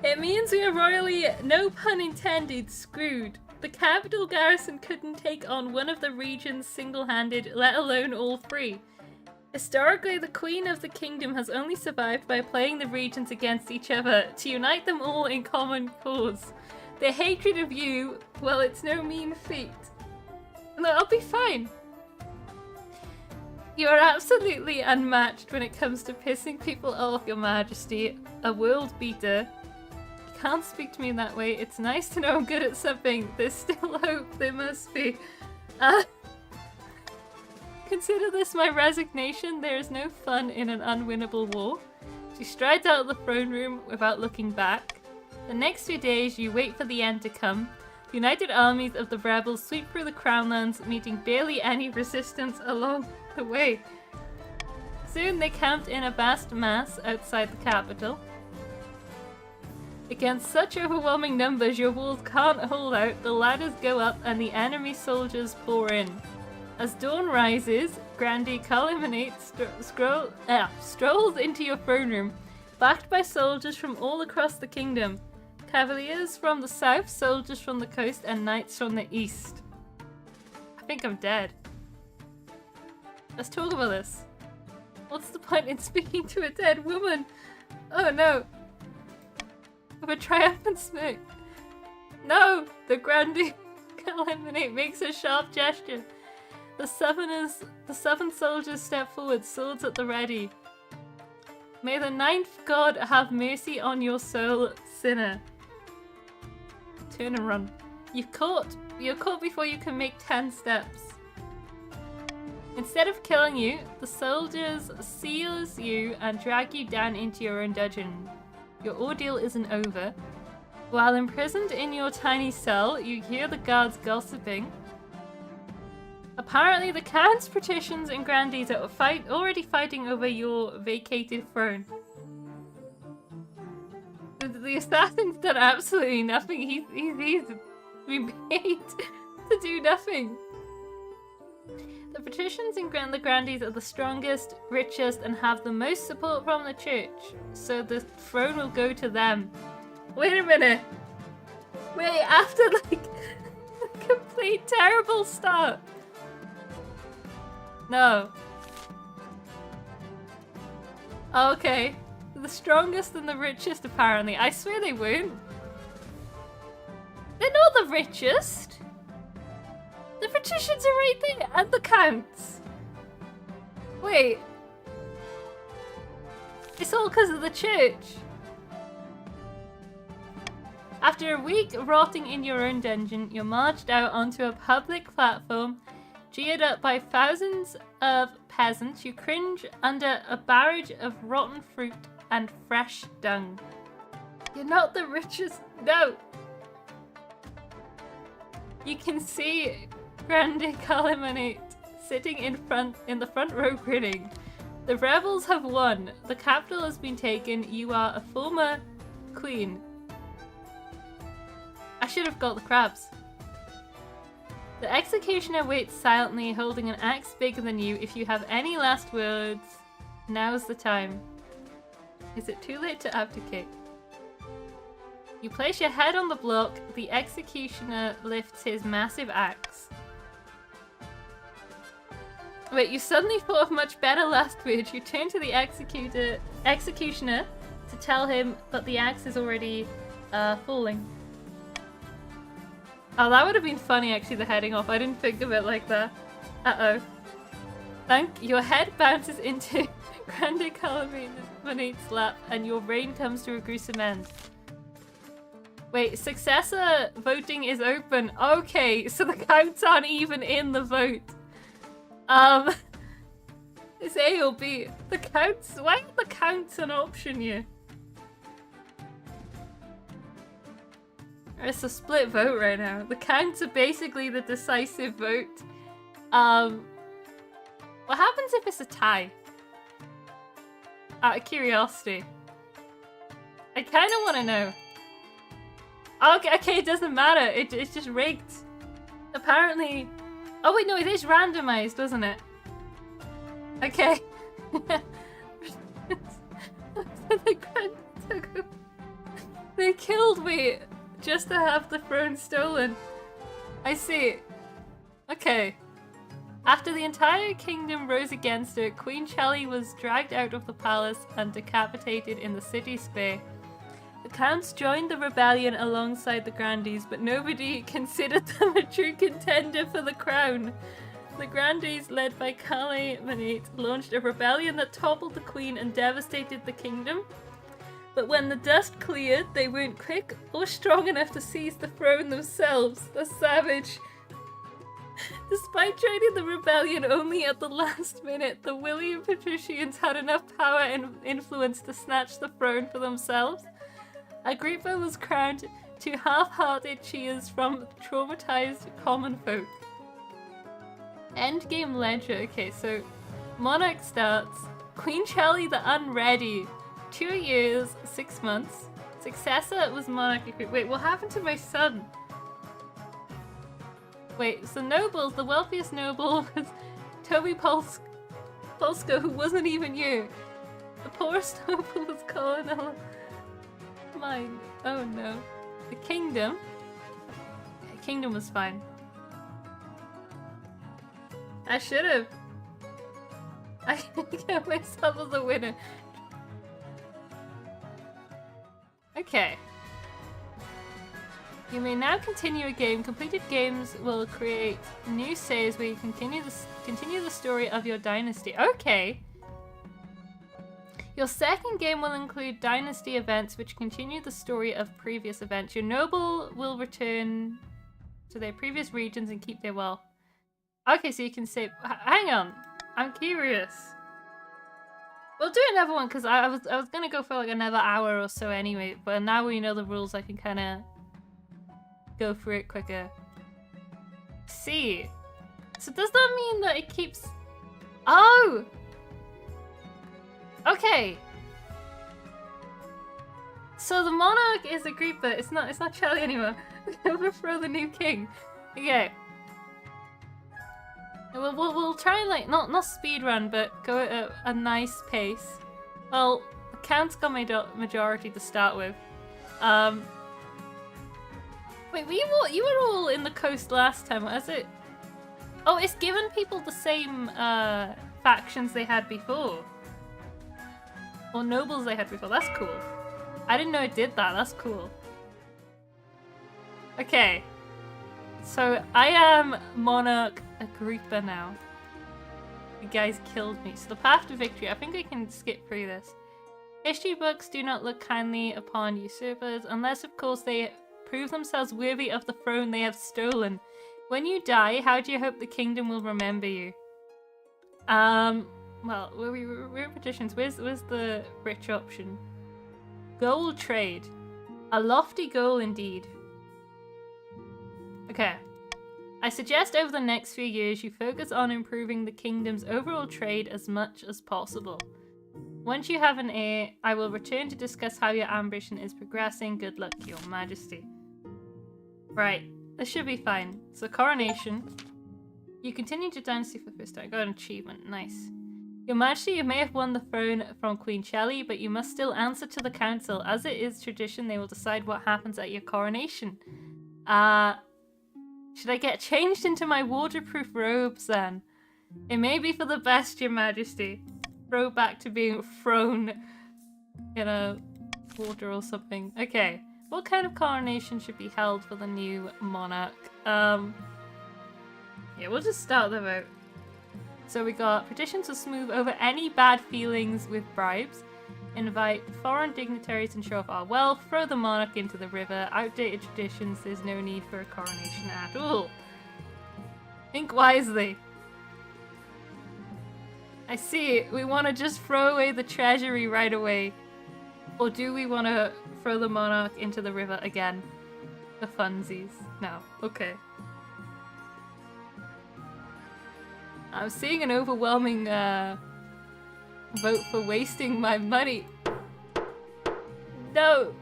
It means we are royally, no pun intended, screwed. The capital garrison couldn't take on one of the regions single-handed, let alone all 3. Historically, the Queen of the Kingdom has only survived by playing the regions against each other to unite them all in common cause. Their hatred of you, well, it's no mean feat. No, I'll be fine. You are absolutely unmatched when it comes to pissing people off, your majesty. A world beater. You can't speak to me in that way. It's nice to know I'm good at something. There's still hope. There must be. Consider this my resignation. There is no fun in an unwinnable war. She strides out of the throne room without looking back. The next few days, you wait for the end to come. The united armies of the rebels sweep through the Crownlands, meeting barely any resistance along the way. Soon they camped in a vast mass outside the capital. Against such overwhelming numbers, your walls can't hold out. The ladders go up and the enemy soldiers pour in. As dawn rises, Grandy Caliminate strolls into your throne room, backed by soldiers from all across the kingdom. Cavaliers from the south, soldiers from the coast, and knights from the east. I think I'm dead. Let's talk about this. What's the point in speaking to a dead woman? Oh no. With a triumphant smirk. No! The Grandy Caliminate makes a sharp gesture. The seven soldiers step forward, swords at the ready. May the 9th god have mercy on your soul, sinner. Turn and run. You're caught before you can make 10 steps. Instead of killing you, the soldiers seize you and drag you down into your own dungeon. Your ordeal isn't over. While imprisoned in your tiny cell, you hear the guards gossiping. Apparently, the Count's patricians and grandees are already fighting over your vacated throne. The assassin's done absolutely nothing. He's been paid to do nothing. The patricians and the grandees are the strongest, richest, and have the most support from the church, so the throne will go to them. Wait a minute. Wait, after like a complete terrible start. No. Okay. The strongest and the richest, apparently. I swear they weren't. They're not the richest. The patricians are right there, and the counts. Wait. It's all because of the church. After a week rotting in your own dungeon, you're marched out onto a public platform, jeered up by thousands of peasants. You cringe under a barrage of rotten fruit and fresh dung. You're not the richest. No. You can see Grandy Caliminate sitting in the front row grinning. The rebels have won. The capital has been taken. You are a former queen. I should have got the crabs. The executioner waits silently, holding an axe bigger than you. If you have any last words, now's the time. Is it too late to abdicate? You place your head on the block. The executioner lifts his massive axe. Wait, you suddenly thought of much better last words. You turn to the executioner to tell him that the axe is already falling. Oh, that would have been funny, actually, the heading off. I didn't think of it like that. Uh-oh. Your head bounces into Grandy Caliminate's lap, and your brain comes to a gruesome end. Wait, successor voting is open. Okay, so the counts aren't even in the vote. It's A or B. The counts? Why are the counts an option here? It's a split vote right now. The counts are basically the decisive vote. What happens if it's a tie? Out of curiosity. I kind of want to know. Okay, it doesn't matter. It's just rigged. Apparently... Oh wait, no, it is randomized, doesn't it? Okay. They killed me just to have the throne stolen. I see. Okay. After the entire kingdom rose against her, Queen Shelly was dragged out of the palace and decapitated in the city square. The counts joined the rebellion alongside the Grandees, but nobody considered them a true contender for the crown. The Grandees, led by Calais Manate, launched a rebellion that toppled the queen and devastated the kingdom. But when the dust cleared, they weren't quick or strong enough to seize the throne themselves. The savage. Despite joining the rebellion only at the last minute, the William patricians had enough power and influence to snatch the throne for themselves. Agrippa was crowned to half-hearted cheers from traumatized common folk. Endgame ledger. Okay, so Monarch starts. Queen Shelly the Unready. 2 years, 6 months. Successor was Monarch. Wait, what happened to my son? Wait, so nobles, the wealthiest noble was Toby Polsko, who wasn't even you. The poorest noble was Colonel Mine. Oh no. The kingdom. The kingdom was fine. I should have. I got myself as a winner. Okay. You may now continue a game. Completed games will create new saves where you continue the story of your dynasty. Okay. Your second game will include dynasty events which continue the story of previous events. Your noble will return to their previous regions and keep their wealth. Okay, so you can save. Hang on, I'm curious. We'll do another one because I was gonna go for like another hour or so anyway. But now we know the rules, I can kind of go through it quicker. See, so does that mean that it keeps? Oh. Okay. So the monarch is Agrippa. It's not Shelly anymore. Overthrow the new king. Okay. We'll try and like not speed run, but go at a nice pace. Well, the count's got majority to start with. Wait, you were all in the coast last time. Was it? Oh, it's given people the same factions they had before. Or nobles they had before. That's cool. I didn't know it did that. That's cool. Okay. So I am Monarch Agrippa now. You guys killed me. So the path to victory. I think we can skip through this. History books do not look kindly upon usurpers, unless of course they prove themselves worthy of the throne they have stolen. When you die, how do you hope the kingdom will remember you? Well, we're petitions. Where's the rich option? Gold trade. A lofty goal indeed. Okay. I suggest over the next few years you focus on improving the kingdom's overall trade as much as possible. Once you have an heir, I will return to discuss how your ambition is progressing. Good luck, Your Majesty. Right, this should be fine. So coronation. You continue your dynasty for the first time. Got an achievement. Nice. Your Majesty, you may have won the throne from Queen Shelly, but you must still answer to the council. As it is tradition, they will decide what happens at your coronation. Should I get changed into my waterproof robes then? It may be for the best, Your Majesty. Throw back to being thrown in a water or something. Okay. What kind of coronation should be held for the new monarch? Yeah, we'll just start the vote. So we got petitions to smooth over any bad feelings with bribes. invite foreign dignitaries and show off our wealth, throw the monarch into the river, outdated traditions, there's no need for a coronation at all. Think wisely. I see, we want to just throw away the treasury right away. Or do we want to throw the monarch into the river again? The funsies. No. Okay. I'm seeing an overwhelming vote for wasting my money. No!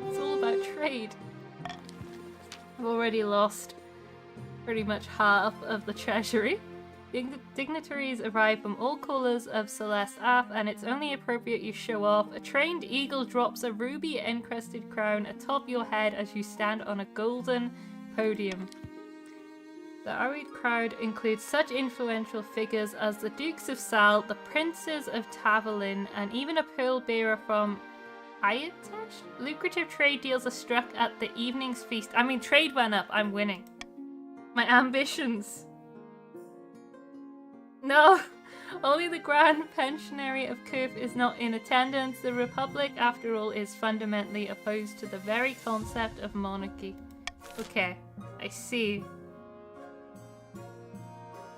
It's all about trade. I've already lost pretty much half of the treasury. Dignitaries arrive from all corners of Celeste Ap, and it's only appropriate you show off. A trained eagle drops a ruby-encrusted crown atop your head as you stand on a golden podium. The Arid crowd includes such influential figures as the Dukes of Sal, the Princes of Tavolin, and even a pearl bearer from Ayatesh? Lucrative trade deals are struck at the evening's feast. I mean, trade went up. I'm winning. My ambitions. No, only the Grand Pensionary of Kurf is not in attendance. The Republic, after all, is fundamentally opposed to the very concept of monarchy. Okay, I see.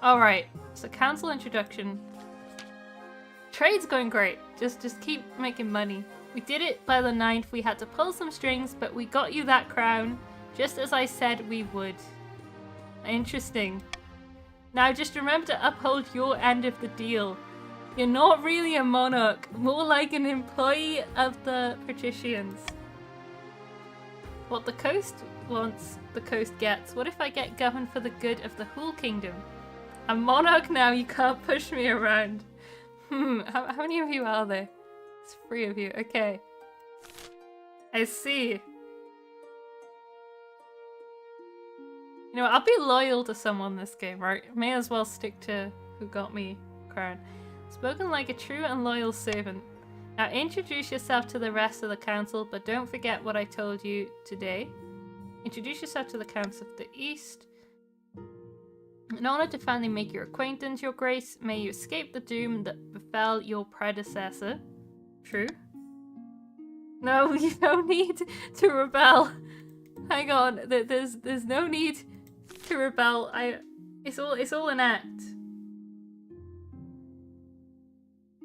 Alright, so council introduction. Trade's going great. Just keep making money. We did it by the 9th. We had to pull some strings, but we got you that crown, just as I said we would. Interesting. Now just remember to uphold your end of the deal. You're not really a monarch, more like an employee of the patricians. What the coast wants, the coast gets. What if I get governed for the good of the whole kingdom? I'm monarch now, you can't push me around. How many of you are there? It's 3 of you, okay. I see. You know what, I'll be loyal to someone this game, right? May as well stick to who got me crown. Spoken like a true and loyal servant. Now introduce yourself to the rest of the council, but don't forget what I told you today. Introduce yourself to the Counts of the East. In order to finally make your acquaintance, your grace, may you escape the doom that befell your predecessor. True? No, you don't need to rebel. Hang on, there's no need to rebel. It's all an act.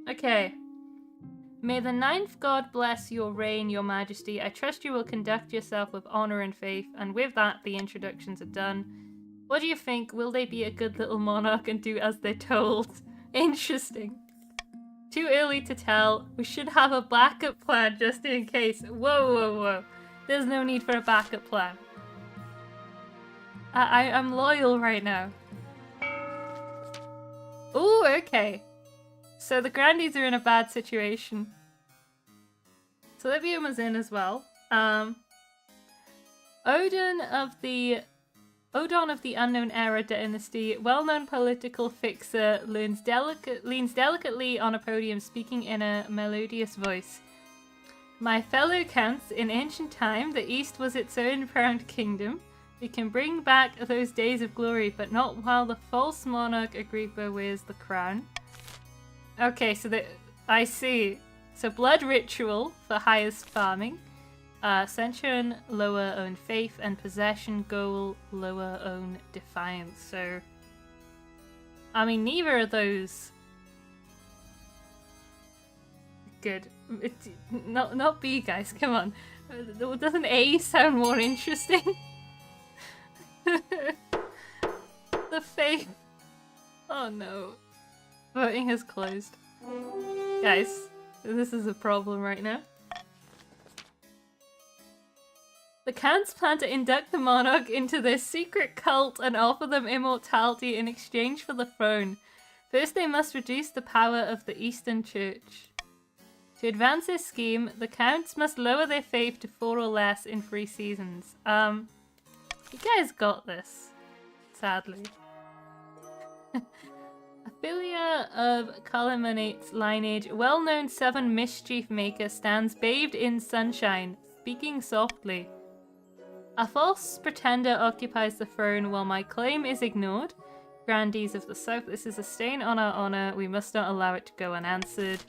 Okay. May the 9th god bless your reign, your majesty. I trust you will conduct yourself with honor and faith. And with that, the introductions are done. What do you think? Will they be a good little monarch and do as they're told? Interesting. Too early to tell. We should have a backup plan just in case. Whoa. There's no need for a backup plan. I'm loyal right now. Ooh, okay. So the Grandies are in a bad situation. Sylvium is in as well. Odin of the Unknown Era dynasty, well-known political fixer, leans delicately on a podium speaking in a melodious voice. My fellow counts, in ancient time, the East was its own proud kingdom. We can bring back those days of glory, but not while the false monarch Agrippa wears the crown. Okay, so I see. So blood ritual for highest farming. Ascension, lower own faith, and possession goal, lower own defiance. So, I mean, neither of those. Good. Not B, guys. Come on. Doesn't A sound more interesting? The faith. Oh no. Voting has closed. Guys, this is a problem right now. The Counts plan to induct the monarch into their secret cult and offer them immortality in exchange for the throne. First, they must reduce the power of the Eastern Church. To advance this scheme, the Counts must lower their faith to 4 or less in 3 seasons. You guys got this, sadly. Aphilia of Calaminate's lineage, well-known 7 mischief maker, stands bathed in sunshine, speaking softly. A false pretender occupies the throne while my claim is ignored. Grandees of the South. This is a stain on our honor. We must not allow it to go unanswered.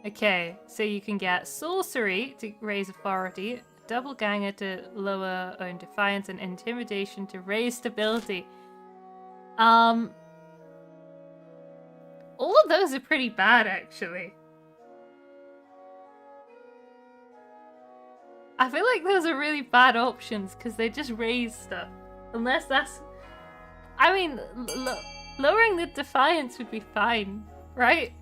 Okay, so you can get sorcery to raise authority, doppelganger to lower own defiance, and intimidation to raise stability. All of those are pretty bad, actually. I feel like those are really bad options because they just raise stuff. Unless that's... I mean, lowering the defiance would be fine, right?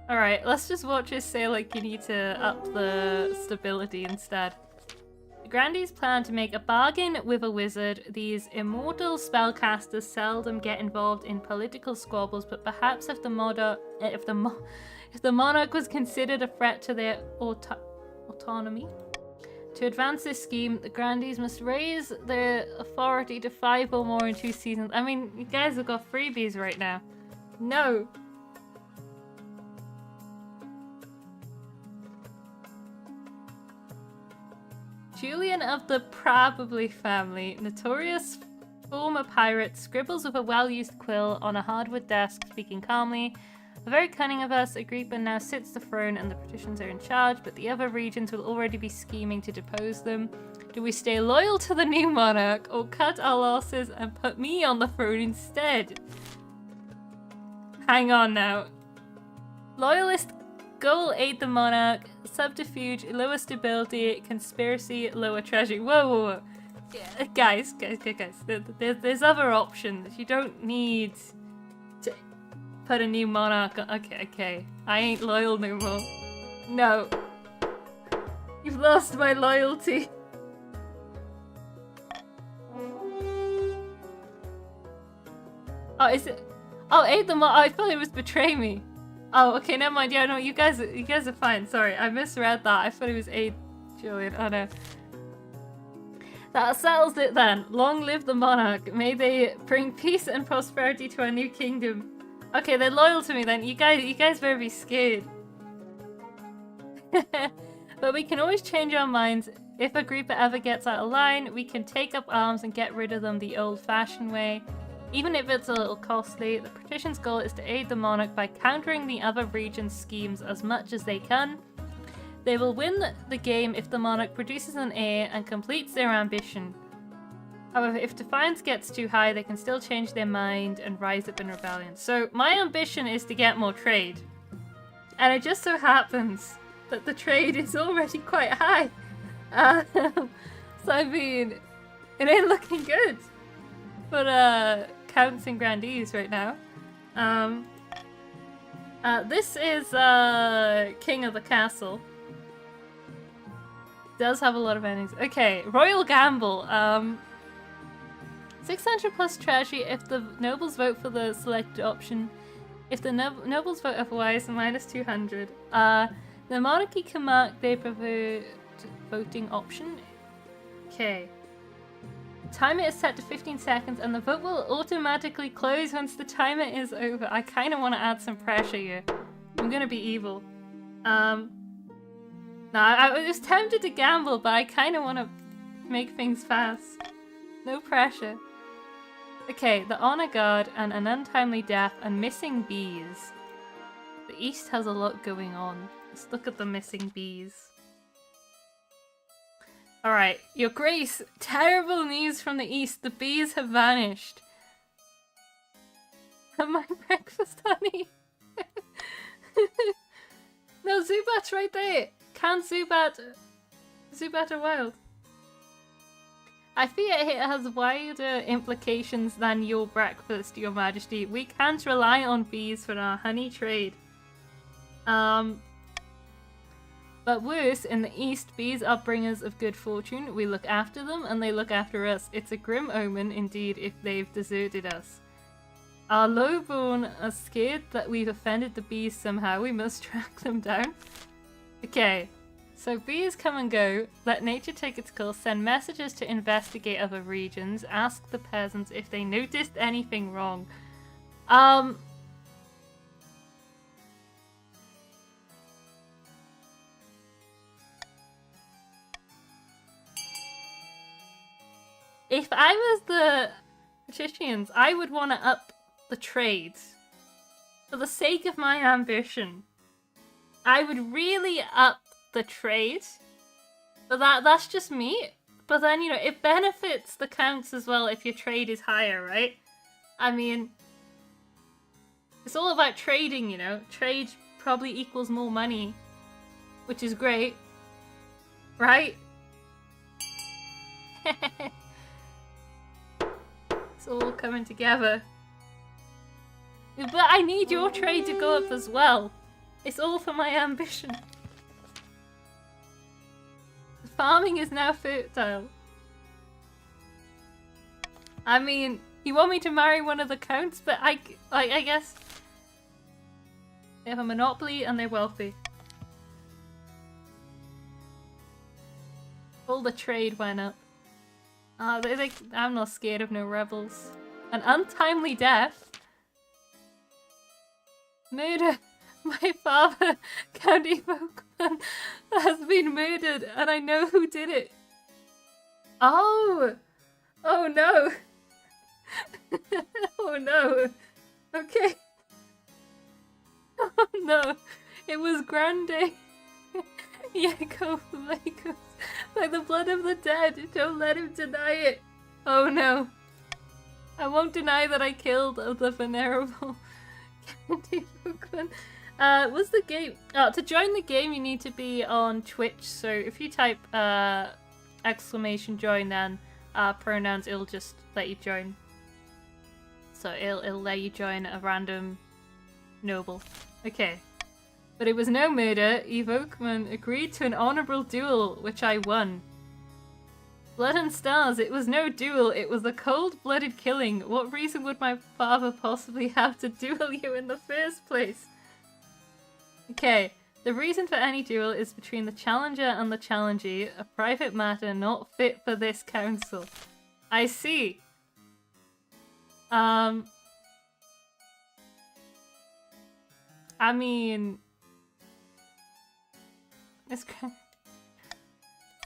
Alright, let's just watch it say like you need to up the stability instead. The Grandees plan to make a bargain with a wizard. These immortal spellcasters seldom get involved in political squabbles, but perhaps if the monarch was considered a threat to their autonomy. To advance this scheme, the Grandees must raise their authority to 5 or more in 2 seasons. I mean, you guys have got freebies right now. No. Julian of the Probably family, notorious former pirate, scribbles with a well-used quill on a hardwood desk, speaking calmly. A very cunning of us, Agrippa now sits the throne and the patricians are in charge, but the other regions will already be scheming to depose them. Do we stay loyal to the new monarch or cut our losses and put me on the throne instead? Hang on now. Loyalist goal, aid the monarch. Subterfuge, lower stability. Conspiracy, lower treasury. Whoa, whoa, whoa. Yeah, guys. There's other options. You don't need to put a new monarch on. Okay. I ain't loyal no more. No. You've lost my loyalty. Oh, is it? Oh, aid the monarch. Oh, I thought it was betray me. Oh, okay, never mind. Yeah, no, you guys are fine. Sorry, I misread that. I thought it was aid Julian. Oh no. That settles it then. Long live the monarch. May they bring peace and prosperity to our new kingdom. Okay, they're loyal to me then. You guys better be scared. But we can always change our minds. If Agrippa ever gets out of line, we can take up arms and get rid of them the old-fashioned way. Even if it's a little costly, the patricians' goal is to aid the monarch by countering the other regions' schemes as much as they can. They will win the game if the monarch produces an heir and completes their ambition. However, if defiance gets too high, they can still change their mind and rise up in rebellion. So my ambition is to get more trade. And it just so happens that the trade is already quite high. So I mean, it ain't looking good. But counts and grandees right now. This is King of the Castle. Does have a lot of endings. Okay, Royal Gamble. 600 plus treasury if the nobles vote for the selected option. If the nobles vote otherwise, minus 200. The monarchy can mark their preferred voting option. Okay. Timer is set to 15 seconds and the vote will automatically close once the timer is over. I kind of want to add some pressure here. I'm gonna be evil. No, I was tempted to gamble, but I kind of want to make things fast. No pressure. Okay, the honor guard and an untimely death and missing bees. The East has a lot going on. Let's look at the missing bees. Alright, Your Grace, terrible news from the East. The bees have vanished. My breakfast, honey. No, Zubat's right there. Can Zubat are wild. I fear it has wider implications than your breakfast, Your Majesty. We can't rely on bees for our honey trade. But worse, in the East, bees are bringers of good fortune. We look after them, and they look after us. It's a grim omen, indeed, if they've deserted us. Our lowborn are scared that we've offended the bees somehow. We must track them down. Okay, so bees come and go. Let nature take its course. Send messages to investigate other regions. Ask the peasants if they noticed anything wrong. If I was the patricians, I would want to up the trades. For the sake of my ambition, I would really up the trade. But that's just me. But then, you know, it benefits the counts as well if your trade is higher, right? I mean, it's all about trading, you know. Trade probably equals more money, which is great, right? It's all coming together. But I need your trade to go up as well. It's all for my ambition. Farming is now fertile. I mean, you want me to marry one of the counts, but I guess they have a monopoly and they're wealthy. All the trade went up. I'm not scared of no rebels. An untimely death? Murder! My father, Count Evokeman, has been murdered, and I know who did it. Oh! Oh no! Oh no! Okay. Oh no! It was Grande! Jacob Lakos, by the blood of the dead, don't let him deny it! Oh no! I won't deny that I killed the venerable Count Evokeman. What's the game? Oh, to join the game you need to be on Twitch, so if you type !join then pronouns, it'll just let you join. So it'll let you join a random noble. Okay. But it was no murder. Evokeman agreed to an honourable duel, which I won. Blood and stars, it was no duel, it was a cold-blooded killing. What reason would my father possibly have to duel you in the first place? Okay, the reason for any duel is between the challenger and the challengee, a private matter not fit for this council. I see. I mean... It's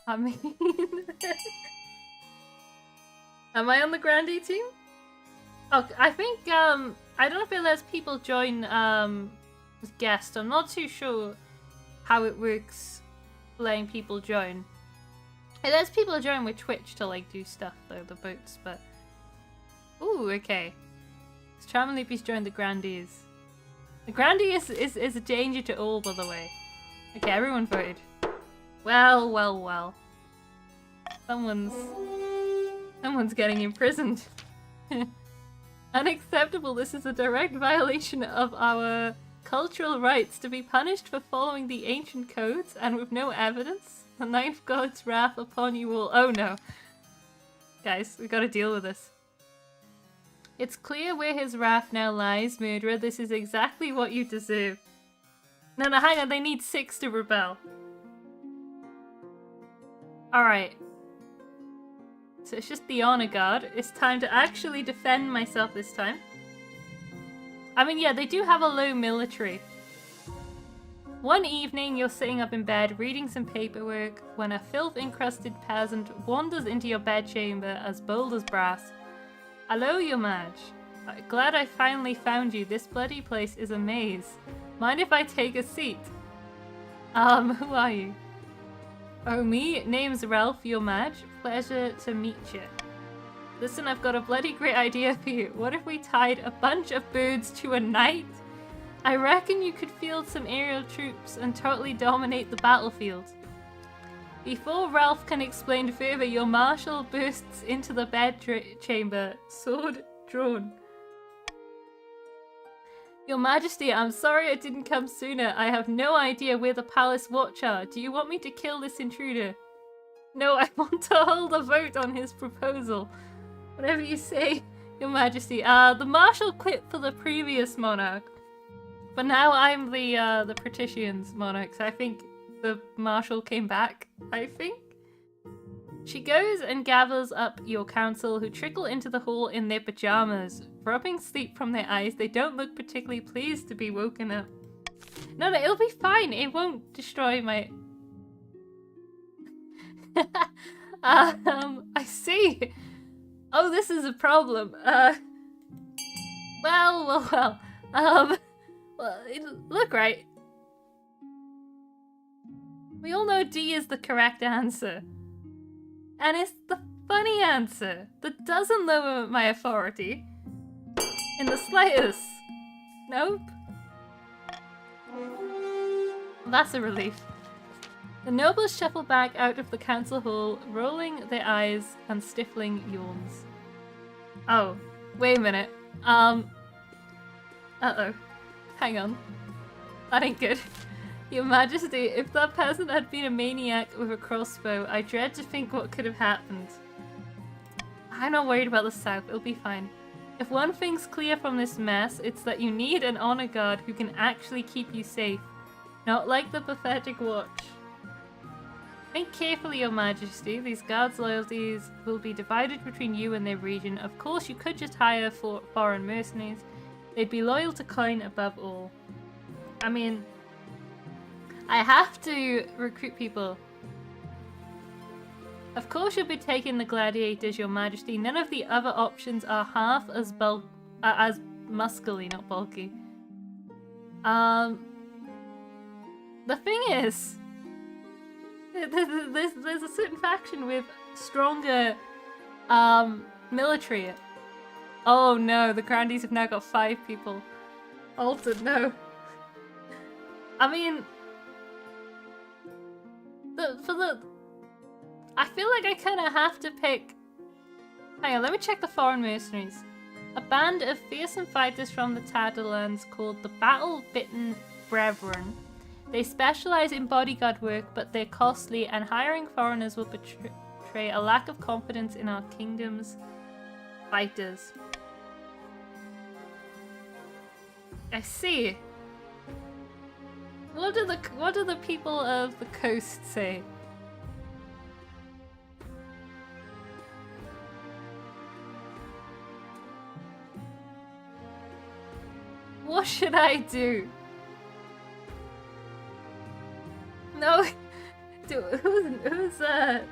I mean... Am I on the Grande team? Oh, I think, I don't know if it lets people join, as guests. I'm not too sure how it works letting people join. It lets people join with Twitch to, like, do stuff, though, the boats, but... Ooh, okay. It's Charming Loopy's joined the Grandies. The Grandie is a danger to all, by the way. Okay, everyone voted. Well, well, well. Someone's getting imprisoned. Unacceptable. This is a direct violation of our cultural rights to be punished for following the ancient codes and with no evidence. The ninth god's wrath upon you all. Oh no. Guys, we gotta deal with this. It's clear where his wrath now lies, murderer. This is exactly what you deserve. No, hang on. They need 6 to rebel. Alright. So it's just the honor guard. It's time to actually defend myself this time. I mean, yeah, they do have a low military. One evening, you're sitting up in bed, reading some paperwork, when a filth-encrusted peasant wanders into your bedchamber as bold as brass. Hello, your mage. Glad I finally found you. This bloody place is a maze. Mind if I take a seat? Who are you? Oh, me? Name's Ralph, your mage. Pleasure to meet you. Listen, I've got a bloody great idea for you. What if we tied a bunch of birds to a knight? I reckon you could field some aerial troops and totally dominate the battlefield. Before Ralph can explain further, your marshal bursts into the bedchamber, sword drawn. Your Majesty, I'm sorry I didn't come sooner. I have no idea where the palace watch are. Do you want me to kill this intruder? No, I want to hold a vote on his proposal. Whatever you say, Your Majesty. The marshal quit for the previous monarch. But now I'm the patrician's monarch, so I think the marshal came back, I think. She goes and gathers up your council, who trickle into the hall in their pajamas. Rubbing sleep from their eyes, they don't look particularly pleased to be woken up. No, it'll be fine. It won't destroy my... I see. Oh, this is a problem. Well. Look, right. We all know D is the correct answer. And it's the funny answer that doesn't lower my authority in the slightest. Nope. That's a relief. The nobles shuffle back out of the council hall, rolling their eyes and stifling yawns. Oh, wait a minute. Uh-oh. Hang on. That ain't good. Your Majesty, if that peasant had been a maniac with a crossbow, I dread to think what could have happened. I'm not worried about the south, it'll be fine. If one thing's clear from this mess, it's that you need an honor guard who can actually keep you safe. Not like the pathetic watch. Think carefully, Your Majesty. These guards' loyalties will be divided between you and their region. Of course, you could just hire foreign mercenaries. They'd be loyal to Coin above all. I mean, I have to recruit people. Of course you'll be taking the gladiators, Your Majesty. None of the other options are half as muscly, not bulky. The thing is, there's a certain faction with stronger military. Oh no, the Grandies have now got 5 people. Altered, no. I mean, I feel like I kind of have to pick. Hang on, let me check the foreign mercenaries. A band of fearsome fighters from the Tatterlands called the Battle-Bitten Brethren. They specialize in bodyguard work, but they're costly, and hiring foreigners will betray a lack of confidence in our kingdom's fighters. I see. What do the people of the coast say? What should I do? No, who's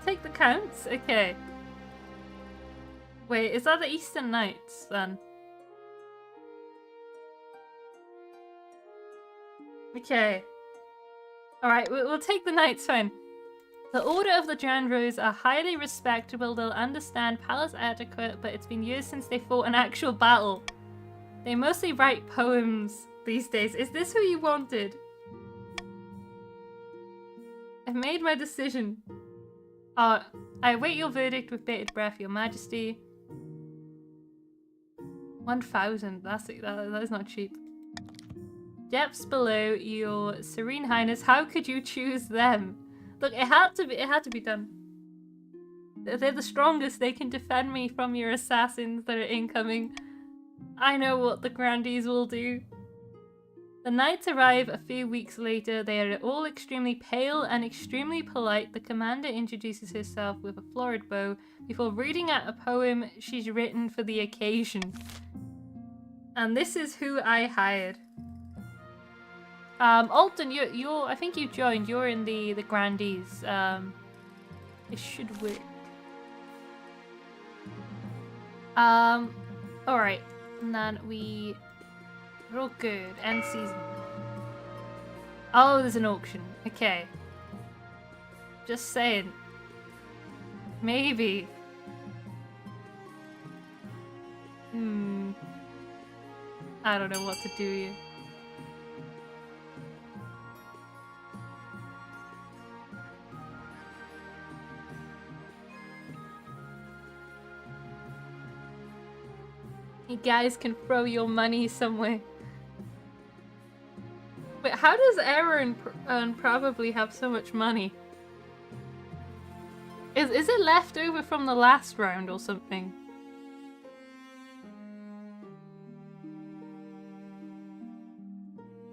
take the counts? Okay. Wait, is that the Eastern Knights then? Okay. Alright, we'll take the Knights, fine. The Order of the Drowned Rose are highly respectable. They'll understand palace etiquette, but it's been years since they fought an actual battle. They mostly write poems these days. Is this who you wanted? I've made my decision. I await your verdict with bated breath, Your Majesty. 1,000. That is not cheap. Depths below, Your Serene Highness. How could you choose them? Look, it had to be done. They're the strongest. They can defend me from your assassins that are incoming. I know what the Grandies will do. The knights arrive a few weeks later. They are all extremely pale and extremely polite. The commander introduces herself with a florid bow before reading out a poem she's written for the occasion. And this is who I hired. Alton, you're I think you joined. You're in the Grandies. It should work. Alright. And then we're all good. End season. Oh, there's an auction. Okay. Just saying. Maybe. I don't know what to do here. You guys can throw your money somewhere. Wait, how does Aaron probably have so much money? Is it left over from the last round or something?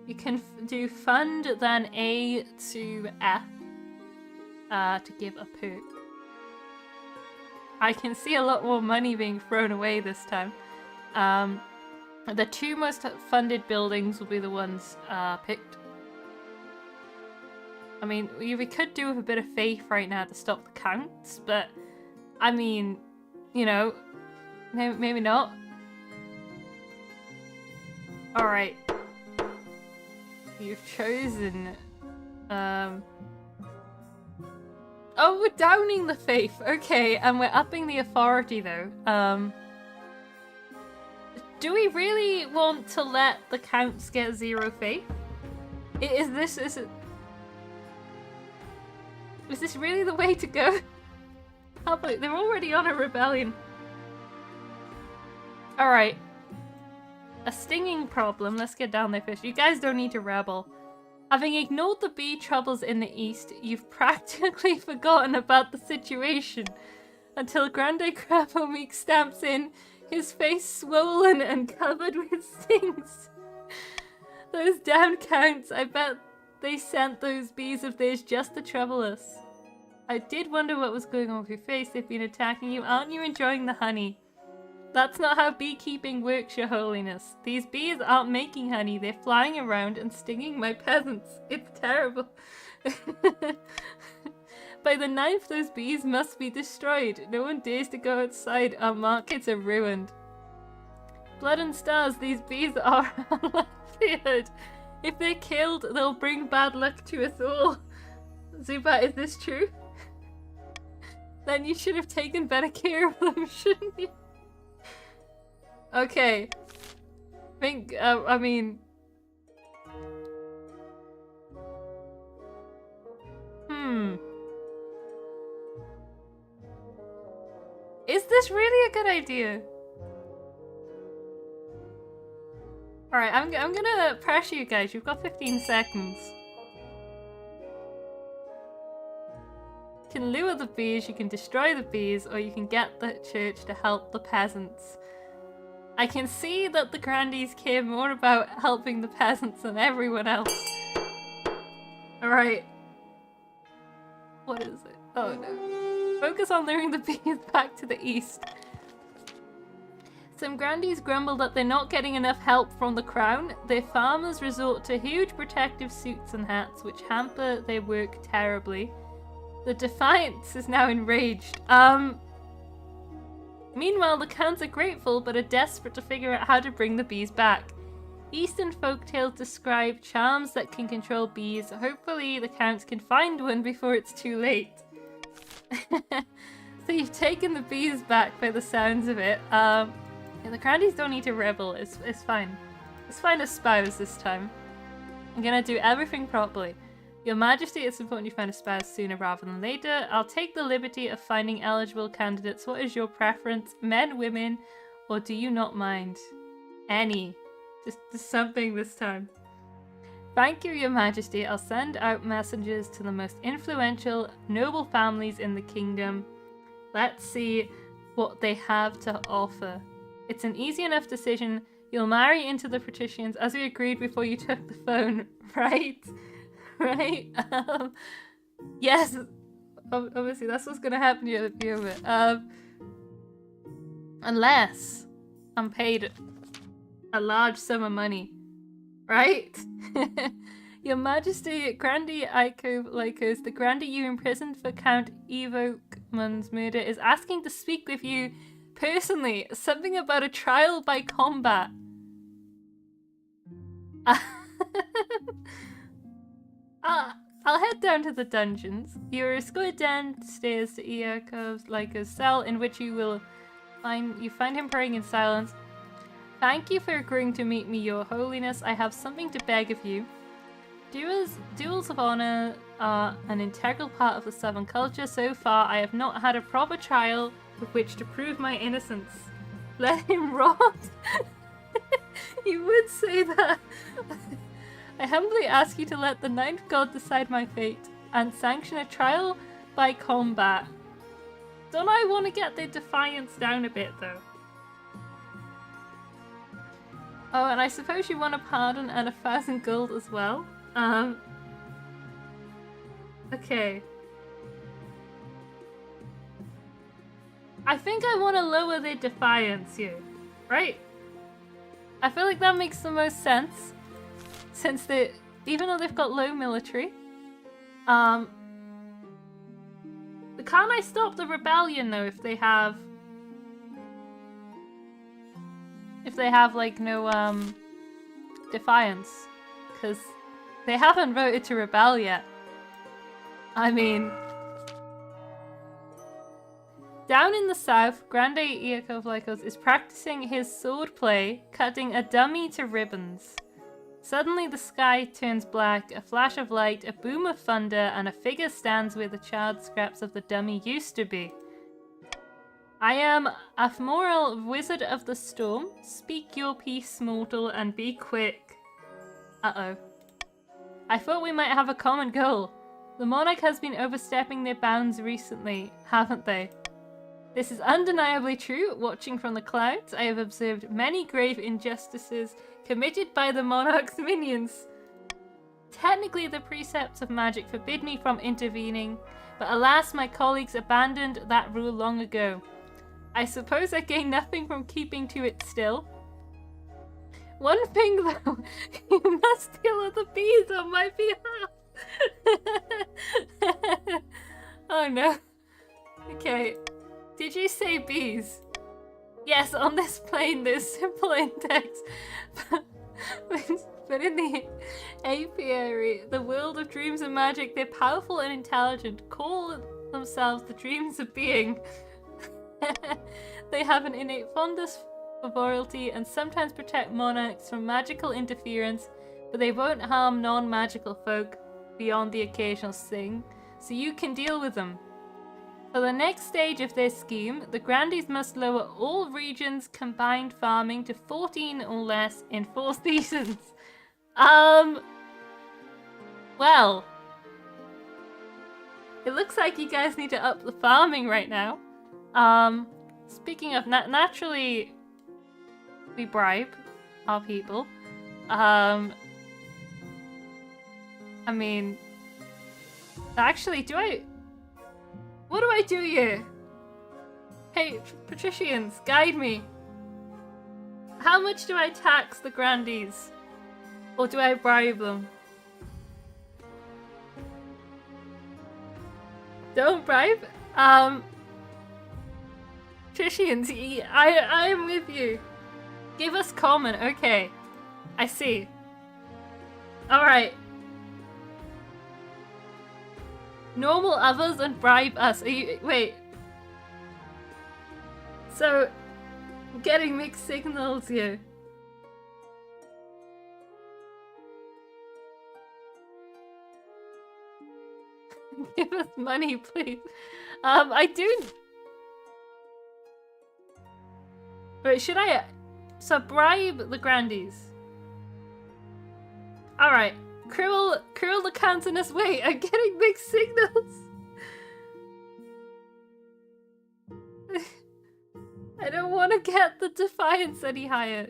You can do fund then A to F to give a perk. I can see a lot more money being thrown away this time. The 2 most funded buildings will be the ones picked. I mean, we could do with a bit of faith right now to stop the counts, but I mean, you know, Maybe not. Alright. You've chosen... Oh, we're downing the faith. Okay, and we're upping the authority though. Do we really want to let the counts get 0 faith? Is this really the way to go? How about they're already on a rebellion? Alright. A stinging problem. Let's get down there first. You guys don't need to rebel. Having ignored the bee troubles in the east, you've practically forgotten about the situation. Until Grande Crapomeek stamps in, his face swollen and covered with stings. Those down counts, I bet they sent those bees of theirs just to trouble us. I did wonder what was going on with your face. They've been attacking you. Aren't you enjoying the honey? That's not how beekeeping works, Your Holiness. These bees aren't making honey. They're flying around and stinging my peasants. It's terrible. By the 9th, those bees must be destroyed. No one dares to go outside. Our markets are ruined. Blood and stars, these bees are our livelihood. If they're killed, they'll bring bad luck to us all. Zubat, is this true? Then you should have taken better care of them, shouldn't you? Okay. I mean... Is this really a good idea? Alright, I'm gonna pressure you guys. You've got 15 seconds. You can lure the bees, you can destroy the bees, or you can get the church to help the peasants. I can see that the Grandies care more about helping the peasants than everyone else. Alright. What is it? Oh no. Focus on luring the bees back to the east. Some Grandies grumble that they're not getting enough help from the crown. Their farmers resort to huge protective suits and hats, which hamper their work terribly. The Defiance is now enraged. Meanwhile, the Counts are grateful, but are desperate to figure out how to bring the bees back. Eastern folktales describe charms that can control bees. Hopefully, the Counts can find one before it's too late. So you've taken the bees back by the sounds of it. Yeah, the Grandies don't need to rebel. It's fine. Let's find a spouse this time. I'm gonna do everything properly. Your Majesty, it's important you find a spouse sooner rather than later. I'll take the liberty of finding eligible candidates. What is your preference? Men, women, or do you not mind? Any. Just something this time. Thank you, Your Majesty. I'll send out messengers to the most influential, noble families in the kingdom. Let's see what they have to offer. It's an easy enough decision. You'll marry into the patricians as we agreed before you took the phone, right? Right? Yes. Obviously, that's what's gonna happen to you view of it. Unless I'm paid a large sum of money. Right? Your Majesty, Grandi Iko Lycos, the Grandi you imprisoned for Count Evokman's murder, is asking to speak with you personally. Something about a trial by combat. I'll head down to the dungeons. You're escorted downstairs to Iakov's Lycos' cell, in which you find him praying in silence. Thank you for agreeing to meet me, Your Holiness. I have something to beg of you. Duels of honor are an integral part of the Southern culture. So far, I have not had a proper trial with which to prove my innocence. Let him rot. You would say that. I humbly ask you to let the Ninth God decide my fate and sanction a trial by combat. Don't I want to get the defiance down a bit, though? Oh, and I suppose you want a pardon and 1,000 gold as well? Okay. I think I want to lower their defiance here, right? I feel like that makes the most sense, since even though they've got low military. Can't I stop the rebellion though if they have if they have like no defiance, because they haven't voted to rebel yet. I mean, down in the south, Grande Iakovlykos is practicing his swordplay, cutting a dummy to ribbons. Suddenly the sky turns black, a flash of light, a boom of thunder, and a figure stands where the charred scraps of the dummy used to be. I am Afmoral, Wizard of the Storm. Speak your peace, mortal, and be quick. Uh-oh. I thought we might have a common goal. The monarch has been overstepping their bounds recently, haven't they? This is undeniably true. Watching from the clouds, I have observed many grave injustices committed by the monarch's minions. Technically, the precepts of magic forbid me from intervening, but alas, my colleagues abandoned that rule long ago. I suppose I gain nothing from keeping to it still. One thing though, you must deal with the bees on my behalf. Oh no. Okay. Did you say bees? Yes, on this plane there's simple index. But in the apiary, the world of dreams and magic, they're powerful and intelligent, call themselves the dreams of being. They have an innate fondness for royalty and sometimes protect monarchs from magical interference, but they won't harm non-magical folk beyond the occasional sting, so you can deal with them. For the next stage of their scheme, the Grandies must lower all regions' combined farming to 14 or less in 4 seasons. Well, it looks like you guys need to up the farming right now. Speaking of, naturally, we bribe our people. I mean, actually, what do I do here? Hey, patricians, guide me. How much do I tax the Grandies? Or do I bribe them? Don't bribe? Patricians, I am with you. Give us common, okay. I see. Alright. Normal others and bribe us. Wait. So, I'm getting mixed signals here. Give us money, please. I do. Wait, should I? So bribe the Grandies. All right. Krill the cantoness. Wait, I'm getting mixed signals. I don't want to get the defiance any higher.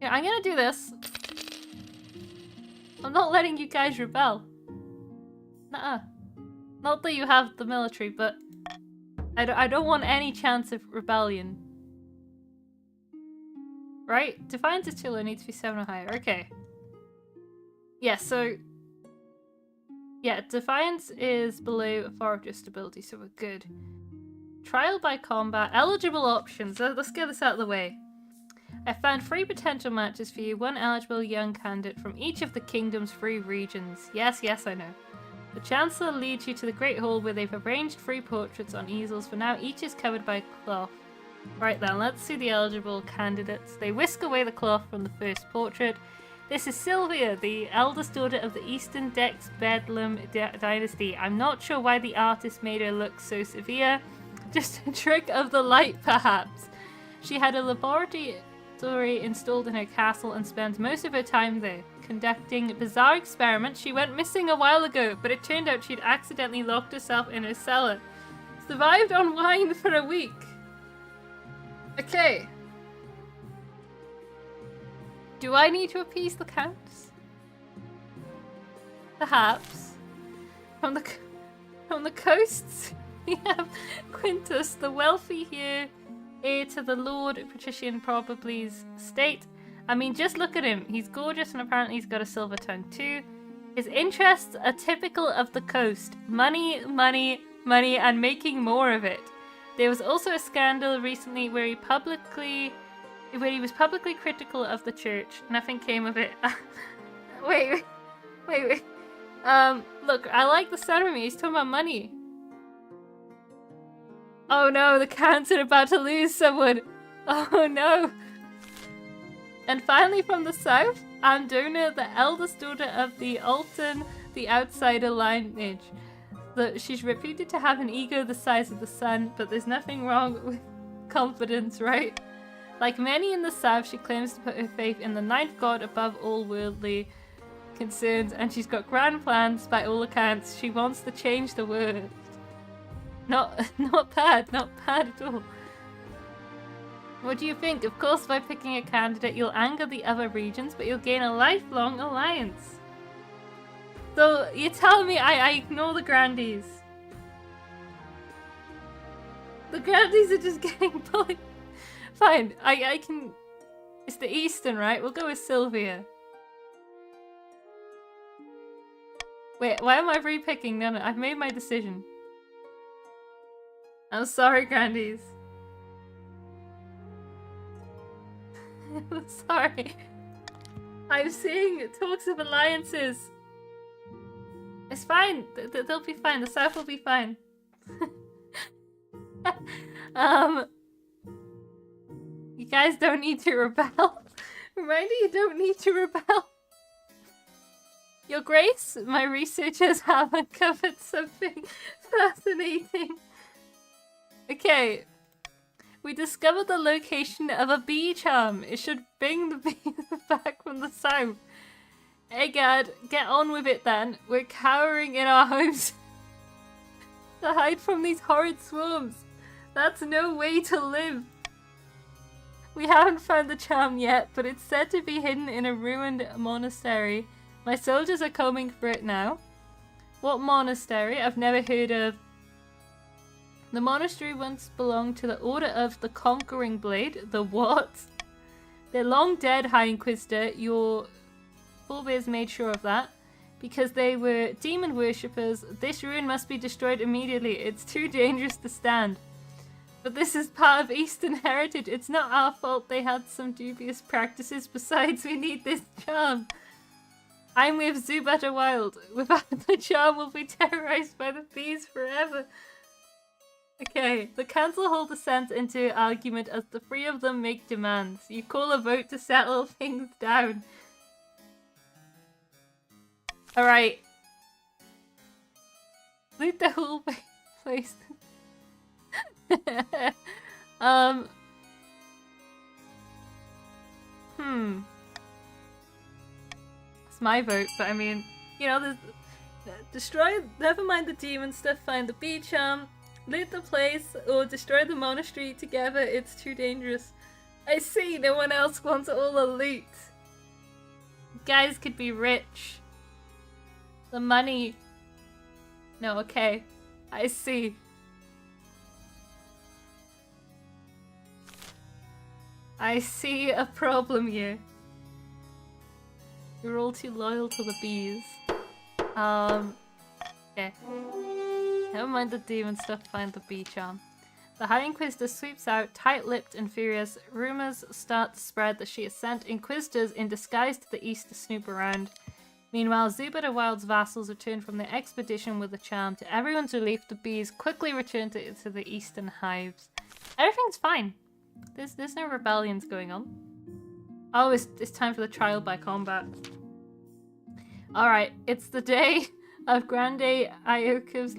Yeah, I'm gonna do this. I'm not letting you guys rebel. Nuh-uh. Not that you have the military, but I don't want any chance of rebellion. Right? Defiance is too low, needs to be 7 or higher. Okay. Yeah, so... yeah, Defiance is below Forager's ability, so we're good. Trial by combat. Eligible options. Let's get this out of the way. I found 3 potential matches for you. 1 eligible young candidate from each of the kingdom's 3 regions. Yes, I know. The Chancellor leads you to the Great Hall where they've arranged 3 portraits on easels. For now, each is covered by cloth. Right then, let's see the eligible candidates. They whisk away the cloth from the first portrait. This is Sylvia, the eldest daughter of the Eastern Dex Bedlam dynasty. I'm not sure why the artist made her look so severe. Just a trick of the light, perhaps. She had a laboratory installed in her castle and spends most of her time there, conducting bizarre experiments. She went missing a while ago, but it turned out she'd accidentally locked herself in her cellar. Survived on wine for a week. Okay. Do I need to appease the counts? Perhaps. From the coasts, we have Quintus, the wealthy here, heir to the Lord Patrician Probably's estate. I mean, just look at him. He's gorgeous and apparently he's got a silver tongue too. His interests are typical of the coast. Money, money, money, and making more of it. There was also a scandal recently where he was publicly critical of the church. Nothing came of it. Wait. Look, I like the sound of me. He's talking about money. Oh no, the Count's about to lose someone. Oh no. And finally from the south, Andona, the eldest daughter of the Alton, the outsider lineage. She's reputed to have an ego the size of the sun, but there's nothing wrong with confidence, right? Like many in the south, she claims to put her faith in the ninth god above all worldly concerns, and she's got grand plans by all accounts. She wants to change the world. Not bad at all. What do you think? Of course, by picking a candidate, you'll anger the other regions, but you'll gain a lifelong alliance. So, you're telling me I ignore the Grandies? The Grandies are just getting bullied. Fine, I can... It's the Eastern, right? We'll go with Sylvia. Wait, why am I repicking? No, I've made my decision. I'm sorry, Grandies. I'm sorry. I'm seeing talks of alliances. It's fine. They'll be fine. The South will be fine. You guys don't need to rebel. Reminder, you don't need to rebel. Your Grace, my researchers have uncovered something fascinating. Okay. We discovered the location of a bee charm. It should bring the bees back from the south. Egad, get on with it then. We're cowering in our homes to hide from these horrid swarms. That's no way to live. We haven't found the charm yet, but it's said to be hidden in a ruined monastery. My soldiers are combing for it now. What monastery? I've never heard of. The monastery once belonged to the Order of the Conquering Blade. The what? They're long dead, High Inquisitor. Your forebears made sure of that. Because they were demon worshippers, this ruin must be destroyed immediately. It's too dangerous to stand. But this is part of Eastern heritage. It's not our fault they had some dubious practices. Besides, we need this charm. I'm with Zubat Wild. Without the charm, we'll be terrorized by the bees forever. Okay, the council hold dissent into argument as the three of them make demands. You call a vote to settle things down. Alright. Loot the whole place. It's my vote, but I mean, you know, destroy, never mind the demon stuff, find the bee charm, loot the place, or destroy the monastery together. It's too dangerous. I see, no one else wants all the loot. You guys could be rich. The money. No, okay. I see. I see a problem here. You're all too loyal to the bees. Okay. Never mind the demon stuff, find the bee charm. The High Inquisitor sweeps out, tight-lipped and furious. Rumors start to spread that she has sent Inquisitors in disguise to the east to snoop around. Meanwhile, Zubat Wild's vassals return from their expedition with the charm. To everyone's relief, the bees quickly return to the eastern hives. Everything's fine. There's no rebellions going on. Oh, it's time for the trial by combat. Alright, it's the day of Grande Ioka's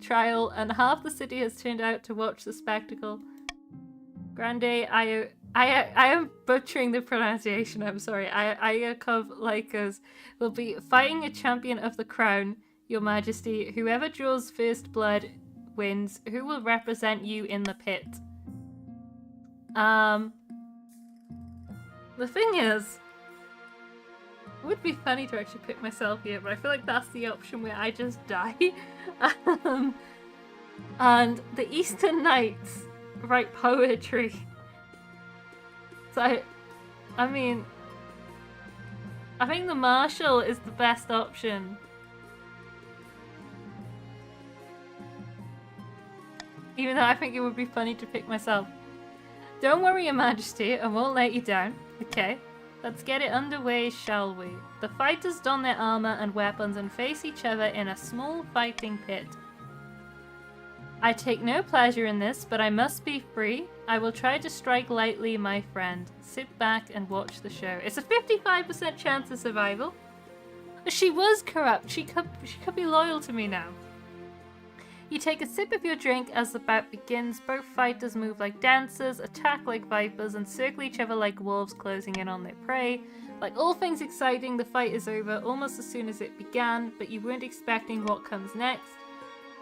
trial, and half the city has turned out to watch the spectacle. Grande I am butchering the pronunciation, I'm sorry. Iokov Lycos will be fighting a champion of the crown, Your Majesty. Whoever draws first blood wins. Who will represent you in the pit? The thing is, it would be funny to actually pick myself here, but I feel like that's the option where I just die. And the Eastern Knights write poetry. So, I mean, I think the Marshal is the best option. even though I think it would be funny to pick myself. Don't worry, Your Majesty, I won't let you down. Okay, let's get it underway, shall we? The fighters don their armor and weapons and face each other in a small fighting pit. I take no pleasure in this, but I must be free. I will try to strike lightly, my friend. Sit back and watch the show. It's a 55% chance of survival. She was corrupt. She could be loyal to me now. You take a sip of your drink as the bout begins. Both fighters move like dancers, attack like vipers, and circle each other like wolves closing in on their prey. Like all things exciting, the fight is over almost as soon as it began, but you weren't expecting what comes next.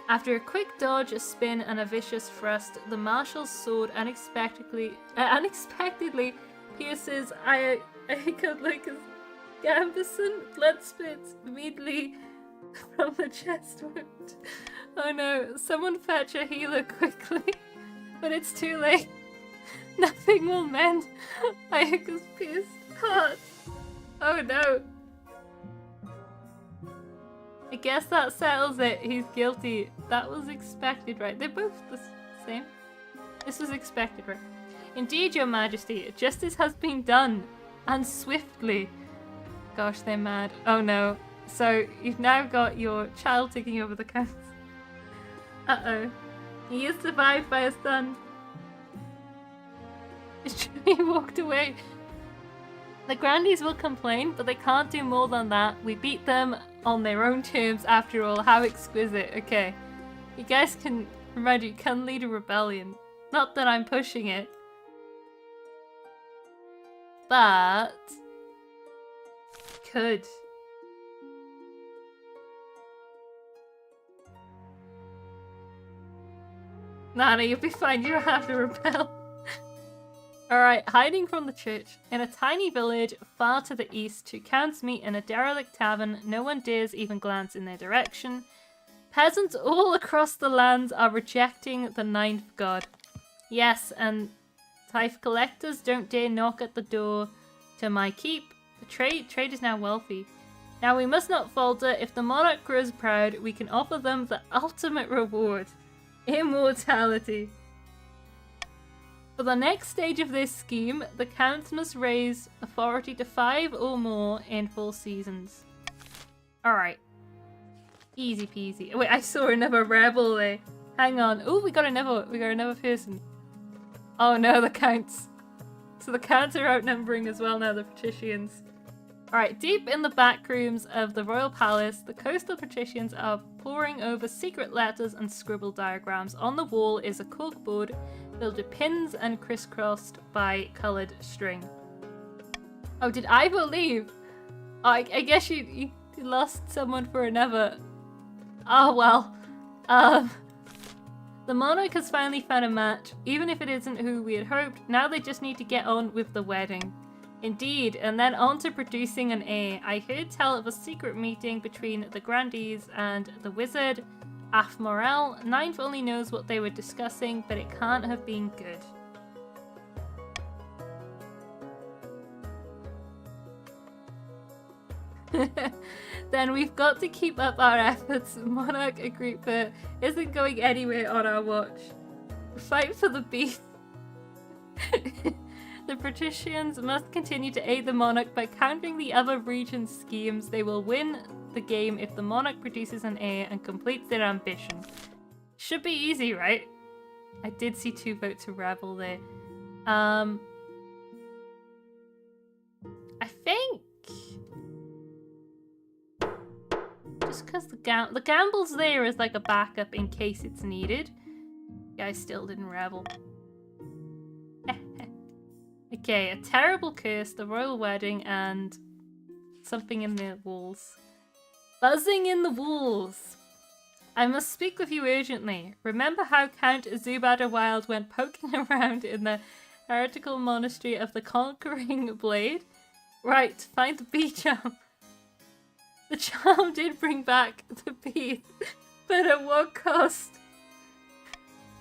After a quick dodge, a spin, and a vicious thrust, the marshal's sword unexpectedly pierces Iacoclicus Gambison. Blood spits immediately from the chest wound. Oh no, someone fetch a healer quickly. But it's too late. Nothing will mend Iacoclicus' pierced heart. Oh no. I guess that settles it. He's guilty. That was expected, right? They're both the same. This was expected, right? Indeed, Your Majesty, justice has been done. And swiftly. Gosh, they're mad. Oh no. So, you've now got your child taking over the counts. Uh-oh. He is survived by a son. He walked away. The Grandies will complain, but they can't do more than that. We beat them on their own terms after all. How exquisite. Okay. You guys can, remember, you can lead a rebellion. Not that I'm pushing it. But... could. Nana, you'll be fine. You don't have to rebel. Alright, hiding from the church. In a tiny village far to the east, two counts meet in a derelict tavern. No one dares even glance in their direction. Peasants all across the lands are rejecting the ninth god. Yes, and tithe collectors don't dare knock at the door to my keep. The trade is now wealthy. Now we must not falter. If the monarch grows proud, we can offer them the ultimate reward. Immortality. For the next stage of this scheme, the counts must raise authority to 5 or more in full seasons. Alright. Easy peasy. Wait, I saw another rebel there. Hang on. Oh, we got another person. Oh no, the counts. So the counts are outnumbering as well now, the patricians. Alright, deep in the back rooms of the royal palace, the coastal patricians are poring over secret letters and scribbled diagrams. On the wall is a corkboard filled with pins and crisscrossed by coloured string. Oh, did Ivo leave? Oh, I guess you lost someone for another. Oh well. The monarch has finally found a match, even if it isn't who we had hoped. Now they just need to get on with the wedding. Indeed, and then on to producing an heir. I heard tell of a secret meeting between the Grandies and the wizard, Afmorel. Ninth only knows what they were discussing, but it can't have been good. Then we've got to keep up our efforts. Monarch Agrippa isn't going anywhere on our watch. Fight for the beast. The patricians must continue to aid the monarch by countering the other region's schemes. They will win the game if the monarch produces an heir and completes their ambition. Should be easy, right? I did see 2 votes to rebel there. I think... just because the gamble's there as like a backup in case it's needed. You guys still didn't rebel. Okay, a terrible curse, the royal wedding, and something in the walls. Buzzing in the walls! I must speak with you urgently. Remember how Count Zubada-Wild went poking around in the heretical monastery of the Conquering Blade? Right, find the bee charm. The charm did bring back the bees, but at what cost?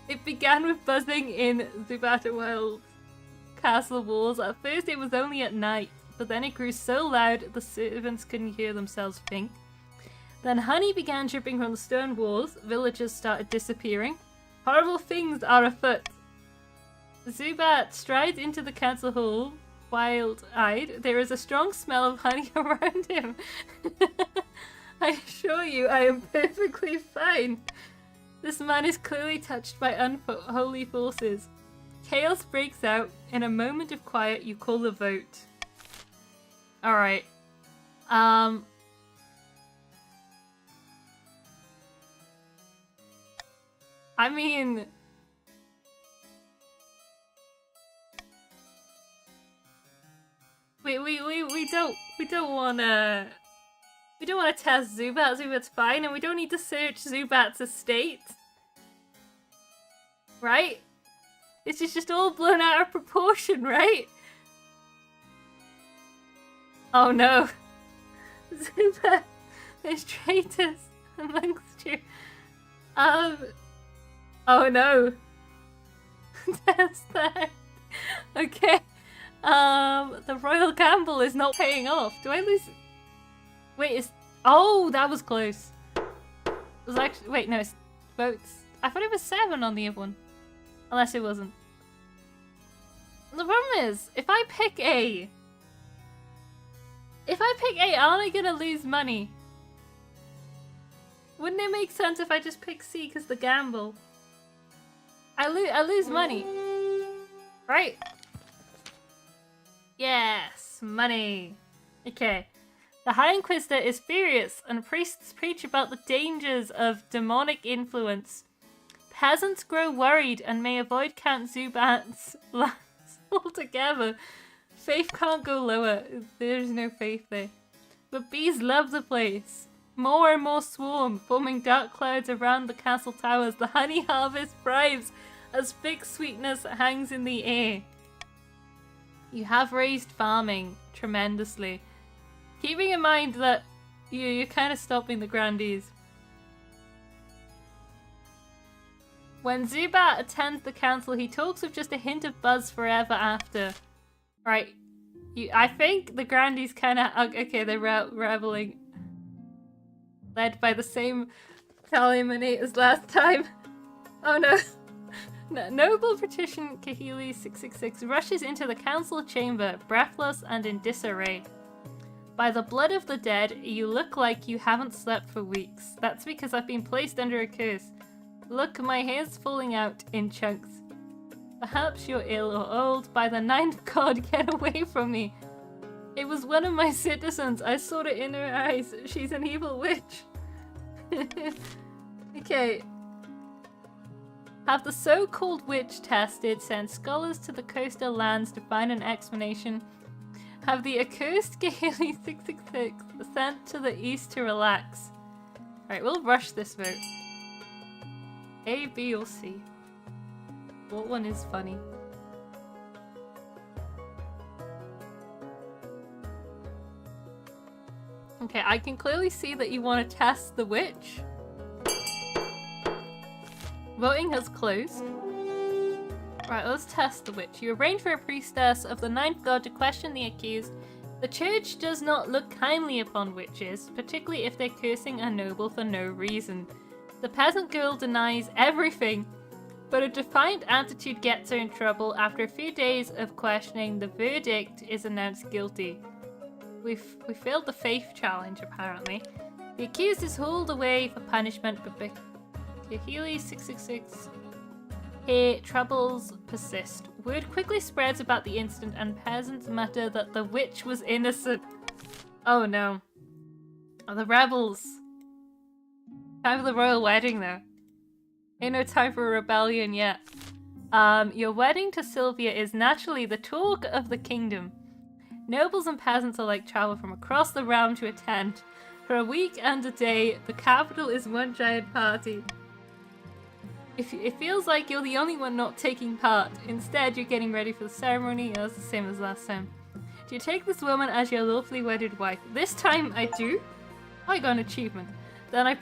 It began with buzzing in Zubada-Wild's castle walls. At first it was only at night, but then it grew so loud the servants couldn't hear themselves think. Then honey began dripping from the stone walls, villagers started disappearing. Horrible things are afoot. Zubat strides into the council hall, wild-eyed. There is a strong smell of honey around him. I assure you, I am perfectly fine. This man is clearly touched by unholy forces. Chaos breaks out. In a moment of quiet, you call the vote. Alright. I mean... We don't wanna test Zubat. Zubat's fine, and we don't need to search Zubat's estate. Right? This is just all blown out of proportion, right? Oh no. Zubat, there's traitors amongst you. Oh no. That's that. Okay. The royal gamble is not paying off. Do I lose? Wait, oh, that was close. It was actually, wait, no, it's votes. I thought it was 7 on the other one. Unless it wasn't. The problem is, if I pick A, aren't I gonna lose money? Wouldn't it make sense if I just pick C because the gamble? I lose money. Right? Yes, money. Okay. The High Inquisitor is furious, and priests preach about the dangers of demonic influence. Peasants grow worried and may avoid Count Zubat's lands altogether. Faith can't go lower. There's no faith there. But bees love the place. More and more swarm, forming dark clouds around the castle towers. The honey harvest thrives as thick sweetness hangs in the air. You have raised farming tremendously. Keeping in mind that you're kind of stopping the grandees. When Zubat attends the council, he talks with just a hint of buzz forever after. Right. I think the grandees kind of... Okay, they're rebelling. Led by the same Calumet as last time. Oh no. Noble Patrician Kahili 666 rushes into the council chamber, breathless and in disarray. By the blood of the dead, you look like you haven't slept for weeks. That's because I've been placed under a curse. Look, my hair's falling out in chunks. Perhaps you're ill or old. By the ninth god, get away from me. It was one of my citizens. I saw it in her eyes. She's an evil witch. Okay. Have the so-called witch tested, send scholars to the coastal lands to find an explanation. Have the accursed Gaily 666 sent to the east to relax. Alright, we'll rush this vote. A, B, or C? What one is funny? Okay, I can clearly see that you want to test the witch. Voting has closed. Right, let's test the witch. You arrange for a priestess of the ninth god to question the accused. The church does not look kindly upon witches, particularly if they're cursing a noble for no reason. The peasant girl denies everything, but a defiant attitude gets her in trouble. After a few days of questioning, the verdict is announced guilty. We failed the faith challenge, apparently. The accused is hauled away for punishment, but Kahili 666. Here, troubles persist. Word quickly spreads about the incident, and peasants mutter that the witch was innocent. Oh no. Oh, the rebels. Time for the royal wedding, though. Ain't no time for a rebellion yet. Your wedding to Sylvia is naturally the talk of the kingdom. Nobles and peasants alike travel from across the realm to attend. For a week and a day, the capital is one giant party. It feels like you're the only one not taking part. Instead, you're getting ready for the ceremony. Oh, it's the same as last time. Do you take this woman as your lawfully wedded wife? This time I do. I got an achievement. Then I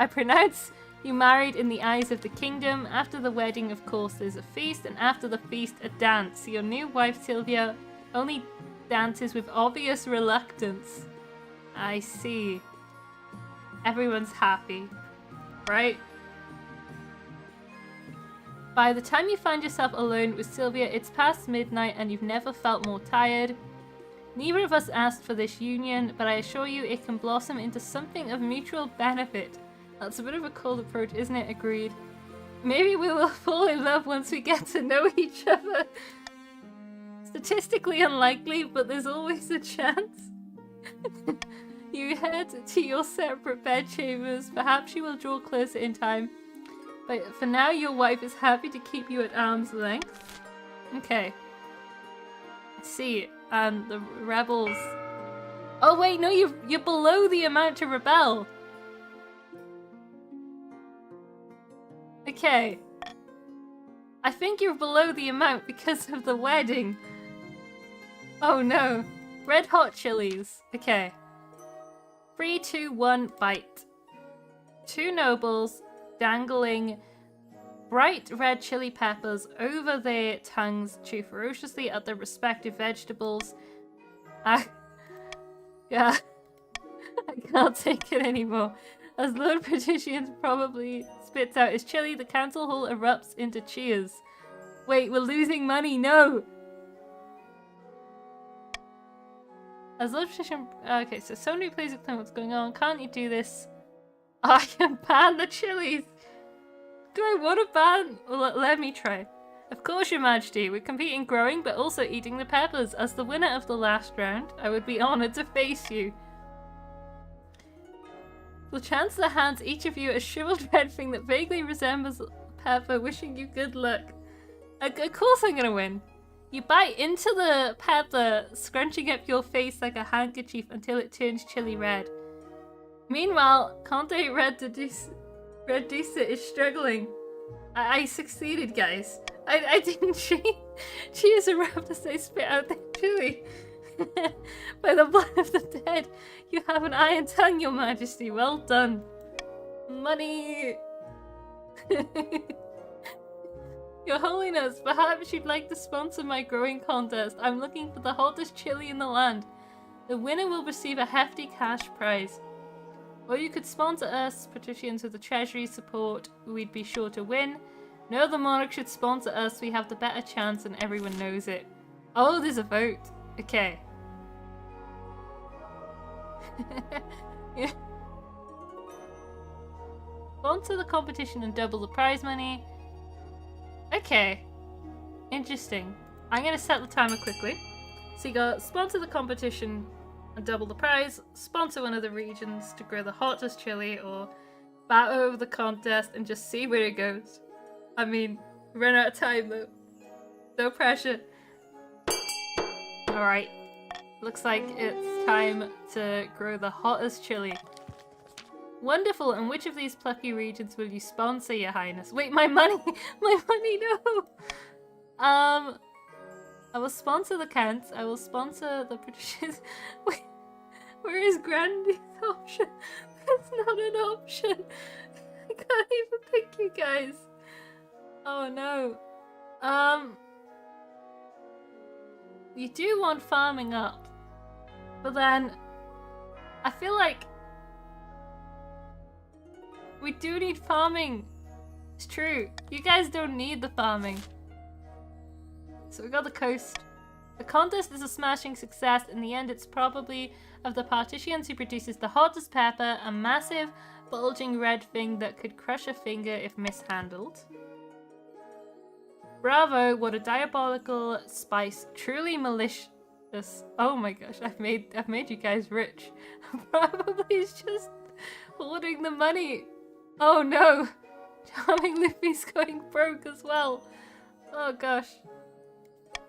pronounce you married in the eyes of the kingdom. After the wedding, of course, there's a feast, and after the feast, a dance. Your new wife, Sylvia, only dances with obvious reluctance. I see. Everyone's happy, right? By the time you find yourself alone with Sylvia, it's past midnight and you've never felt more tired. Neither of us asked for this union, but I assure you it can blossom into something of mutual benefit. That's a bit of a cold approach, isn't it? Agreed. Maybe we will fall in love once we get to know each other. Statistically unlikely, but there's always a chance. You head to your separate bedchambers. Perhaps you will draw closer in time. But for now, your wife is happy to keep you at arm's length. Okay. Let's see. The rebels... Oh wait, no, you're below the amount to rebel. Okay. I think you're below the amount because of the wedding. Oh no. Red hot chilies. Okay. 3, 2, 1, bite. 2 nobles dangling bright red chili peppers over their tongues chew ferociously at their respective vegetables. Yeah. I can't take it anymore. As Lord Patrician probably spits out his chili, the council hall erupts into cheers. Wait, we're losing money, no! As Lord Patrician... Okay, so somebody please explain what's going on. Can't you do this? I can ban the chilies! Do I want to ban? Well, let me try. Of course, Your Majesty. We're competing growing, but also eating the peppers. As the winner of the last round, I would be honoured to face you. The Chancellor hands each of you a shriveled red thing that vaguely resembles pepper, wishing you good luck. Of course I'm gonna win. You bite into the pepper, scrunching up your face like a handkerchief until it turns chilly red. Meanwhile, Conte Reducer is struggling. I succeeded, guys. I didn't cheers around as they spit out their chili. By the blood of the dead, you have an iron tongue, Your Majesty. Well done. Money. Your Holiness, perhaps you'd like to sponsor my growing contest. I'm looking for the hottest chili in the land. The winner will receive a hefty cash prize. Or you could sponsor us, patricians, with the treasury support. We'd be sure to win. No other monarch should sponsor us. We have the better chance and everyone knows it. Oh, there's a vote. Okay. Yeah. Sponsor the competition and double the prize money. Okay. Interesting. I'm going to set the timer quickly. So you got sponsor the competition and double the prize, sponsor one of the regions to grow the hottest chili, or battle over the contest and just see where it goes. I mean, run out of time though. No pressure. Alright. Looks like it's time to grow the hottest chili. Wonderful, and which of these plucky regions will you sponsor, Your Highness? Wait, my money! My money, no! I will sponsor the Kents, I will sponsor the British... Wait, where is Grandy's option? That's not an option! I can't even pick you guys! Oh no. You do want farming up, but then I feel like we do need farming. It's true. You guys don't need the farming. So we got the coast. The contest is a smashing success. In the end, it's probably of the Particians who produces the hottest pepper, a massive, bulging red thing that could crush a finger if mishandled. Bravo, what a diabolical spice, truly malicious. Oh my gosh, I've made you guys rich. Probably is just hoarding the money. Oh no, Charming Luffy's going broke as well. Oh gosh.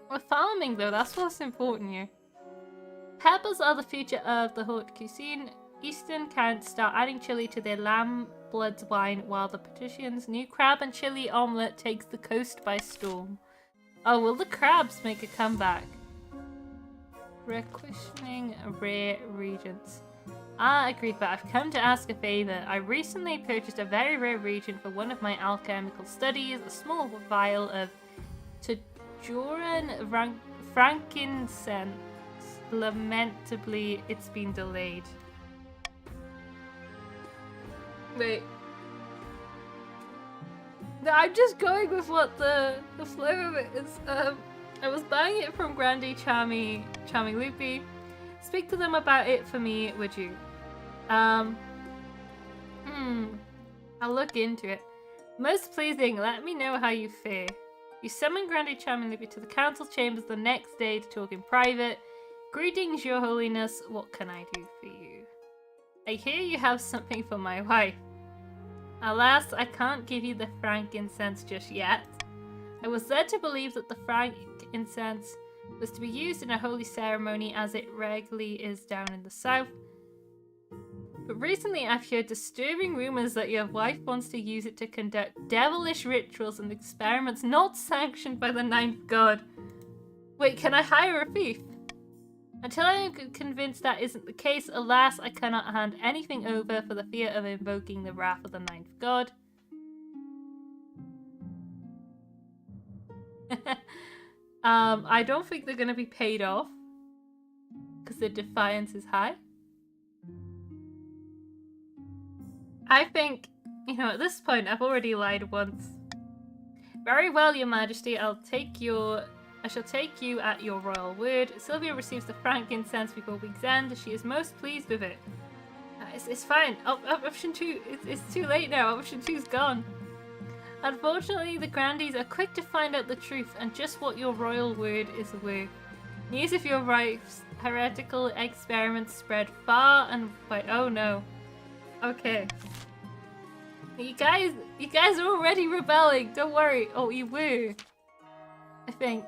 We're farming though, that's what's important here. Peppers are the future of the haute cuisine. Eastern counts start adding chili to their lamb bloods wine, while the patricians' new crab and chili omelette takes the coast by storm. Oh, will the crabs make a comeback? Requisitioning rare regents. Ah, agreed, but I've come to ask a favour. I recently purchased a very rare regent for one of my alchemical studies, a small vial of Tajoran frankincense. Lamentably, it's been delayed. Wait. No, I'm just going with what the flow of it is. I was buying it from Grandy Charming Loopy. Speak to them about it for me, would you? I'll look into it. Most pleasing, let me know how you fare. You summon Grandy Charming Loopy to the council chambers the next day to talk in private. Greetings, your holiness. What can I do for you? I hear you have something for my wife. Alas, I can't give you the frankincense just yet. I was led to believe that the frankincense was to be used in a holy ceremony as it regularly is down in the south. But recently I've heard disturbing rumors that your wife wants to use it to conduct devilish rituals and experiments not sanctioned by the ninth god. Wait, can I hire a thief? Until I am convinced that isn't the case, alas, I cannot hand anything over for the fear of invoking the wrath of the ninth god. I don't think they're going to be paid off because their defiance is high. I think, you know, at this point, I've already lied once. Very well, your majesty, I shall take you at your royal word. Sylvia receives the frankincense before week's end. She is most pleased with it. It's fine. Option 2, it's too late now. Option 2's gone. Unfortunately, the Grandies are quick to find out the truth and just what your royal word is worth. News of your wife's heretical experiments spread far and wide. Oh no. Okay. You guys are already rebelling. Don't worry. Oh, you were. I think.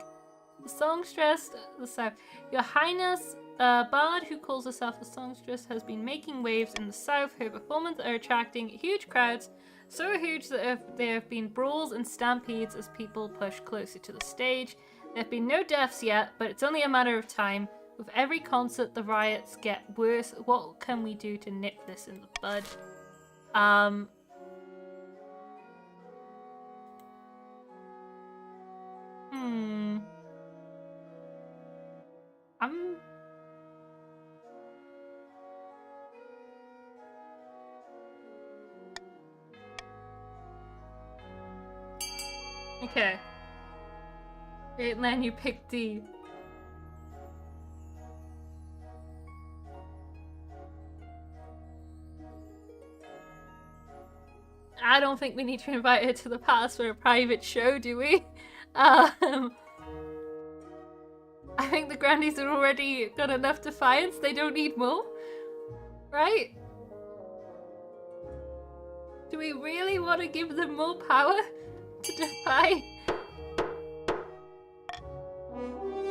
The songstress, the south. Your Highness, a bard who calls herself the songstress, has been making waves in the south. Her performances are attracting huge crowds, so huge that there have been brawls and stampedes as people push closer to the stage. There have been no deaths yet, but it's only a matter of time. With every concert, the riots get worse. What can we do to nip this in the bud? Okay. Len, you pick D. I don't think we need to invite her to the palace for a private show, do we? I think the Grandies have already got enough defiance, they don't need more. Right? Do we really want to give them more power to defy?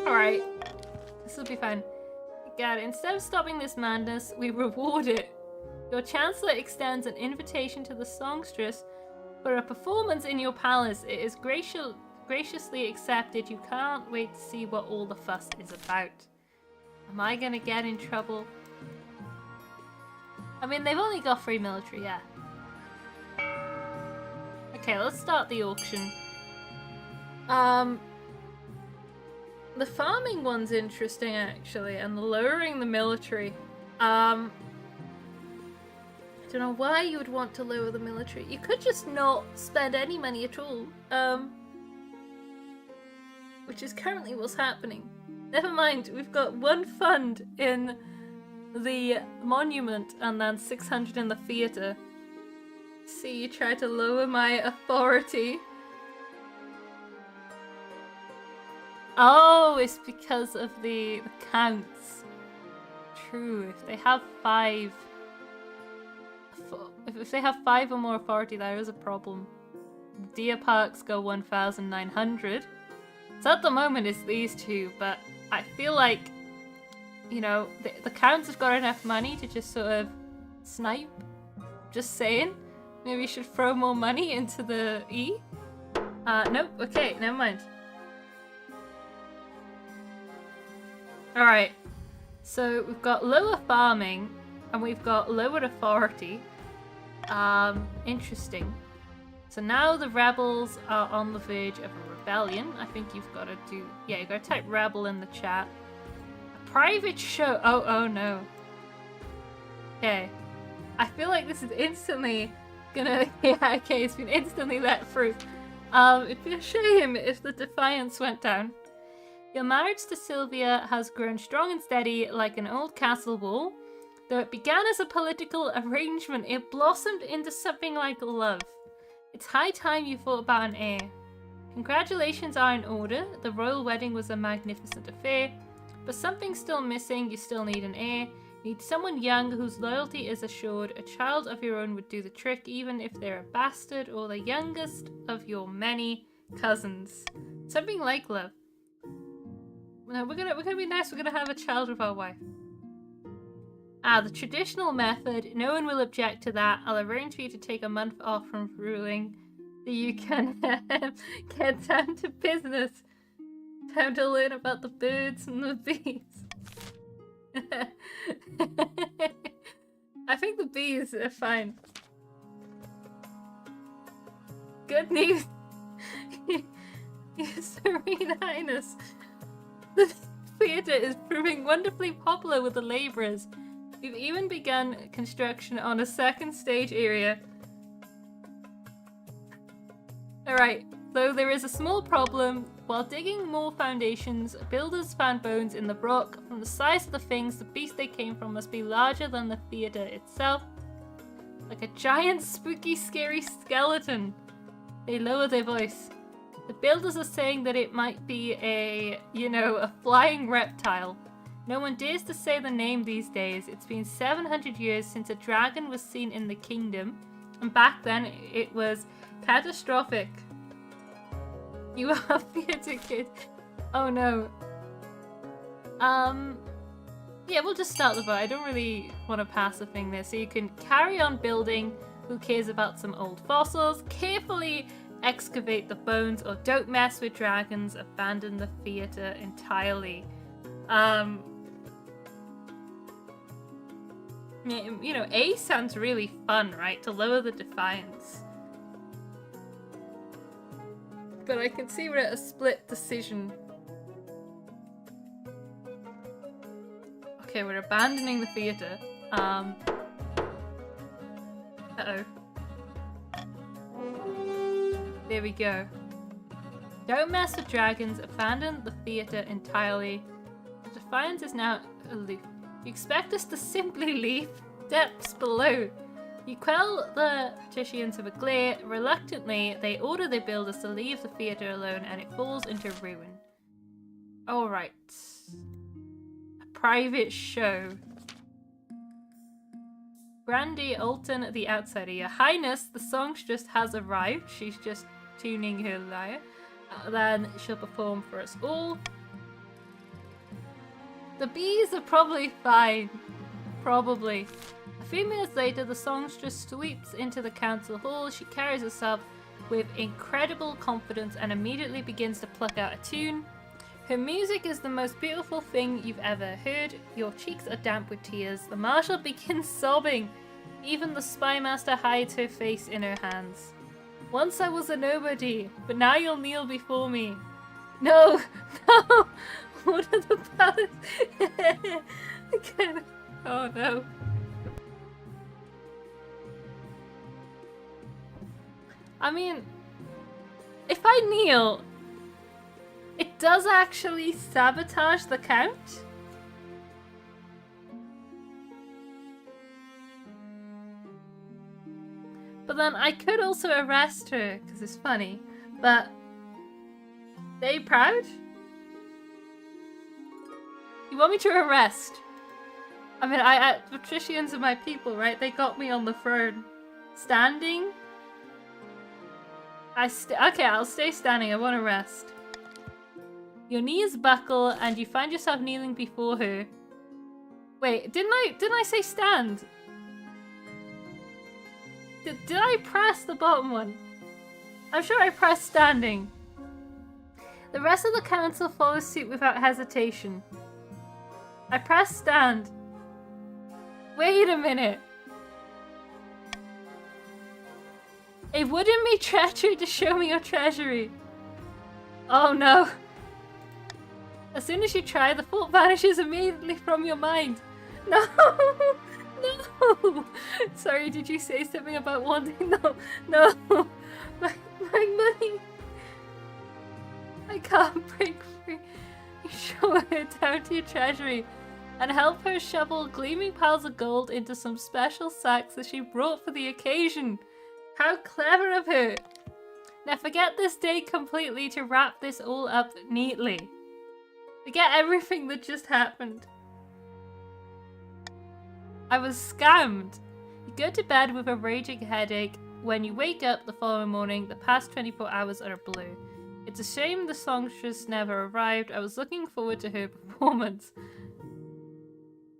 Alright. This will be fine. Got it. Instead of stopping this madness, we reward it. Your Chancellor extends an invitation to the songstress for a performance in your palace. It is graciously accepted. You can't wait to see what all the fuss is about. Am I gonna get in trouble? I mean, they've only got 3 military, yeah. Okay, let's start the auction. The farming one's interesting, actually, and the lowering the military. I don't know why you would want to lower the military. You could just not spend any money at all. Which is currently what's happening. Never mind, we've got 1 fund in the monument and then 600 in the theatre. See, you try to lower my authority. Oh, it's because of the counts. True, if they have 5... If they have 5 or more authority, there is a problem. Deer Parks go 1,900. So at the moment it's these 2, but I feel like, you know, the counts have got enough money to just sort of snipe. Just saying. Maybe we should throw more money into the E? Nope. Okay, never mind. Alright. So we've got lower farming and we've got lower authority. Interesting. So now the rebels are on the verge of a rebellion. I think you've got to do... Yeah, you've got to type rebel in the chat. A private show... Oh no. Okay. I feel like this is instantly Yeah, okay, it's been instantly let through. It'd be a shame if the Defiance went down. Your marriage to Sylvia has grown strong and steady like an old castle wall. Though it began as a political arrangement, it blossomed into something like love. It's high time you thought about an heir. Congratulations are in order. The royal wedding was a magnificent affair. But something's still missing. You still need an heir. You need someone young whose loyalty is assured. A child of your own would do the trick, even if they're a bastard or the youngest of your many cousins. Something like love. No, we're gonna be nice. We're gonna have a child with our wife. The traditional method. No one will object to that. I'll arrange for you to take a month off from ruling, so you can get down to business. Time to learn about the birds and the bees. I think the bees are fine. Good news, Your Serene Highness. The theatre is proving wonderfully popular with the labourers. We've even begun construction on a second stage area. Alright, though there is a small problem. While digging more foundations, builders found bones in the rock. From the size of the things, the beast they came from must be larger than the theatre itself. Like a giant, spooky, scary skeleton. They lower their voice. The builders are saying that it might be a flying reptile. No one dares to say the name these days. It's been 700 years since a dragon was seen in the kingdom, and back then it was catastrophic. You are theatre kid. Oh no. Yeah, we'll just start the vote. I don't really want to pass a thing there. So you can carry on building. Who cares about some old fossils? Carefully excavate the bones, or don't mess with dragons. Abandon the theatre entirely. You know, A sounds really fun, right? To lower the Defiance. But I can see we're at a split decision. Okay, we're abandoning the theatre. Uh-oh. There we go. Don't mess with dragons. Abandon the theatre entirely. The Defiance is now aloof. You expect us to simply leave? Depths below. You quell the patricians of a glare. Reluctantly, they order their builders to leave the theatre alone, and it falls into ruin. Alright. A private show. Brandy Alton, the outsider. Your Highness, the songstress has arrived. She's just tuning her lyre. Then she'll perform for us all. The bees are probably fine. Probably. A few minutes later, the songstress sweeps into the council hall. She carries herself with incredible confidence and immediately begins to pluck out a tune. Her music is the most beautiful thing you've ever heard. Your cheeks are damp with tears. The marshal begins sobbing. Even the spymaster hides her face in her hands. Once I was a nobody, but now you'll kneel before me. No! No! What are the palace? Again. Oh no. I mean, if I kneel, it does actually sabotage the count? But then I could also arrest her, because it's funny. But, they proud? You want me to arrest? I mean, patricians are my people, right? They got me on the throne. Standing? Okay, I'll stay standing. I want to rest. Your knees buckle and you find yourself kneeling before her. Wait, didn't I say stand? Did I press the bottom one? I'm sure I pressed standing. The rest of the council follows suit without hesitation. I pressed stand. Wait a minute. It wouldn't be treachery to show me your treasury. Oh no. As soon as you try, the thought vanishes immediately from your mind. No! No! Sorry, did you say something about wanting? No, my money. I can't break free. You show her down to your treasury and help her shovel gleaming piles of gold into some special sacks that she brought for the occasion. How clever of her! Now forget this day completely to wrap this all up neatly. Forget everything that just happened. I was scammed. You go to bed with a raging headache. When you wake up the following morning, the past 24 hours are blue. It's a shame the songstress never arrived. I was looking forward to her performance.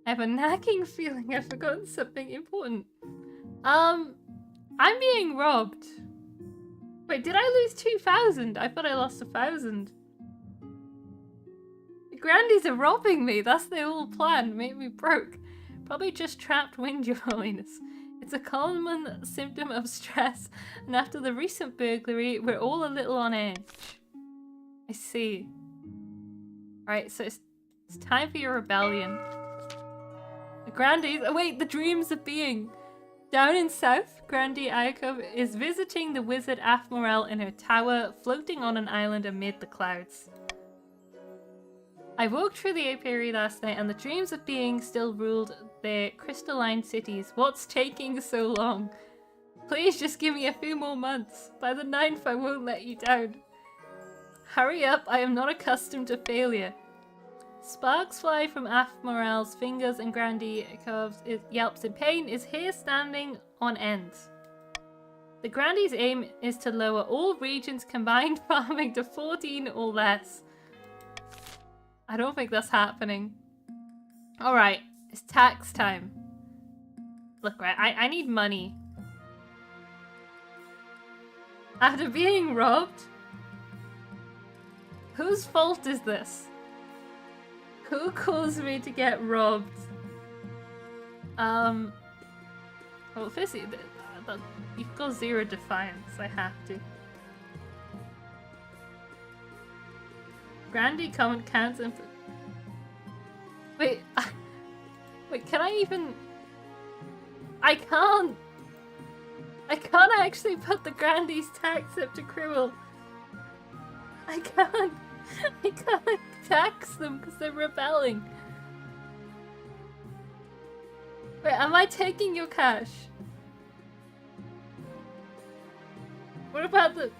I have a nagging feeling I've forgotten something important. I'm being robbed. Wait, did I lose 2,000? I thought I lost 1,000. The Grandies are robbing me. That's their whole plan. Make me broke. Probably just trapped wind, Your Holiness. It's a common symptom of stress, and after the recent burglary, we're all a little on edge. I see. Alright, so it's time for your rebellion. The Grandies— oh wait, the Dreams of Being! Down in south, Grandi Ayakov is visiting the wizard Aphmorel in her tower, floating on an island amid the clouds. I walked through the apiary last night and the Dreams of Being still ruled their crystalline cities. What's taking so long? Please just give me a few more months. By the 9th I won't let you down. Hurry up, I am not accustomed to failure. Sparks fly from Aphmorel's fingers and Grandi yelps in pain, is here standing on end. The Grandi's aim is to lower all regions' combined farming to 14 or less. I don't think that's happening. Alright, it's tax time. Look, right, I need money. After being robbed? Whose fault is this? Who caused me to get robbed? Well, firstly, you've got 0 defiance. I have to. Grandi comment counts and... Wait, wait, can I even... I can't actually put the Grandi's tax up to Cruel. I can't tax them because they're rebelling. Wait, am I taking your cash? What about the...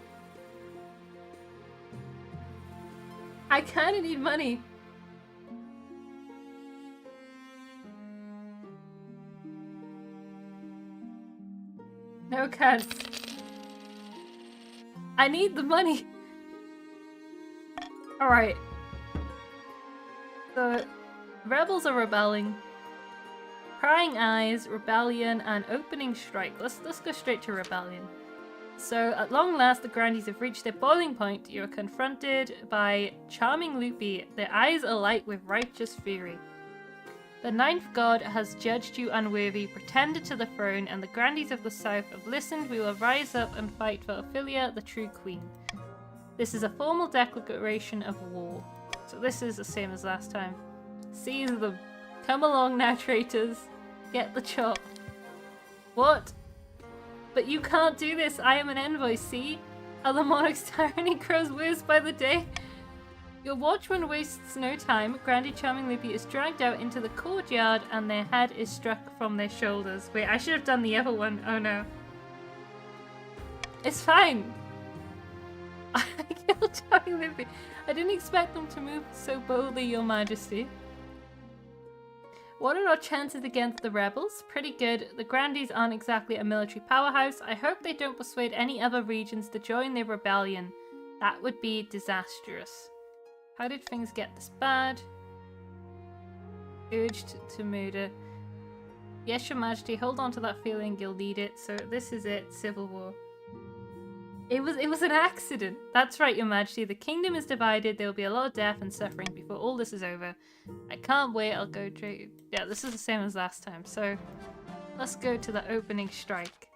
I kinda need money. No cats. I need the money. Alright. The rebels are rebelling. Prying eyes, rebellion, and opening strike. Let's go straight to rebellion. So, at long last, the Grandies have reached their boiling point. You are confronted by charming Lupi, their eyes alight with righteous fury. The 9th god has judged you unworthy, pretended to the throne, and the Grandies of the south have listened. We will rise up and fight for Ophelia, the true queen. This is a formal declaration of war. So this is the same as last time. Seize them. Come along now, traitors. Get the chop. What? But you can't do this. I am an envoy, see? How the monarch's tyranny grows worse by the day. Your watchman wastes no time. Grandi Charming Lupi is dragged out into the courtyard and their head is struck from their shoulders. Wait, I should have done the other one. Oh no. It's fine. I killed Charming Lupi. I didn't expect them to move so boldly, Your Majesty. What are our chances against the rebels? Pretty good. The Grandies aren't exactly a military powerhouse. I hope they don't persuade any other regions to join their rebellion. That would be disastrous. How did things get this bad? Urged to murder. Yes, Your Majesty, hold on to that feeling, you'll need it. So this is it, civil war. It was an accident. That's right, Your Majesty. The kingdom is divided. There will be a lot of death and suffering before all this is over. I can't wait. I'll go straight. Yeah, this is the same as last time. So let's go to the opening strike.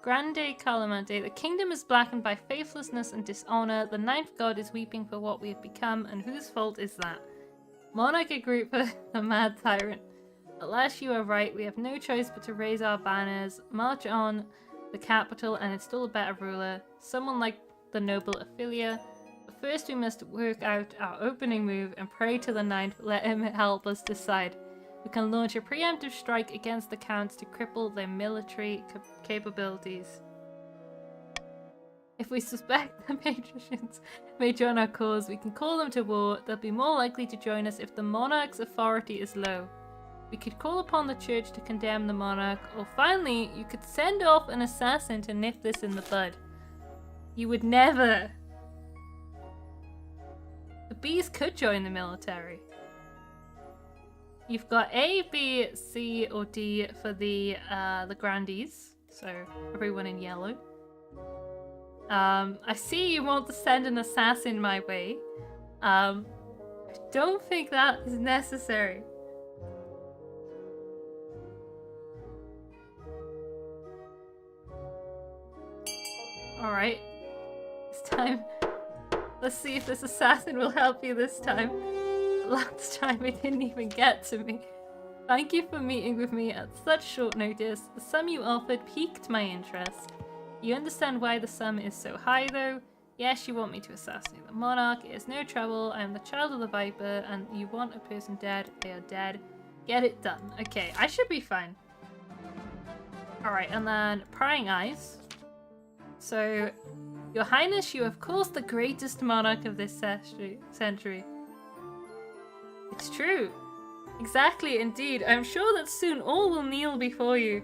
Grande Calamante. The kingdom is blackened by faithlessness and dishonor. The 9th god is weeping for what we have become, and whose fault is that? Monarch Agrippa, the mad tyrant. Alas, you are right. We have no choice but to raise our banners, march on the capital, and install a better ruler, someone like the noble Ophelia. But first we must work out our opening move and pray to the Ninth. Let him help us decide. We can launch a preemptive strike against the Counts to cripple their military capabilities. If we suspect the patricians may join our cause, we can call them to war. They'll be more likely to join us if the monarch's authority is low. We could call upon the church to condemn the monarch, or finally, you could send off an assassin to nip this in the bud. You would never. The bees could join the military. You've got A, B, C, or D for the grandees, so everyone in yellow. I see you want to send an assassin my way. I don't think that is necessary. Alright. This time, let's see if this assassin will help you this time. Last time it didn't even get to me. Thank you for meeting with me at such short notice. The sum you offered piqued my interest. You understand why the sum is so high though? Yes, you want me to assassinate the monarch. It is no trouble. I am the child of the Viper and you want a person dead. They are dead. Get it done. Okay, I should be fine. Alright, and then prying eyes. So, Your Highness, you are of course the greatest monarch of this century. It's true. Exactly, indeed. I am sure that soon all will kneel before you.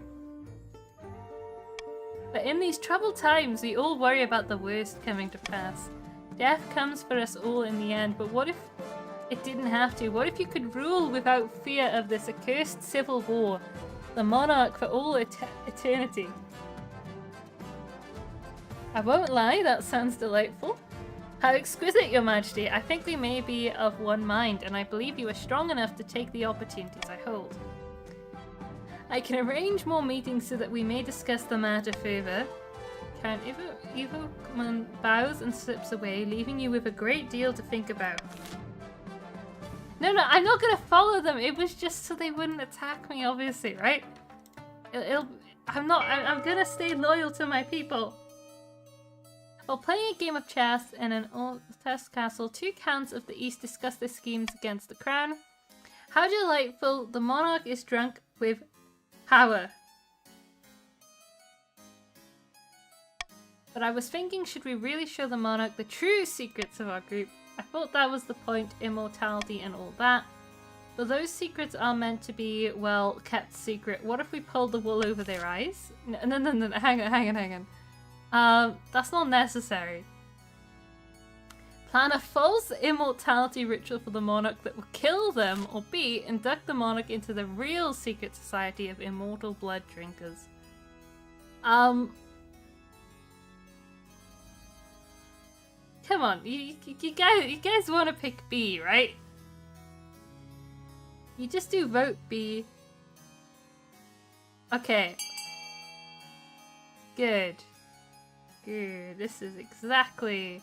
But in these troubled times, we all worry about the worst coming to pass. Death comes for us all in the end, but what if it didn't have to? What if you could rule without fear of this accursed civil war? The monarch for all eternity. I won't lie, that sounds delightful. How exquisite, Your Majesty. I think we may be of one mind, and I believe you are strong enough to take the opportunities I hold. I can arrange more meetings so that we may discuss the matter further. Count Ivo bows and slips away, leaving you with a great deal to think about. No, I'm not gonna follow them. It was just so they wouldn't attack me, obviously, right? I'm gonna stay loyal to my people. While playing a game of chess in an old test castle, two counts of the east discuss their schemes against the crown. How delightful! The monarch is drunk with power. But I was thinking, should we really show the monarch the true secrets of our group? I thought that was the point, immortality and all that. But those secrets are meant to be, well, kept secret. What if we pulled the wool over their eyes? No, hang on. That's not necessary. Plan a false immortality ritual for the monarch that will kill them, or B, induct the monarch into the real secret society of immortal blood drinkers. Come on, you guys want to pick B, right? You just do vote B. Okay. Good. This is exactly...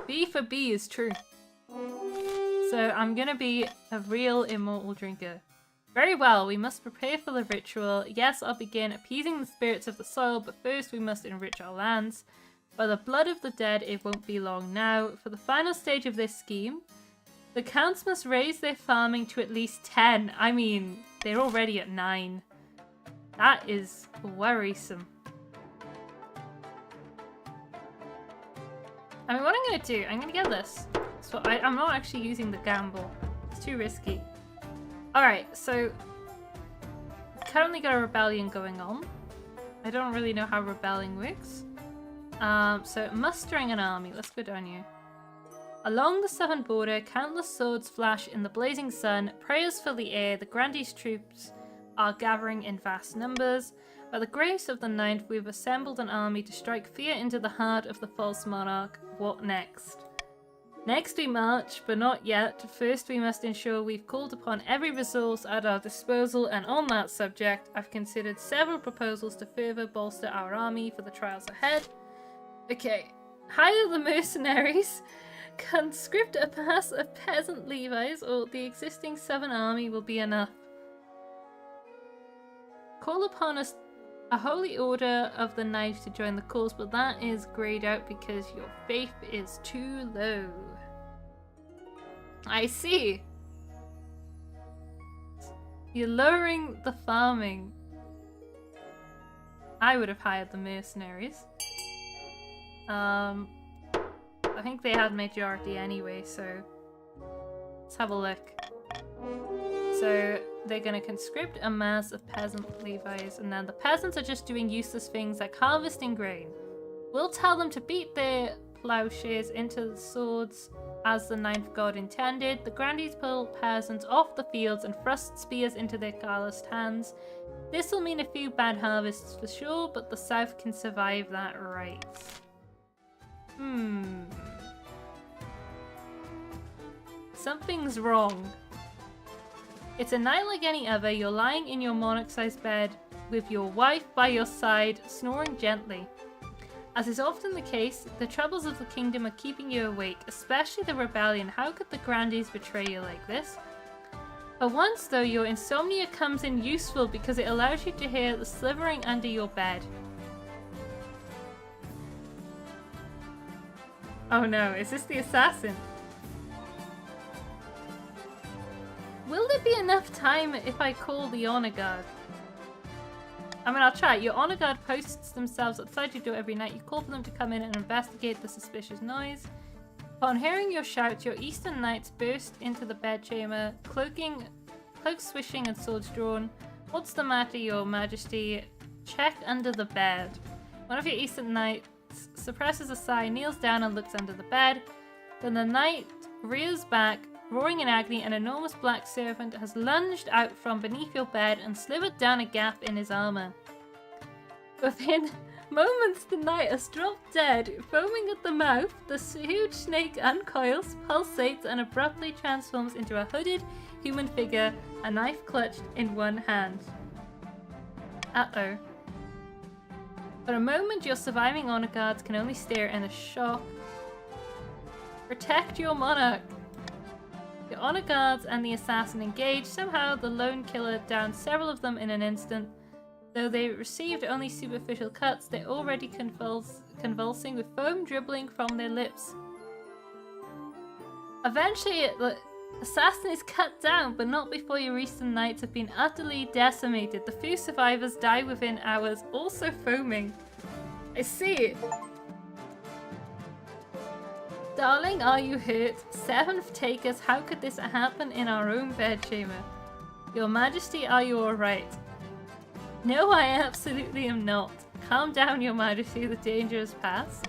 B for B is true. So I'm gonna be a real immortal drinker. Very well, we must prepare for the ritual. Yes, I'll begin appeasing the spirits of the soil, but first we must enrich our lands. By the blood of the dead, it won't be long now. For the final stage of this scheme, the counts must raise their farming to at least 10. I mean, they're already at 9. That is worrisome. I mean, what I'm going to do, I'm going to get this. So I'm not actually using the gamble. It's too risky. Alright, so currently got a rebellion going on. I don't really know how rebelling works. So mustering an army. Let's go down here. Along the southern border, countless swords flash in the blazing sun. Prayers fill the air. The Grandee's troops are gathering in vast numbers. By the grace of the Ninth, we've assembled an army to strike fear into the heart of the false monarch. What next? Next we march, but not yet. First we must ensure we've called upon every resource at our disposal, and on that subject, I've considered several proposals to further bolster our army for the trials ahead. Okay, hire the mercenaries Conscript a mass of peasant Levites, or the existing Southern army will be enough. Call upon a holy order of the knights to join the cause, but that is grayed out because your faith is too low. I see. You're lowering the farming. I would have hired the mercenaries. I think they had majority anyway, so let's have a look. So they're going to conscript a mass of peasant Levites, and then the peasants are just doing useless things like harvesting grain. We'll tell them to beat their plowshares into the swords as the ninth god intended. The grandees pull peasants off the fields and thrust spears into their calloused hands. This will mean a few bad harvests for sure, but the south can survive that right. Something's wrong. It's a night like any other. You're lying in your monarch-sized bed with your wife by your side, snoring gently. As is often the case, the troubles of the kingdom are keeping you awake, especially the rebellion. How could the grandees betray you like this? For once, though, your insomnia comes in useful because it allows you to hear the slithering under your bed. Oh no, is this the assassin? Will there be enough time if I call the honor guard? I mean, I'll try. Your honor guard posts themselves outside your door every night. You call for them to come in and investigate the suspicious noise. Upon hearing your shouts, your eastern knights burst into the bedchamber, cloaks swishing and swords drawn. What's the matter, your majesty? Check under the bed. One of your eastern knights suppresses a sigh, kneels down and looks under the bed. Then the knight rears back, roaring in agony. An enormous black serpent has lunged out from beneath your bed and slithered down a gap in his armor. Within moments, the knight has dropped dead. Foaming at the mouth, the huge snake uncoils, pulsates, and abruptly transforms into a hooded human figure, a knife clutched in one hand. Uh-oh. For a moment, your surviving honor guards can only stare in shock. Protect your monarch! The honor guards and the assassin engage. Somehow, the lone killer downed several of them in an instant. Though they received only superficial cuts, they're already convulsing with foam dribbling from their lips. Eventually, the assassin is cut down, but not before your eastern knights have been utterly decimated. The few survivors die within hours, also foaming. I see. Darling, are you hurt? Seventh takers, how could this happen in our own bedchamber? Your Majesty, are you alright? No, I absolutely am not. Calm down, Your Majesty, the danger has passed.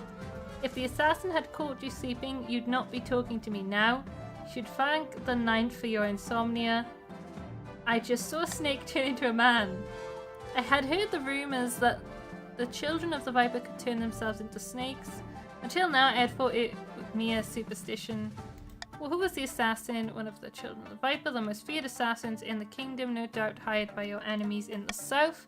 If the assassin had caught you sleeping, you'd not be talking to me now. You should thank the ninth for your insomnia. I just saw a snake turn into a man. I had heard the rumors that the children of the Viper could turn themselves into snakes. Until now, I had thought it mere superstition. Well, who was the assassin? One of the children of the Viper, the most feared assassins in the kingdom, no doubt hired by your enemies in the south.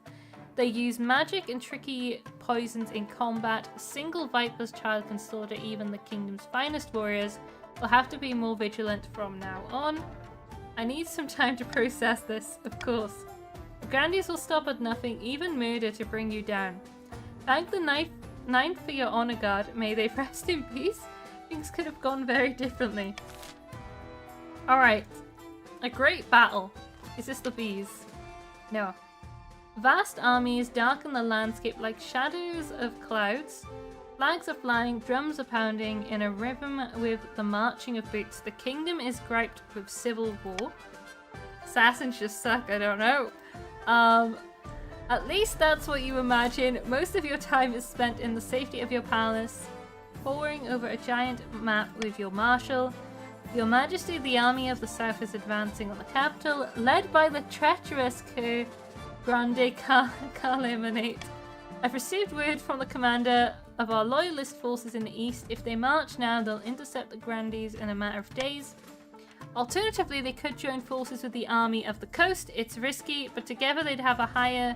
They use magic and tricky poisons in combat. A single Viper's child can slaughter even the kingdom's finest warriors. We'll have to be more vigilant from now on. I need some time to process this, of course. The grandees will stop at nothing, even murder, to bring you down. Thank the ninth for your honor guard. May they rest in peace. Things could have gone very differently. Alright. A great battle. Is this the bees? No. Vast armies darken the landscape like shadows of clouds. Flags are flying, drums are pounding in a rhythm with the marching of boots. The kingdom is griped with civil war. Assassins just suck, I don't know. At least that's what you imagine. Most of your time is spent in the safety of your palace, poring over a giant map with your marshal. Your Majesty, the army of the south is advancing on the capital, led by the treacherous Grande Carlemonate. I've received word from the commander of our loyalist forces in the east. If they march now, they'll intercept the Grandees in a matter of days. Alternatively, they could join forces with the army of the coast. It's risky, but together they'd have a higher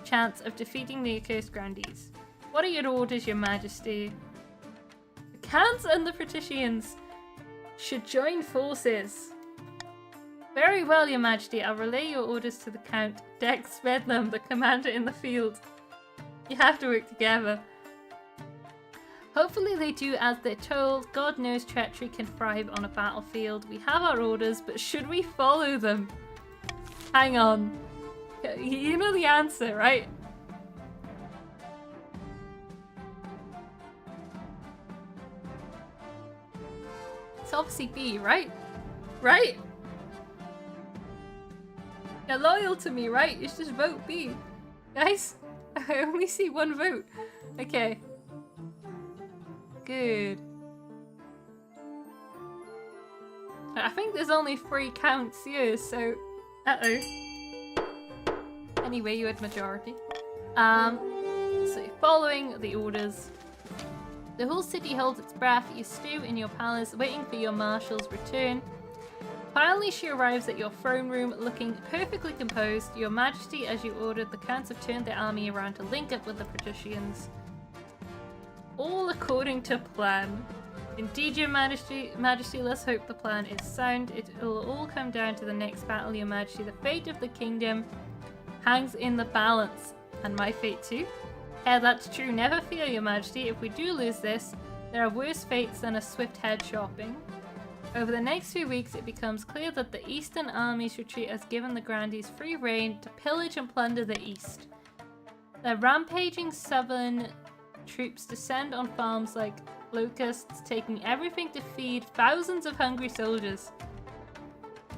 chance of defeating the accursed Grandees. What are your orders, Your Majesty? The Khans and the Patricians. should join forces. Very well, Your Majesty. I'll relay your orders to the Count Dex Bedlam, the commander in the field. You have to work together. Hopefully they do as they're told. God knows treachery can thrive on a battlefield. We have our orders, but should we follow them? Hang on. You know the answer, right? It's obviously B, right? Right? You're loyal to me, right? You should just vote B. Guys, I only see one vote. Okay. Good. I think there's only 3 counts here, so... Uh-oh. Anyway, you had majority. So following the orders. The whole city holds its breath. You stew in your palace, waiting for your marshal's return. Finally, she arrives at your throne room, looking perfectly composed. Your Majesty, as you ordered, the counts have turned their army around to link up with the patricians. All according to plan. Indeed, Your Majesty, let's hope the plan is sound. It will all come down to the next battle, Your Majesty. The fate of the kingdom hangs in the balance. And my fate too? Yeah, that's true. Never fear, Your Majesty. If we do lose this, there are worse fates than a swift head chopping. Over the next few weeks, it becomes clear that the Eastern Army's retreat has given the Grandees free rein to pillage and plunder the East. Their rampaging southern troops descend on farms like locusts, taking everything to feed thousands of hungry soldiers.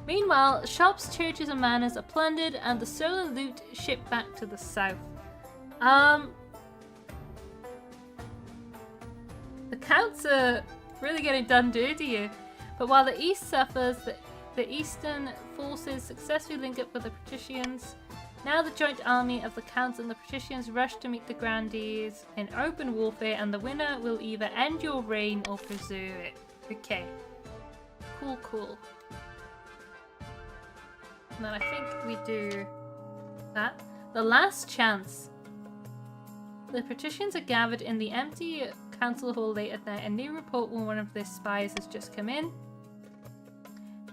Meanwhile, shops, churches and manors are plundered and the stolen loot shipped back to the south. The counts are really getting done dirty here. But while the East suffers, the Eastern forces successfully link up with the patricians. Now the joint army of the Counts and the patricians rush to meet the Grandees in open warfare, and the winner will either end your reign or preserve it. Okay. Cool, cool. And then I think we do that. The last chance. The patricians are gathered in the empty council hall late at night. A new report when one of their spies has just come in.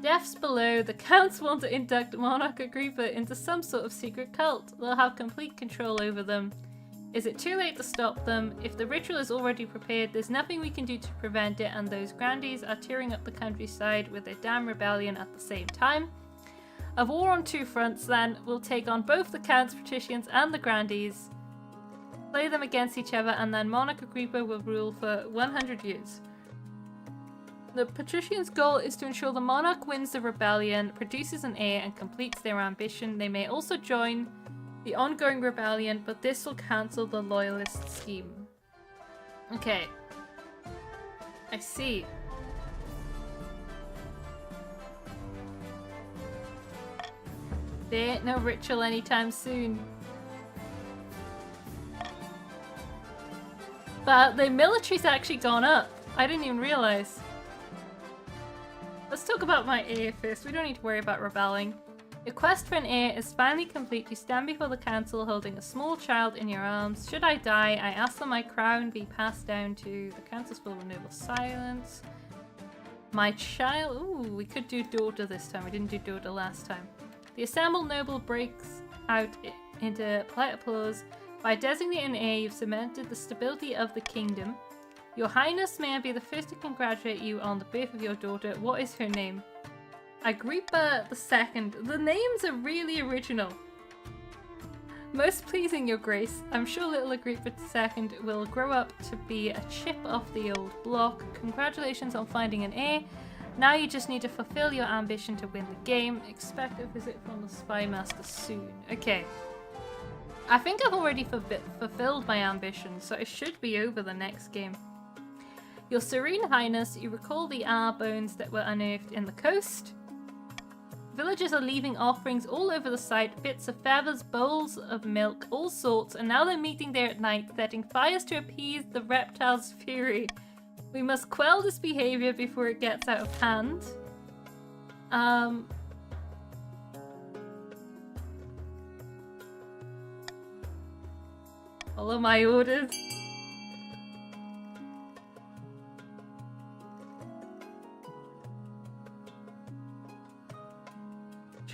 Deaths below, the counts want to induct Monarch Agrippa into some sort of secret cult. They'll have complete control over them. Is it too late to stop them? If the ritual is already prepared, there's nothing we can do to prevent it, and those Grandees are tearing up the countryside with their damn rebellion at the same time. A war on 2 fronts, then. We'll take on both the counts, patricians, and the Grandees. Play them against each other, and then Monarch Agrippa will rule for 100 years. The patricians' goal is to ensure the monarch wins the rebellion, produces an heir, and completes their ambition. They may also join the ongoing rebellion, but this will cancel the loyalist scheme. Okay. I see. There ain't no ritual anytime soon. But the military's actually gone up. I didn't even realize. Let's talk about my heir first. We don't need to worry about rebelling. Your quest for an heir is finally complete. You stand before the council holding a small child in your arms. Should I die, I ask that my crown be passed down to the council's full of noble silence. My child... Ooh, we could do daughter this time. We didn't do daughter last time. The assembled noble breaks out into polite applause. By designating an heir, you've cemented the stability of the kingdom. Your Highness, may I be the first to congratulate you on the birth of your daughter. What is her name? Agrippa II. The names are really original. Most pleasing, Your Grace. I'm sure little Agrippa II will grow up to be a chip off the old block. Congratulations on finding an heir. Now you just need to fulfill your ambition to win the game. Expect a visit from the Spy Master soon. Okay. I think I've already fulfilled my ambition, so it should be over the next game. Your Serene Highness, you recall the bones that were unearthed in the coast. Villagers are leaving offerings all over the site, bits of feathers, bowls of milk, all sorts, and now they're meeting there at night, setting fires to appease the reptile's fury. We must quell this behavior before it gets out of hand. Follow my orders.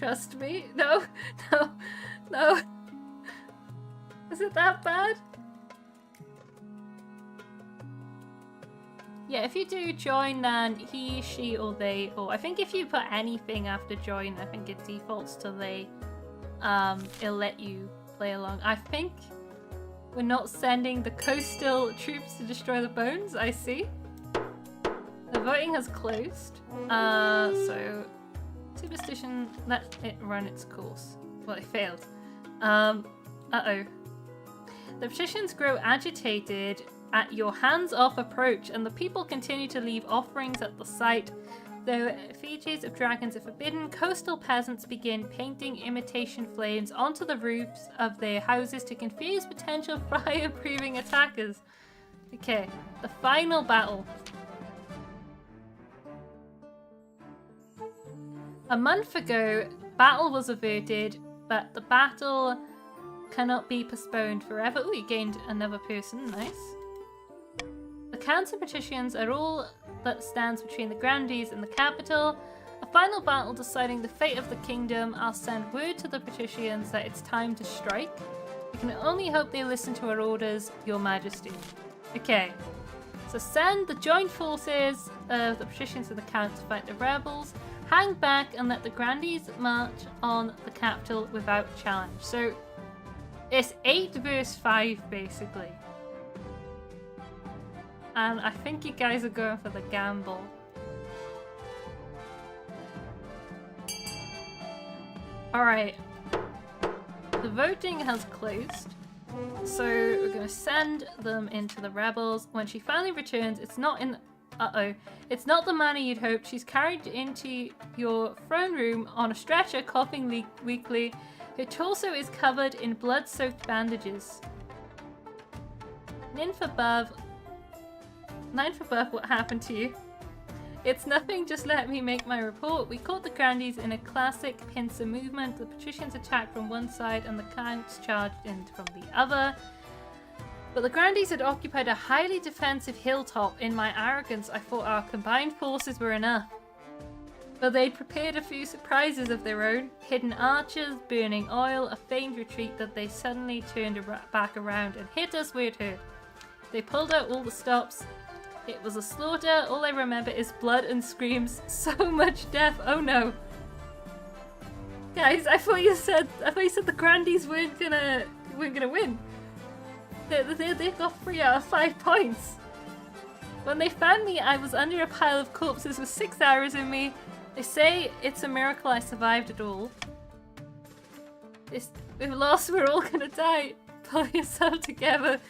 Trust me. No, no, no. Is it that bad? Yeah, if you do join, then he, she, or they, or I think if you put anything after join, I think it defaults to they. It'll let you play along. I think we're not sending the coastal troops to destroy the bones, I see. The voting has closed. So superstition, let it run its course. Well, it failed. Uh-oh. The petitions grow agitated at your hands-off approach, and the people continue to leave offerings at the site. Though effigies of dragons are forbidden, coastal peasants begin painting imitation flames onto the roofs of their houses to confuse potential fire-breathing attackers. Okay, the final battle. A month ago, battle was averted, but the battle cannot be postponed forever. Oh, you gained another person. Nice. The counter petitions are all that stands between the grandees and the capital. A final battle deciding the fate of the kingdom. I'll send word to the petitions that it's time to strike. We can only hope they listen to our orders, Your Majesty. Okay. So send the joint forces of the petitions and the count to fight the rebels. Hang back and let the grandees march on the capital without challenge. So it's 8 versus 5 basically. And I think you guys are going for the gamble. Alright. The voting has closed. So we're going to send them into the rebels. When she finally returns, it's not in... Uh-oh. It's not the manner you'd hoped. She's carried into your throne room on a stretcher, coughing weakly. Her torso is covered in blood-soaked bandages. Ninth above, what happened to you? It's nothing, just let me make my report. We caught the grandees in a classic pincer movement. The patricians attacked from one side and the counts charged in from the other. But the grandees had occupied a highly defensive hilltop. In my arrogance, I thought our combined forces were enough. But they'd prepared a few surprises of their own. Hidden archers, burning oil, a feigned retreat that they suddenly turned back around and hit us where it hurt. They pulled out all the stops. It was a slaughter. All I remember is blood and screams. So much death. Oh no. Guys, I thought you said the grandees weren't gonna win. They got 3 out of 5 points. When they found me, I was under a pile of corpses with 6 arrows in me. They say it's a miracle I survived it all. If we're lost, we're all gonna die. Pull yourself together.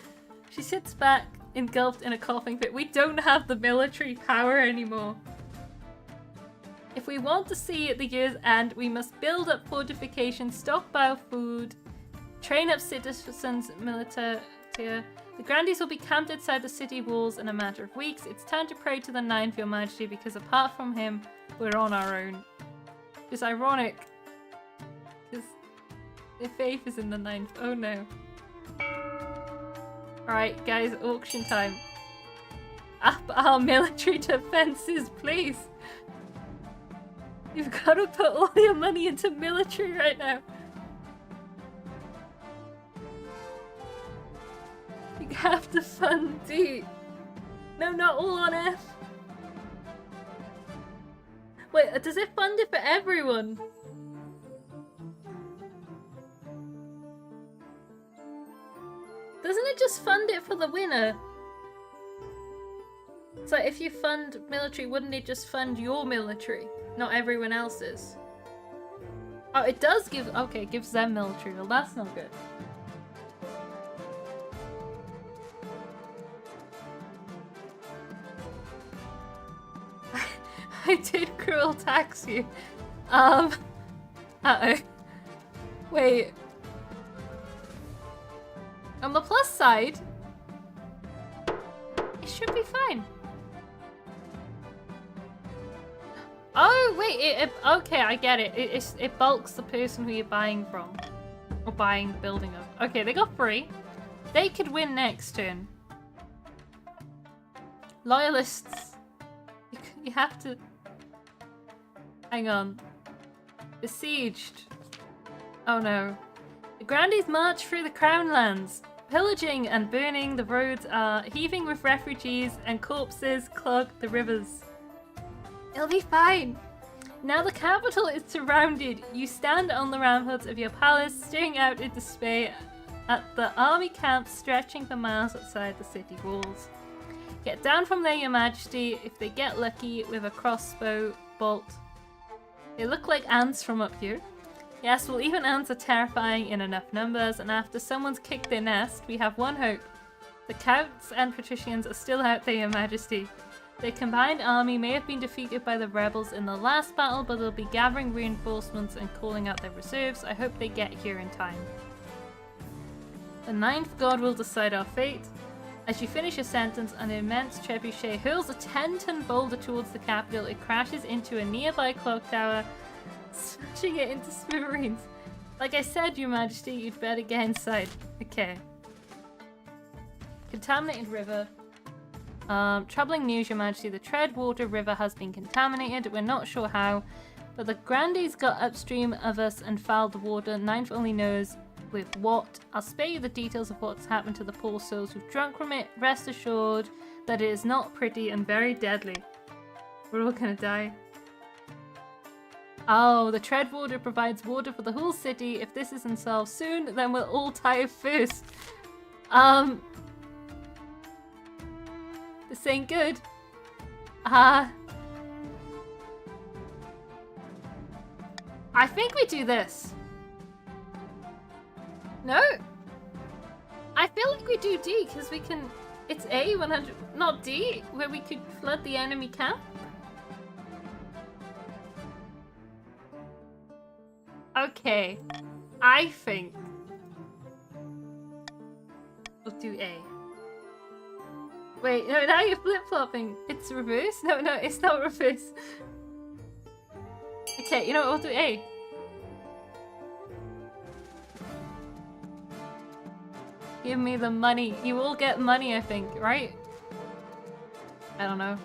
She sits back, engulfed in a coughing fit. We don't have the military power anymore. If we want to see the year's end, we must build up fortifications, stockpile food, train up citizens, military. The grandees will be camped outside the city walls in a matter of weeks. It's time to pray to the Ninth, Your Majesty, because apart from him, we're on our own. It's ironic, because their faith is in the Ninth. Oh no. Alright, guys, auction time. Up our military defenses, please. You've got to put all your money into military right now. You have to fund D. No, not all on F. Wait, does it fund it for everyone? Doesn't it just fund it for the winner? So if you fund military, wouldn't it just fund your military, not everyone else's? Oh, it does give... Okay, it gives them military. Well, that's not good. I did cruel tax you. Uh-oh. Wait. On the plus side, it should be fine. Oh, wait, okay, I get it. It bulks the person who you're buying from. Or buying the building of. Okay, they got 3. They could win next turn. Loyalists. You have to... Hang on. Besieged. Oh no. The Grandies march through the Crown Lands, pillaging and burning the roads are heaving with refugees and corpses clog the rivers. It'll be fine. Now the capital is surrounded. You stand on the ramparts of your palace, staring out in despair at the army camp stretching for miles outside the city walls. Get down from there, your majesty, if they get lucky with a crossbow bolt. They look like ants from up here. Yes, well, even ants are terrifying in enough numbers, and after someone's kicked their nest, we have one hope. The counts and patricians are still out there, your majesty. Their combined army may have been defeated by the rebels in the last battle, but they'll be gathering reinforcements and calling out their reserves. I hope they get here in time. The ninth god will decide our fate. As you finish your sentence, an immense trebuchet hurls a 10-ton boulder towards the capital. It crashes into a nearby clock tower, smashing it into smithereens. Like I said, your majesty, you'd better get inside. Okay. Contaminated river. Troubling news, your majesty. The Treadwater River has been contaminated. We're not sure how, but the Grandies got upstream of us and fouled the water. Ninth only knows with what. I'll spare you the details of what's happened to the poor souls who've drunk from it. Rest assured that it is not pretty and very deadly. We're all gonna die. Oh, the Treadwater provides water for the whole city. If this isn't solved soon, then we'll all die of thirst. This ain't good. I think we do this. No? I feel like we do D, because we can... It's A, 100... Not D, where we could flood the enemy camp. Okay. I think... we'll do A. Wait, no, now you're flip-flopping. It's reverse? No, it's not reverse. Okay, you know what? We'll do A. Give me the money. You will get money, I think, right? I don't know.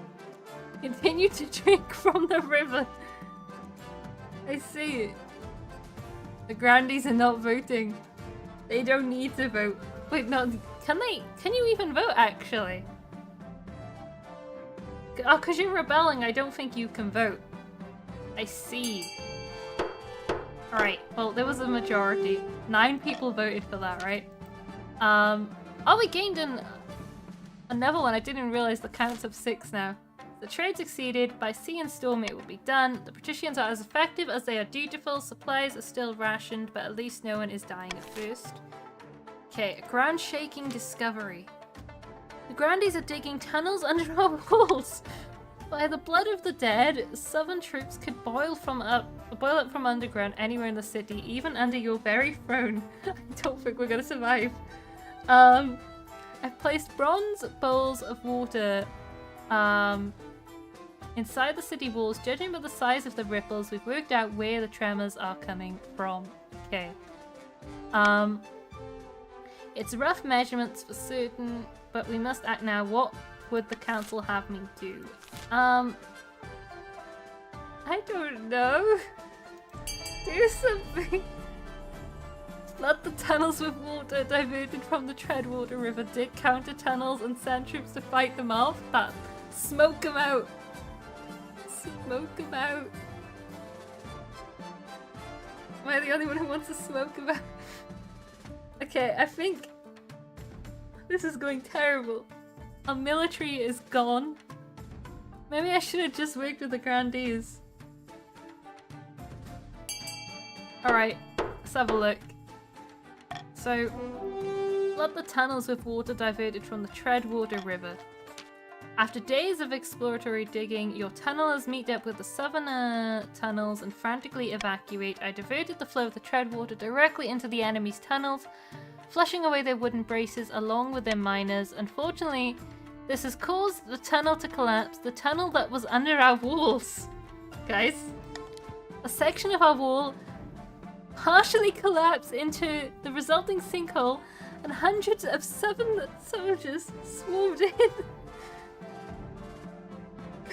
Continue to drink from the river. I see it. The Grandies are not voting. They don't need to vote. Wait, no. Can they? Can you even vote, actually? Oh, because you're rebelling, I don't think you can vote. I see. Alright, well, there was a majority. 9 people voted for that, right? Oh, we gained another one. I didn't realize the counts of 6 now. The trade succeeded. By sea and storm it will be done. The patricians are as effective as they are dutiful. Supplies are still rationed, but at least no one is dying at first. Okay, a ground-shaking discovery. The Grandies are digging tunnels under our walls. By the blood of the dead, southern troops could boil up from underground anywhere in the city, even under your very throne. I don't think we're gonna survive. I've placed bronze bowls of water inside the city walls. Judging by the size of the ripples, we've worked out where the tremors are coming from. Okay. It's rough measurements for certain, but we must act now. What would the council have me do? I don't know. Do something. Flood the tunnels with water diverted from the Treadwater River. Dig counter tunnels and send troops to fight them off. Smoke them out. Smoke them out. Am I the only one who wants to smoke them out? Okay, I think this is going terrible. Our military is gone. Maybe I should have just worked with the Grandies. Alright, let's have a look. So, flood the tunnels with water diverted from the Treadwater River. After days of exploratory digging, your tunnelers meet up with the southern tunnels and frantically evacuate. I diverted the flow of the Treadwater directly into the enemy's tunnels, flushing away their wooden braces along with their miners. Unfortunately, this has caused the tunnel to collapse, the tunnel that was under our walls. Guys, a section of our wall partially collapsed into the resulting sinkhole, and hundreds of southern soldiers swarmed in.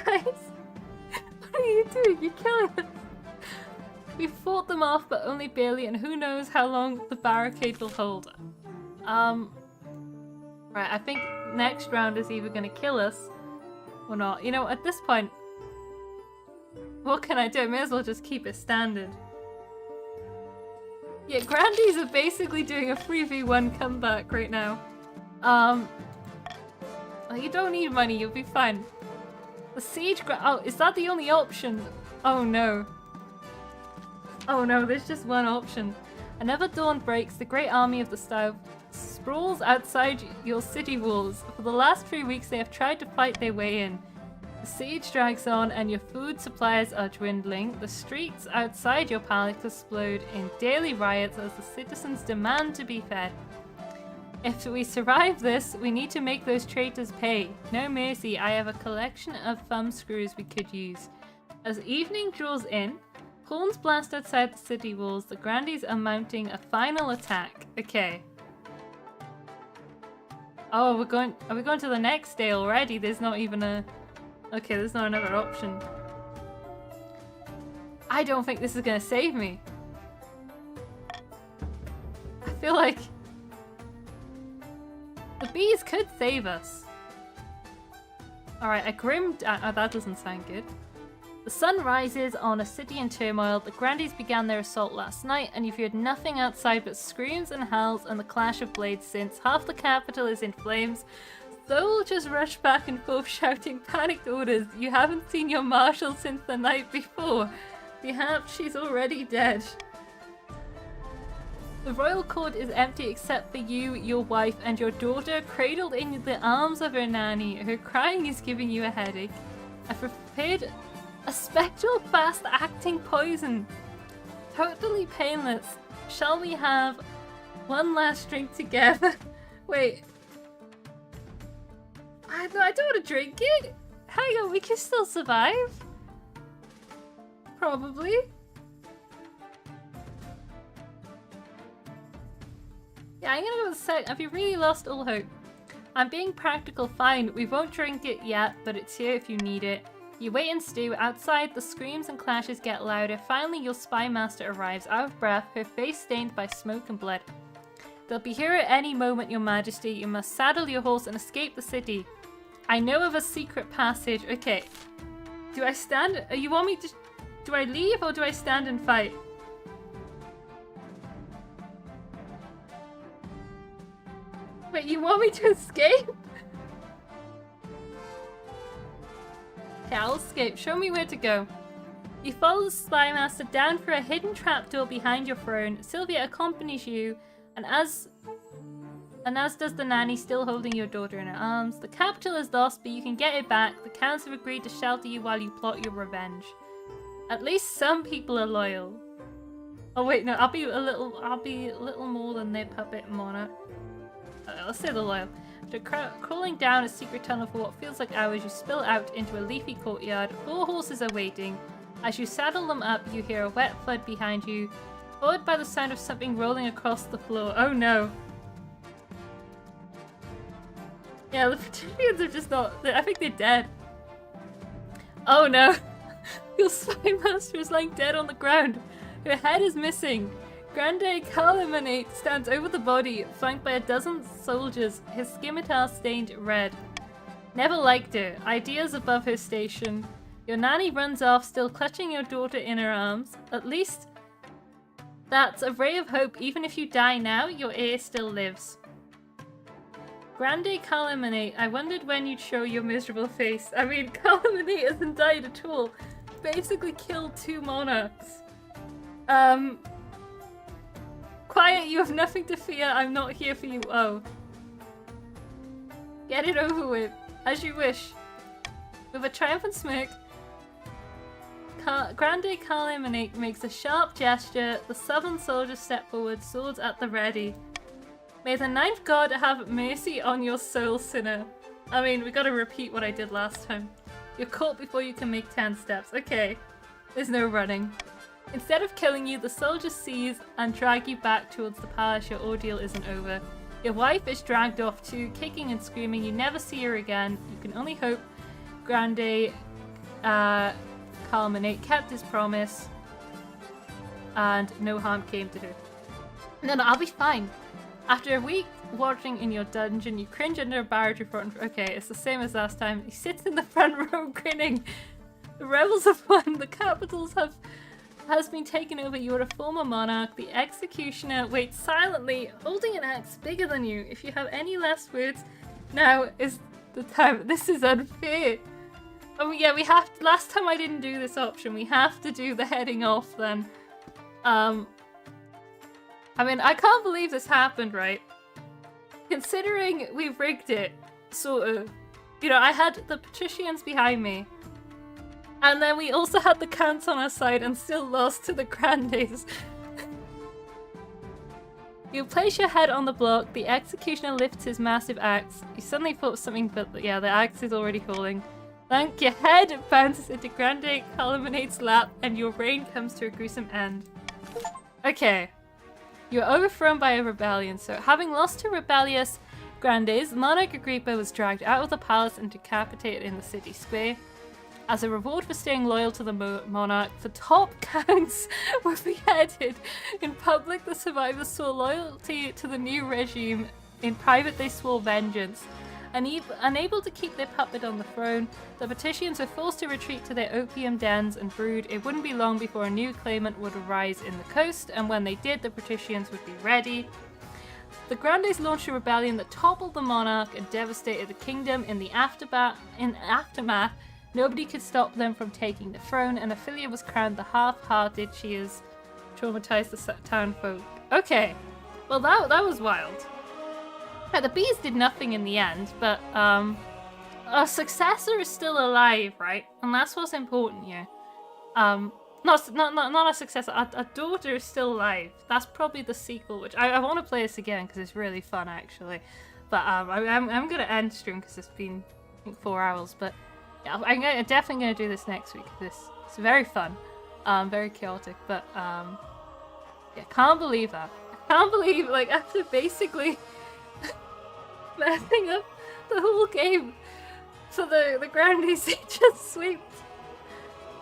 Guys, what are you doing? You're killing us. We fought them off, but only barely, and who knows how long the barricade will hold. Right, I think next round is either gonna kill us or not. You know, at this point, what can I do? I may as well just keep it standard. Yeah, Grandies are basically doing a 3v1 comeback right now. You don't need money, you'll be fine. The siege oh, is that the only option? Oh no. Oh no, there's just one option. Another dawn breaks, the great army of the south sprawls outside your city walls. For the last 3 weeks they have tried to fight their way in. The siege drags on and your food supplies are dwindling. The streets outside your palace explode in daily riots as the citizens demand to be fed. If we survive this, we need to make those traitors pay. No mercy, I have a collection of thumb screws we could use. As evening draws in, horns blast outside the city walls. The Grandies are mounting a final attack. Okay. Oh, are we going to the next day already? There's not even a... Okay, there's not another option. I don't think this is gonna save me. I feel like... The bees could save us. Alright, a grim... oh, that doesn't sound good. The sun rises on a city in turmoil. The Grandies began their assault last night, and you've heard nothing outside but screams and howls and the clash of blades since. Half the capital is in flames. Soldiers rush back and forth shouting panicked orders. You haven't seen your marshal since the night before. Perhaps she's already dead. The royal court is empty except for you, your wife, and your daughter, cradled in the arms of her nanny. Her crying is giving you a headache. I've prepared a spectral fast-acting poison. Totally painless. Shall we have one last drink together? Wait. I don't want to drink it. Hang on, we can still survive. Probably. Yeah, I'm gonna go with a sec. Have you really lost all hope? I'm being practical, fine. We won't drink it yet, but it's here if you need it. You wait and stew. Outside, the screams and clashes get louder. Finally, your spy master arrives, out of breath, her face stained by smoke and blood. They'll be here at any moment, your majesty. You must saddle your horse and escape the city. I know of a secret passage. Okay. Do I stand? You want me to... Do I leave or do I stand and fight? Wait, you want me to escape? Okay, I'll escape. Show me where to go. You follow the spy master down through a hidden trapdoor behind your throne. Sylvia accompanies you, and as does the nanny, still holding your daughter in her arms. The capital is lost, but you can get it back. The counts have agreed to shelter you while you plot your revenge. At least some people are loyal. Oh wait, no, I'll be a little more than their puppet monarch. Let's say the loyal. After crawling down a secret tunnel for what feels like hours, you spill out into a leafy courtyard. 4 horses are waiting. As you saddle them up, you hear a wet flood behind you, followed by the sound of something rolling across the floor. Oh no. Yeah, the Praetorians are just not... I think they're dead. Oh no. Your spy master is lying dead on the ground. Her head is missing. Grande Carlimanate stands over the body, flanked by a dozen soldiers, his scimitar stained red. Never liked her. Ideas above her station. Your nanny runs off, still clutching your daughter in her arms. At least that's a ray of hope. Even if you die now, your heir still lives. Grande Carlimanate, I wondered when you'd show your miserable face. I mean, Carlimanate hasn't died at all. Basically killed 2 monarchs. Quiet, you have nothing to fear. I'm not here for you. Oh. Get it over with. As you wish. With a triumphant smirk, Grande Carlimanate makes a sharp gesture. The southern soldiers step forward, swords at the ready. May the 9th god have mercy on your soul, sinner. I mean, we gotta repeat what I did last time. You're caught before you can make 10 steps. Okay. There's no running. Instead of killing you, the soldiers seize and drag you back towards the palace. Your ordeal isn't over. Your wife is dragged off too, kicking and screaming. You never see her again. You can only hope Grande Carlimanate kept his promise. and no harm came to her. No, I'll be fine. After a week watching in your dungeon, you cringe under a barrage of front. Okay, it's the same as last time. He sits in the front row grinning. The rebels have won. The capitals has been taken over. You are a former monarch. The executioner waits silently, holding an axe bigger than you. If you have any last words, now is the time. This is unfair. Oh yeah, we have to, last time I didn't do this option. We have to do the heading off then. I mean, I can't believe this happened, right? Considering we rigged it, sort of. You know, I had the patricians behind me. And then we also had the counts on our side and still lost to the Grandes. You place your head on the block, the executioner lifts his massive axe. You suddenly thought of something, but yeah, the axe is already falling. Thank your head bounces into Grande Caliminate's lap, and your reign comes to a gruesome end. Okay. You're overthrown by a rebellion, so having lost to rebellious Grandes, Monarch Agrippa was dragged out of the palace and decapitated in the city square. As a reward for staying loyal to the monarch, the top counts were beheaded. In public, the survivors swore loyalty to the new regime. In private, they swore vengeance. Unable to keep their puppet on the throne, the patricians were forced to retreat to their opium dens and brood. It wouldn't be long before a new claimant would arise in the coast, and when they did, the patricians would be ready. The Grandes launched a rebellion that toppled the monarch and devastated the kingdom. In the aftermath, nobody could stop them from taking the throne, and Ophelia was crowned the half-hearted. She has traumatized the townfolk. Okay, well that was wild. The bees did nothing in the end, but our successor is still alive, right? And that's what's important here. Not a successor. Our daughter is still alive. That's probably the sequel, which I want to play this again because it's really fun actually. But I'm gonna end stream because it's been I think 4 hours. But yeah, I'm definitely gonna do this next week. It's very fun, very chaotic. But yeah, can't believe that. I can't believe like after basically messing up the whole game for the Grandes, they just swept.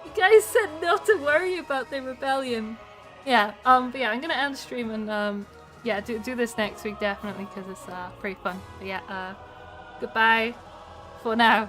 You guys said not to worry about the rebellion. Yeah, but yeah, I'm gonna end stream and yeah, do this next week definitely because it's pretty fun. But yeah, goodbye for now.